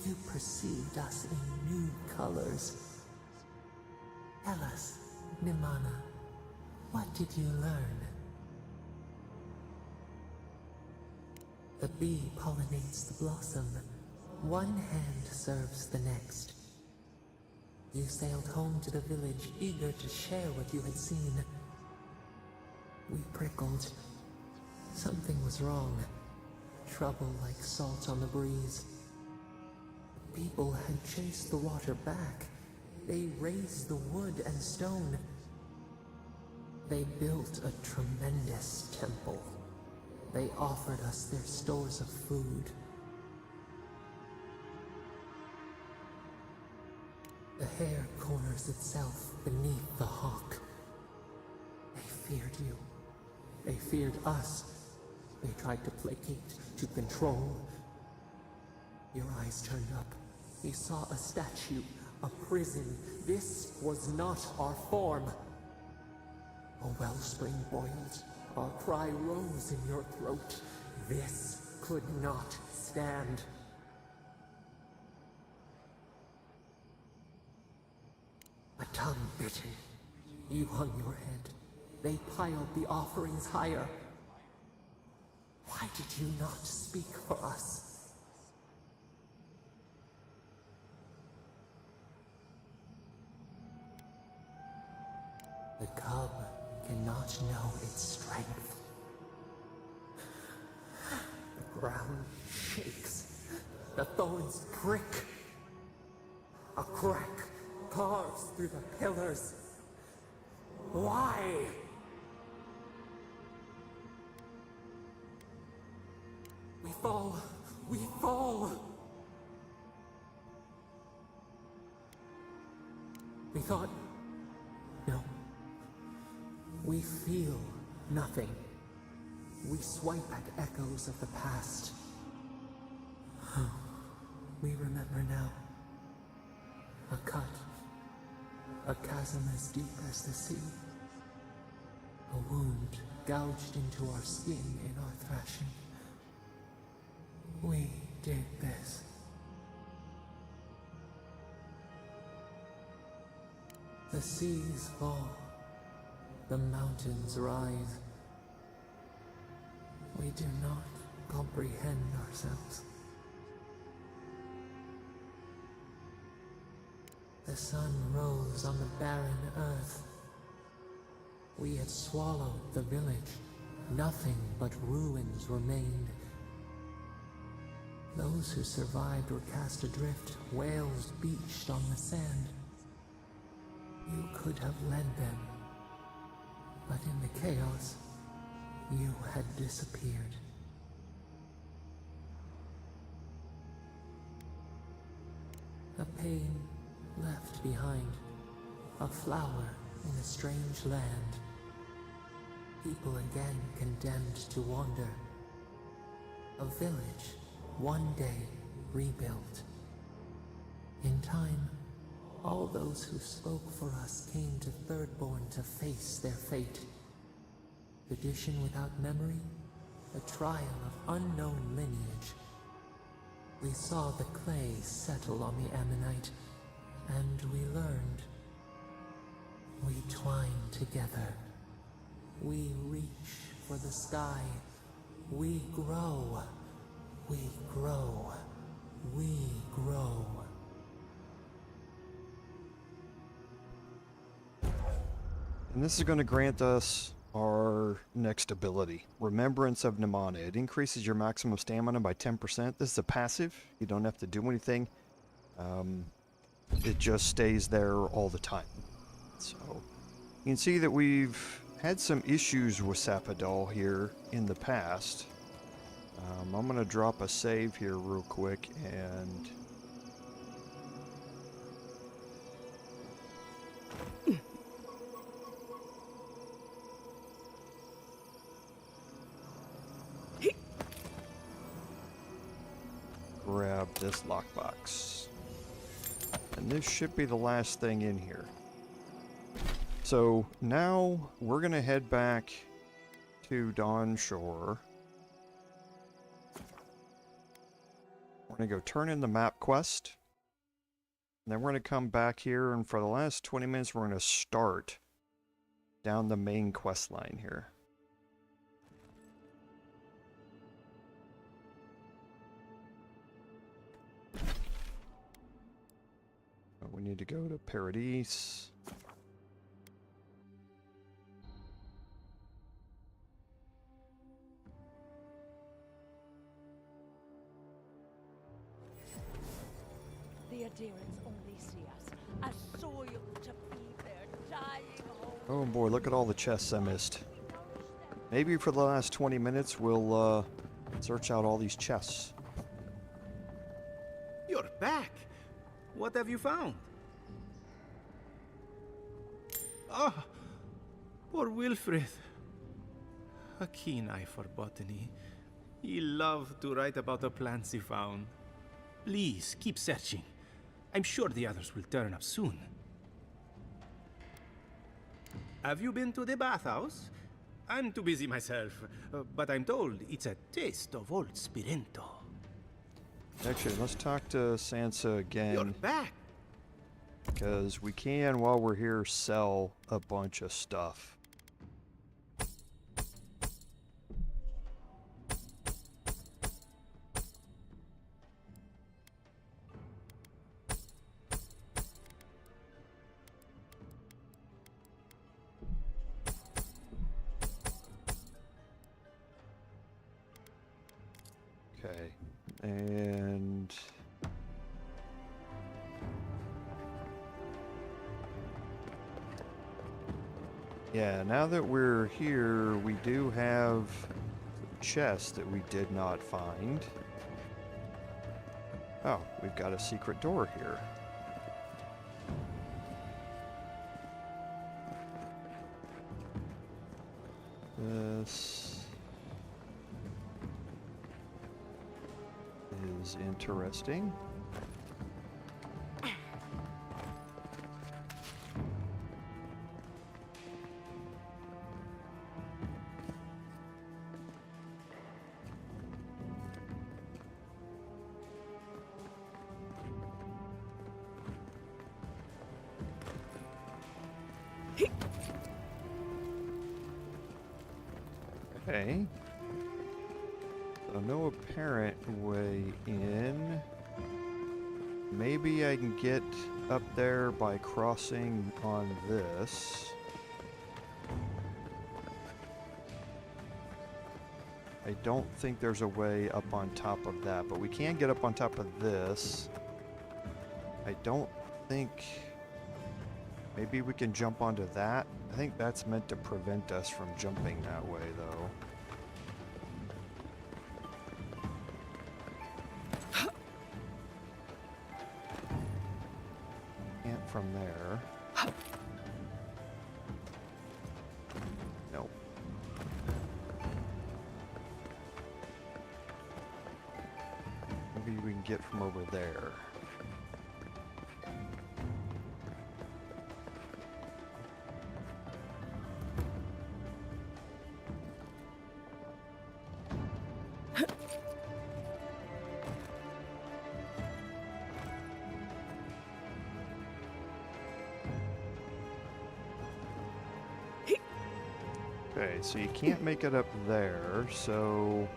You perceived us in new colors. Tell us, Nimana, what did you learn? The bee pollinates the blossom. One hand serves the next. You sailed home to the village, eager to share what you had seen. We prickled. Something was wrong. Trouble like salt on the breeze. The people had chased the water back. They raised the wood and stone. They built a tremendous temple. They offered us their stores of food. The hair corners itself beneath the hawk. They feared you. They feared us. They tried to placate, to control. Your eyes turned up. You saw a statue, a prison. This was not our form. A wellspring boiled. Our cry rose in your throat. This could not stand. A tongue bitten. You hung your head. They piled the offerings higher. Why did you not speak for us? The cub cannot know its strength. The ground shakes. The thorns prick. A crack carves through the pillars. Why? We fall. We fall. We thought... No. We feel nothing. We swipe at echoes of the past. We remember now. A cut. A chasm as deep as the sea. A wound gouged into our skin in our thrashing. We did this. The seas fall. The mountains rise. We do not comprehend ourselves. The sun rose on the barren earth. We had swallowed the village. Nothing but ruins remained. Those who survived were cast adrift, whales beached on the sand. You could have led them, but in the chaos, you had disappeared. A pain left behind, a flower in a strange land. People again condemned to wander. A village, one day rebuilt. In time, all those who spoke for us came to Thirdborn to face their fate. Tradition without memory, a trial of unknown lineage. We saw the clay settle on the ammonite, and we learned. We twine together. We reach for the sky. We grow. We grow. We grow. And this is going to grant us our next ability, Remembrance of Nimana. It increases your maximum stamina by 10%. This is a passive. You don't have to do anything. It just stays there all the time. So you can see that we've had some issues with Sapadal here in the past. I'm going to drop a save here real quick and... grab this lockbox. And this should be the last thing in here. So now we're going to head back to Dawn Shore. We're going to go turn in the map quest. And then we're going to come back here, and for the last 20 minutes we're going to start down the main quest line here. We need to go to Paradise. The adherents only see us as soil to feed their dying hope. Oh boy, look at all the chests I missed. Maybe for the last 20 minutes we'll search out all these chests. You're back. What have you found? Ah, poor Wilfred. A keen eye for botany. He loved to write about the plants he found. Please, keep searching. I'm sure the others will turn up soon. Have you been to the bathhouse? I'm too busy myself, but I'm told it's a taste of old Spirento. Actually, let's talk to Sansa again. You're back. Because we can, while we're here, sell a bunch of stuff. Okay, and... yeah, now that we're here, we do have chests that we did not find. Oh, we've got a secret door here. This is interesting. Okay. So no apparent way in. Maybe I can get up there by crossing on this. I don't think there's a way up on top of that, but we can get up on top of this. I don't think... maybe we can jump onto that. I think that's meant to prevent us from jumping that way, though. Can't from there. Nope. Maybe we can get from over there. Okay, so you can't make it up there, so...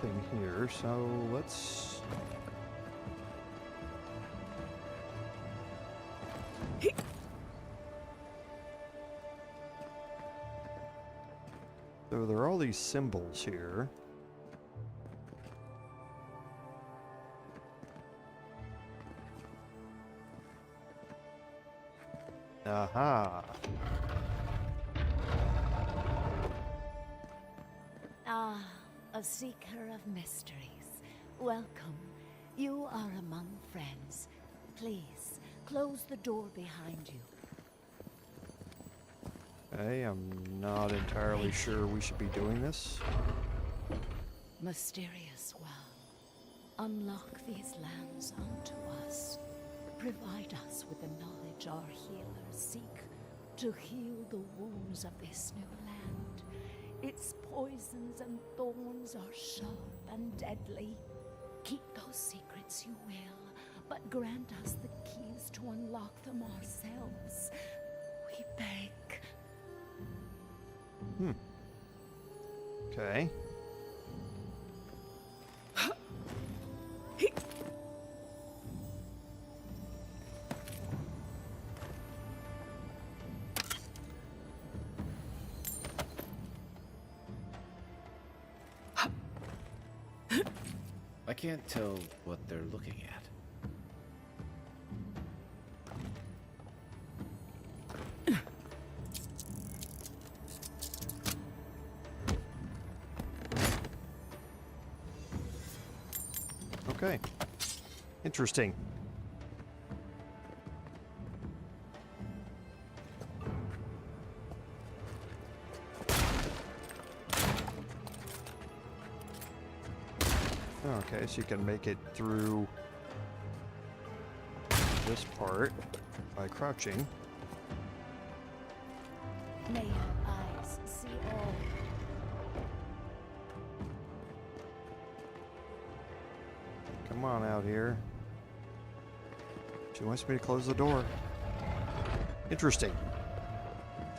Thing here, so let's... So there are all these symbols here. Aha. Ah, a seeker of mysteries. Welcome. You are among friends. Please, close the door behind you. Okay, I'm not entirely sure we should be doing this. Mysterious well, unlock these lands unto us. Provide us with the knowledge our healers seek to heal the wounds of this new land. Its poisons and thorns are sharp and deadly. Keep those secrets you will, but grant us the keys to unlock them ourselves. We beg. Okay. I can't tell what they're looking at. Okay. Interesting. Okay, so you can make it through this part by crouching. May your eyes see all. Come on out here. She wants me to close the door. Interesting.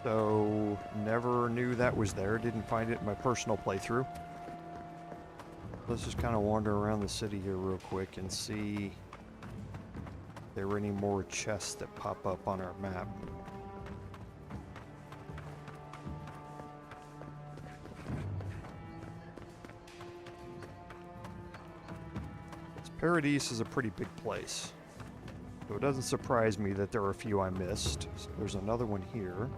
So, never knew that was there. Didn't find it in my personal playthrough. Let's just kind of wander around the city here real quick and see if there are any more chests that pop up on our map. Paradise is a pretty big place, so it doesn't surprise me that there are a few I missed. So there's another one here.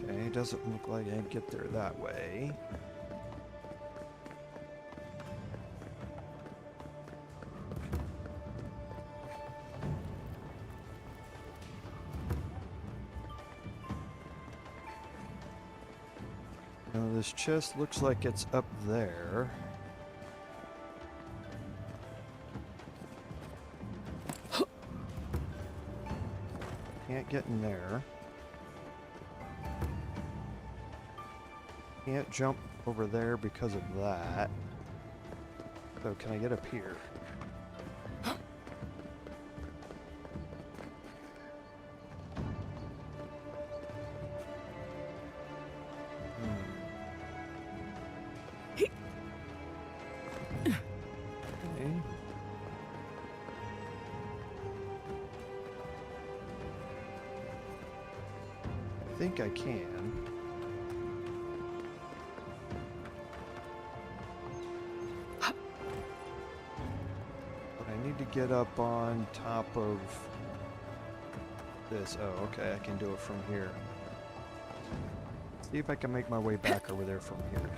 Okay, doesn't look like I can get there that way. Now this chest looks like it's up there. Can't get in there. Can't jump over there because of that. So can I get up here? Okay. I think I can. To get up on top of this. Oh, okay, I can do it from here. See if I can make my way back over there from here.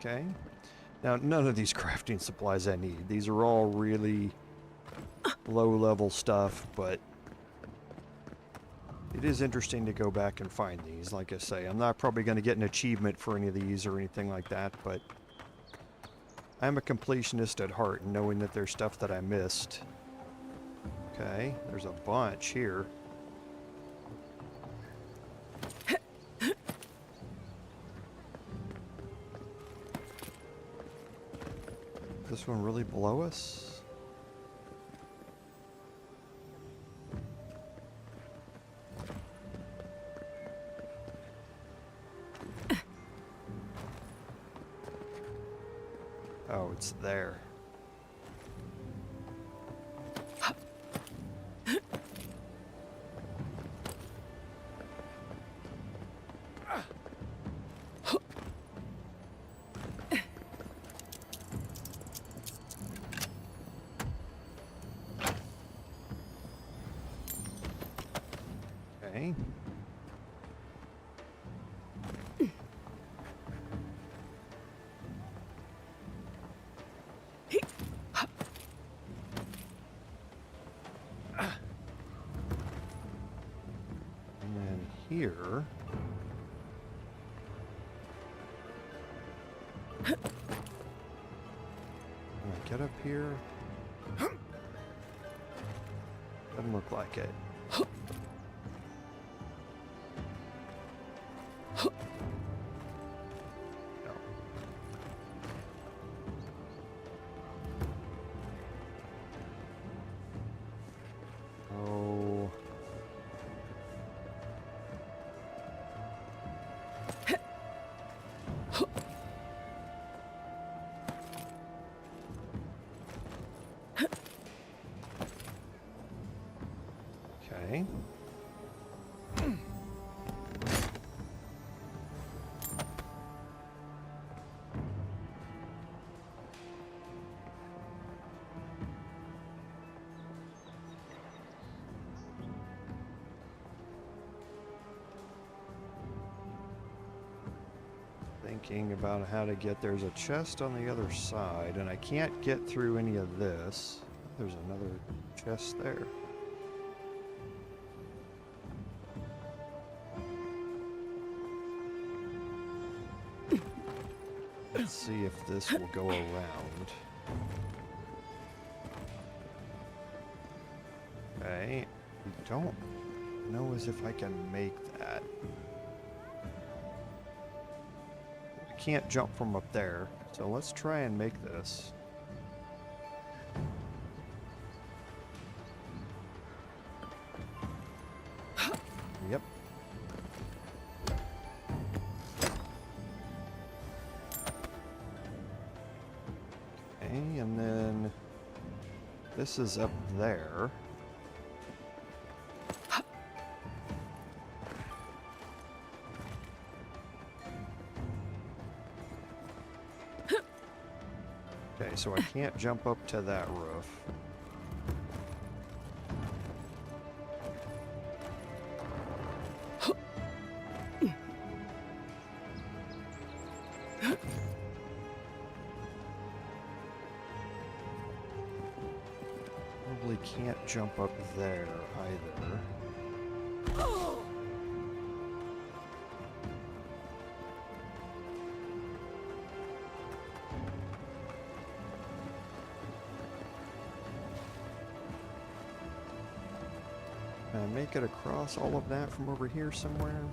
Okay. Now, none of these crafting supplies I need. These are all really low-level stuff, but it is interesting to go back and find these. Like I say, I'm not probably going to get an achievement for any of these or anything like that, but I'm a completionist at heart, and knowing that there's stuff that I missed. Okay, there's a bunch here. This one really below us? Oh, it's there. Okay. And then here. Can I get up here? Doesn't look like it. Oh. Okay. Thinking about how to get, there's a chest on the other side, and I can't get through any of this. There's another chest there. Let's see if this will go around. Okay, I don't know as if I can make that. I can't jump from up there, so let's try and make this. Yep. Okay, and then this is up there. Okay, so I can't jump up to that roof. Probably can't jump up there either. Can I make it across all of that from over here somewhere?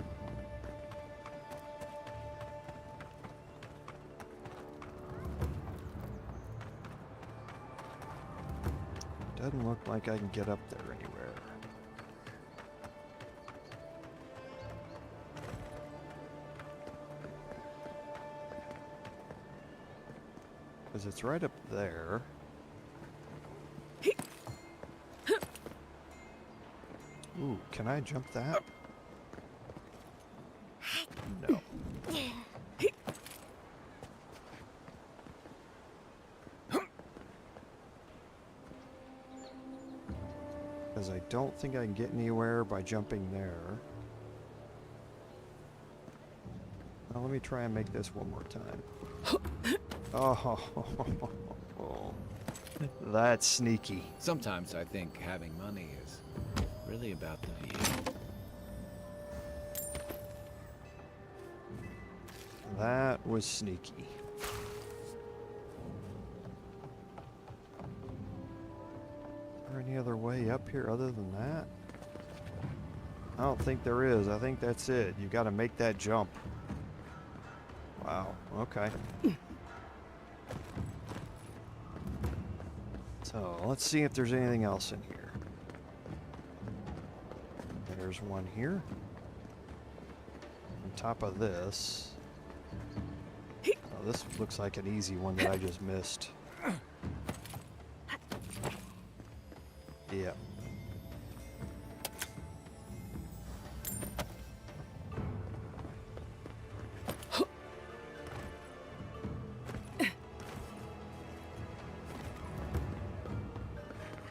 Doesn't look like I can get up there anywhere. Because it's right up there. Ooh, can I jump that? No. Because I don't think I can get anywhere by jumping there. Now let me try and make this one more time. Oh, that's sneaky. Sometimes I think having money is really about the view. That was sneaky. Is there any other way up here other than that? I don't think there is. I think that's it. You got to make that jump. Wow. Okay. So let's see if there's anything else in here. There's one here. On top of this. Oh, this looks like an easy one that I just missed. Yeah.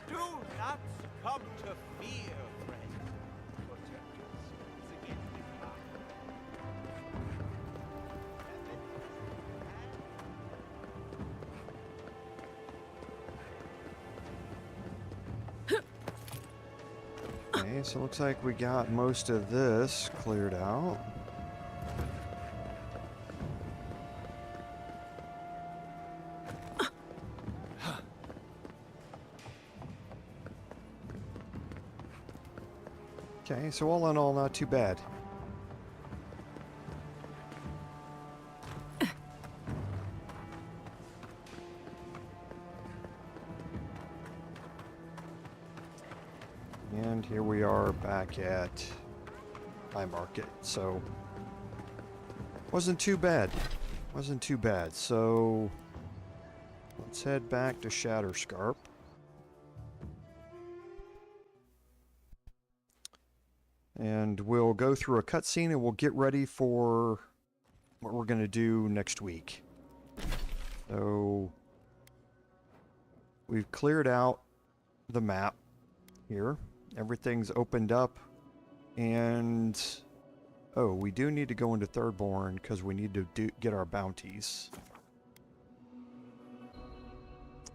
Do not succumb to fear, friend. Protect yourselves against the dark. Okay, so it looks like we got most of this cleared out. Okay, so all in all, not too bad. And here we are back at High Market, so wasn't too bad. Wasn't too bad. So let's head back to Shatterscarp. And we'll go through a cutscene and we'll get ready for what we're going to do next week. So we've cleared out the map here. Everything's opened up. And oh, we do need to go into Thirdborn because we need to get our bounties.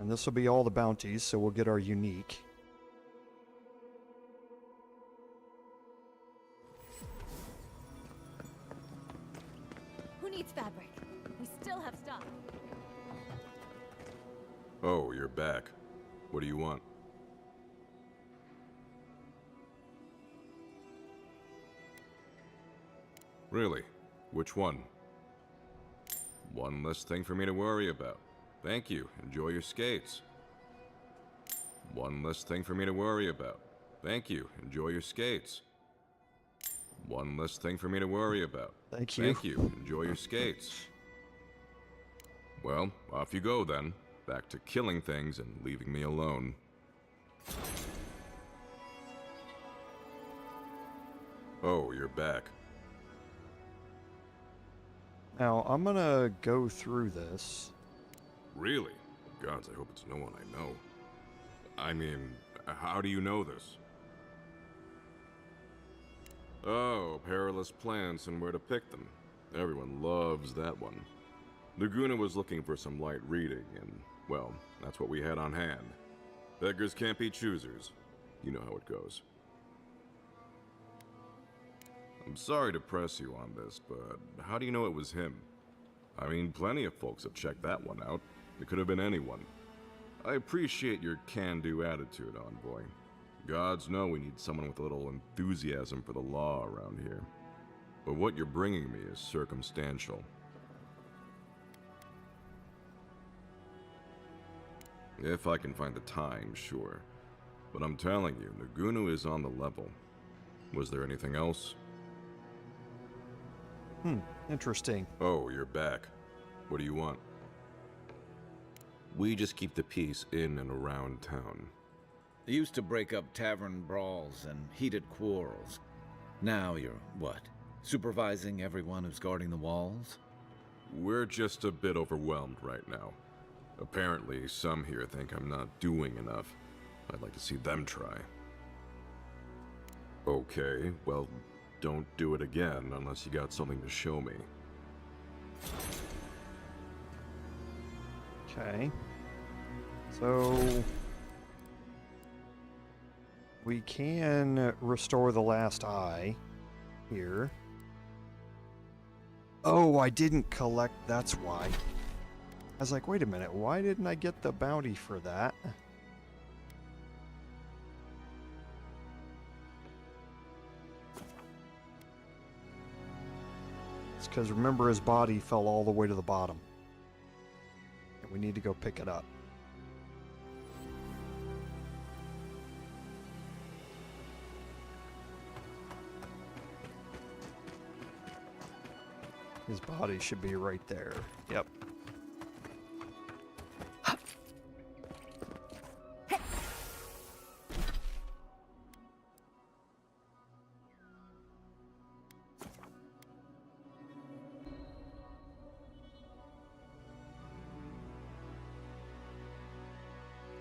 And this will be all the bounties, so we'll get our unique. Who needs fabric? We still have stock. Oh, you're back. What do you want? Really? Which one? One less thing for me to worry about. Thank you. Enjoy your skates. One less thing for me to worry about. Thank you. Enjoy your skates. One less thing for me to worry about. Thank you. Thank you. Enjoy your skates. Well, off you go then. Back to killing things and leaving me alone. Oh, you're back. Now, I'm gonna go through this. Really? Gods, I hope it's no one I know. I mean, how do you know this? Oh, perilous plants and where to pick them. Everyone loves that one. Laguna was looking for some light reading, and, well, that's what we had on hand. Beggars can't be choosers. You know how it goes. I'm sorry to press you on this, but how do you know it was him? I mean, plenty of folks have checked that one out. It could have been anyone. I appreciate your can-do attitude, Envoy. Gods know we need someone with a little enthusiasm for the law around here. But what you're bringing me is circumstantial. If I can find the time, sure. But I'm telling you, Nagunu is on the level. Was there anything else? Interesting. Oh, you're back. What do you want? We just keep the peace in and around town. They used to break up tavern brawls and heated quarrels. Now you're, what, supervising everyone who's guarding the walls? We're just a bit overwhelmed right now. Apparently, some here think I'm not doing enough. I'd like to see them try. Okay, well, don't do it again unless you got something to show me. Okay. So we can restore the last eye here. Oh, I didn't collect, that's why. I was like, wait a minute, why didn't I get the bounty for that? It's because remember his body fell all the way to the bottom. And we need to go pick it up. His body should be right there. Yep.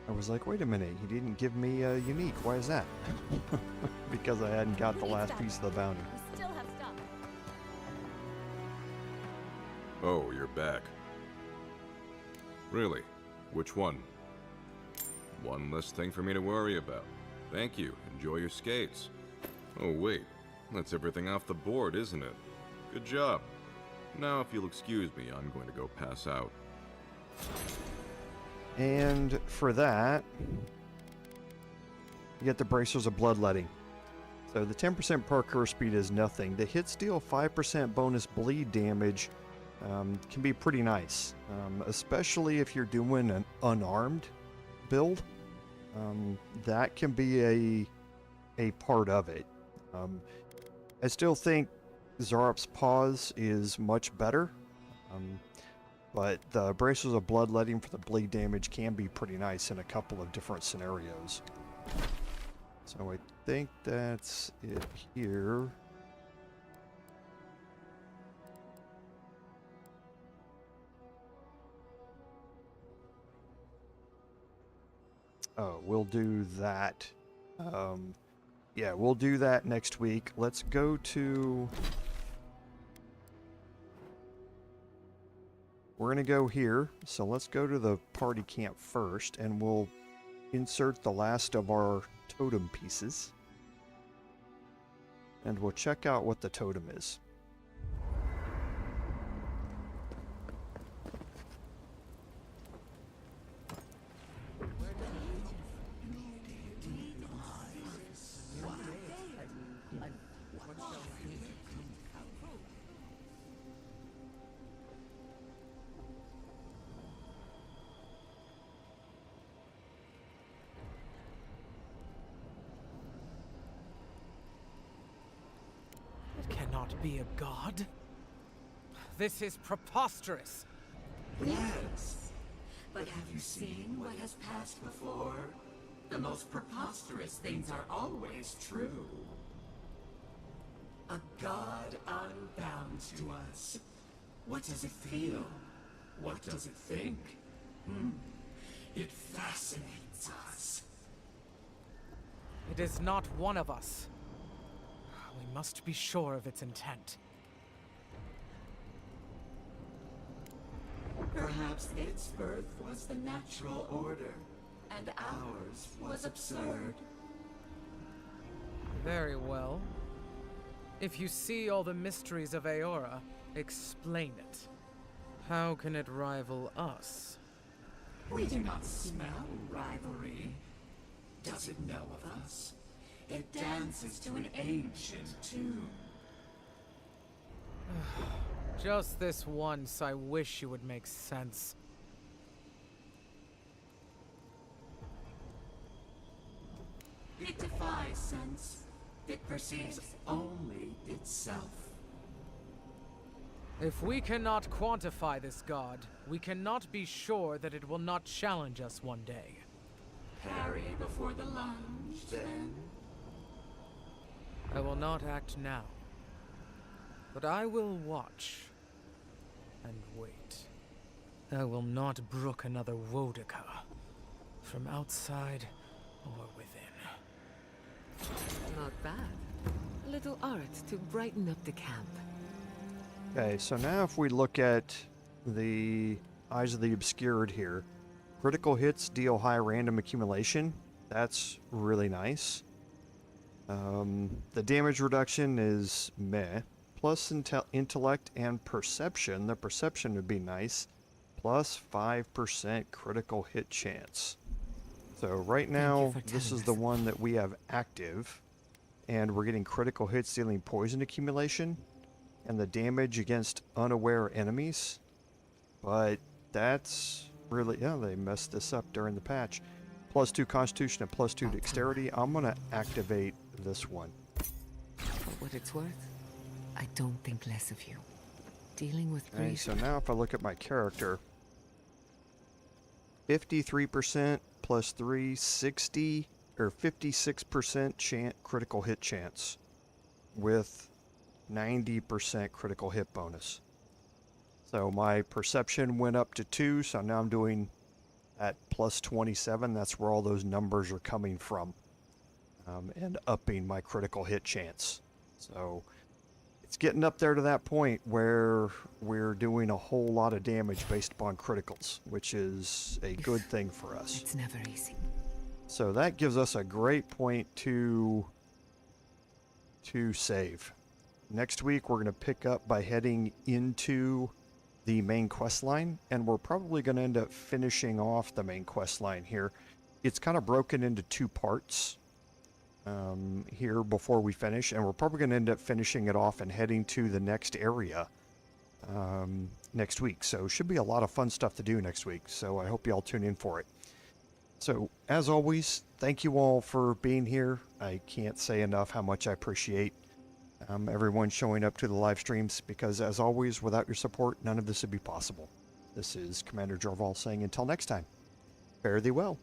I was like, wait a minute, he didn't give me a unique. Why is that? Because I hadn't got the last piece of the bounty. We still have stuff. Oh, you're back. Really? Which one? One less thing for me to worry about. Thank you. Enjoy your skates. Oh, wait. That's everything off the board, isn't it? Good job. Now, if you'll excuse me, I'm going to go pass out. And for that, you get the Bracers of Bloodletting. So the 10% parkour speed is nothing. The hits deal 5% bonus bleed damage can be pretty nice, especially if you're doing an unarmed build. That can be a part of it. I still think Xaurip's Pause is much better. But the Bracers of Bloodletting for the bleed damage can be pretty nice in a couple of different scenarios. So I think that's it here. Oh, we'll do that. Yeah, we'll do that next week. Let's go to... We're going to go here, so let's go to the party camp first, and we'll insert the last of our totem pieces. And we'll check out what the totem is. Be a god? This is preposterous. Yes, but have you seen what has passed before? The most preposterous things are always true. A god unbound to us. What does it feel? What does it think? It fascinates us. It is not one of us. We must be sure of its intent. Perhaps its birth was the natural order, and ours was absurd. Very well. If you see all the mysteries of Aora, explain it. How can it rival us? We do not smell rivalry. Does it know of us? It dances to an ancient tune. Just this once, I wish you would make sense. It defies sense. It perceives only itself. If we cannot quantify this god, we cannot be sure that it will not challenge us one day. Parry before the lunge, then? I will not act now, but I will watch and wait. I will not brook another Wodika, from outside or within. Not bad. A little art to brighten up the camp. Okay, so now if we look at the Eyes of the Obscured here. Critical hits deal high random accumulation. That's really nice. The damage reduction is meh. Plus intellect and perception. The perception would be nice. Plus 5% critical hit chance. So right now, this is the one that we have active. And we're getting critical hits dealing poison accumulation. And the damage against unaware enemies. But that's really... yeah, they messed this up during the patch. Plus 2 Constitution and plus 2 Dexterity. I'm going to activate this one. For what it's worth, I don't think less of you. Dealing with grief... Okay, so now if I look at my character... 53% plus 3, 60... or 56% critical hit chance. With 90% critical hit bonus. So my perception went up to 2, so now I'm doing at plus 27. That's where all those numbers are coming from. And upping my critical hit chance. So it's getting up there to that point where we're doing a whole lot of damage based upon criticals, which is a good thing for us. It's never easy. So that gives us a great point to save. Next week we're going to pick up by heading into the main quest line, and we're probably going to end up finishing off the main quest line here. It's kind of broken into 2 parts here before we finish, and we're probably going to end up finishing it off and heading to the next area next week. So should be a lot of fun stuff to do next week, so I hope you all tune in for it. So as always, thank you all for being here. I can't say enough how much I appreciate everyone showing up to the live streams, because as always, without your support, none of this would be possible. This is Commander Jorval saying until next time, fare thee well.